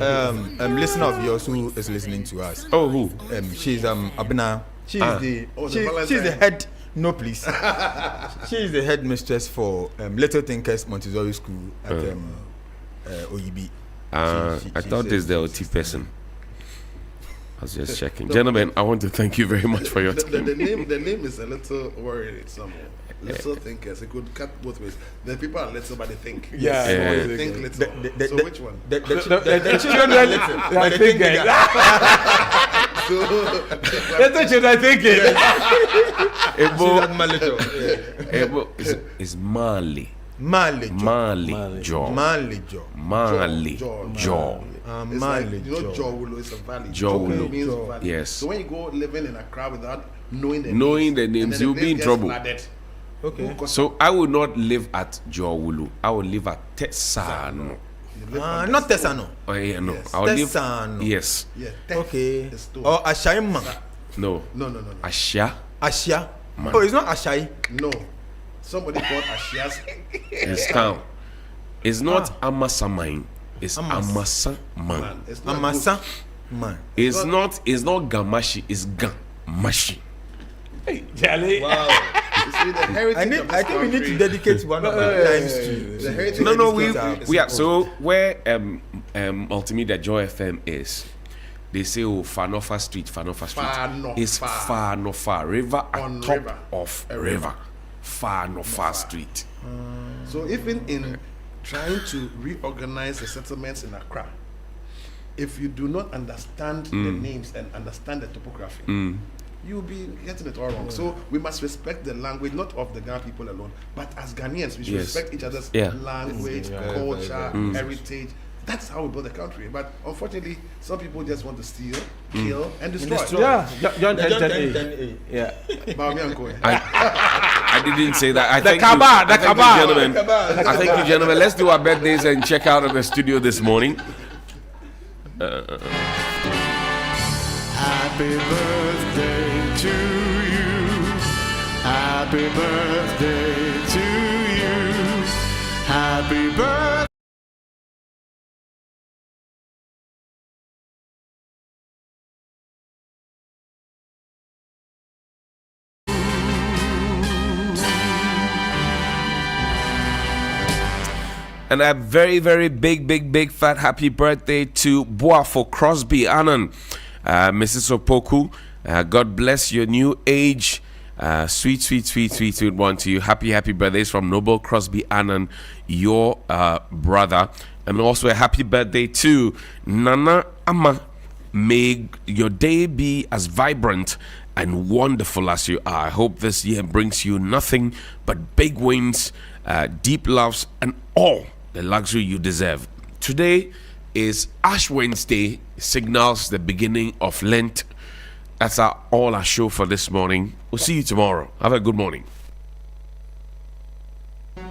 listener of yours who is listening to us. Oh, who? She's Abena. She's the head. No, please. She is the headmistress for Little Thinkers Montessori School at OEB. I thought this is the OT person. I was just checking. Gentlemen, I want to thank you very much for your time. The name is a little worried somewhere. Little thinkers. It could cut both ways. The people are little, but they think. Yeah. They think little. So which one? The children are little. They think little children thinking. It's Mali. Mali Jaw. You know, Jawulo is a valley. Jawulo means valley. Yes. So when you go living in Accra without knowing the names, and then you'll the be in place trouble. gets flooded. Okay. So I will not live at Jowulu. I will live at Tesano. Not Tesano. Oh yeah, no. Yes. I will live. Tesano. Yes. Yeah, Okay. the store. Or Ashaima. No. No. Asha. Ashia. Man. Oh, it's not Ashai. No. Somebody called Ashia's. It's town. It's not Amasamine. It's Amasaman. It's not Amasa. Man. It's not Gamashi. It's Gamashi. Hey, Charlie. Wow. You see, the heritage of this I think we need to country- dedicate one of our times to The heritage No, of no, this we country are. is So where Multimedia Joy FM is, they say Fanofa Street. Fanofa. It's Fanofa River On at top river. of A river. river. Fanofa Street. So even in trying to reorganize the settlements in Accra, if you do not understand the names and understand the topography, you'll be getting it all wrong. So we must respect the language, not of the Ghana people alone, but as Ghanaians, we should Yes. respect each other's Yeah. language, culture, heritage. That's how we build the country. But unfortunately, some people just want to steal, kill, and destroy. Yeah, John 10:10. Yeah. Bami Anko. I didn't say that. I The thank cabal, you, the I thank you, cabal. gentlemen. The cabal. I thank you, gentlemen. Let's do our birthdays and check out of the studio this morning. Happy birthday to you. Happy birthday to you. Happy birthday. And a very, very big fat happy birthday to Boafo Crosby Annan, Mrs. Opoku. God bless your new age. Sweet one to you. Happy birthdays from Noble Crosby Annan, your brother. And also a happy birthday to Nana Ama. May your day be as vibrant and wonderful as you are. I hope this year brings you nothing but big wins, deep loves, and all the luxury you deserve. Today is Ash Wednesday, signals the beginning of Lent. That's all our show for this morning. We'll see you tomorrow. Have a good morning.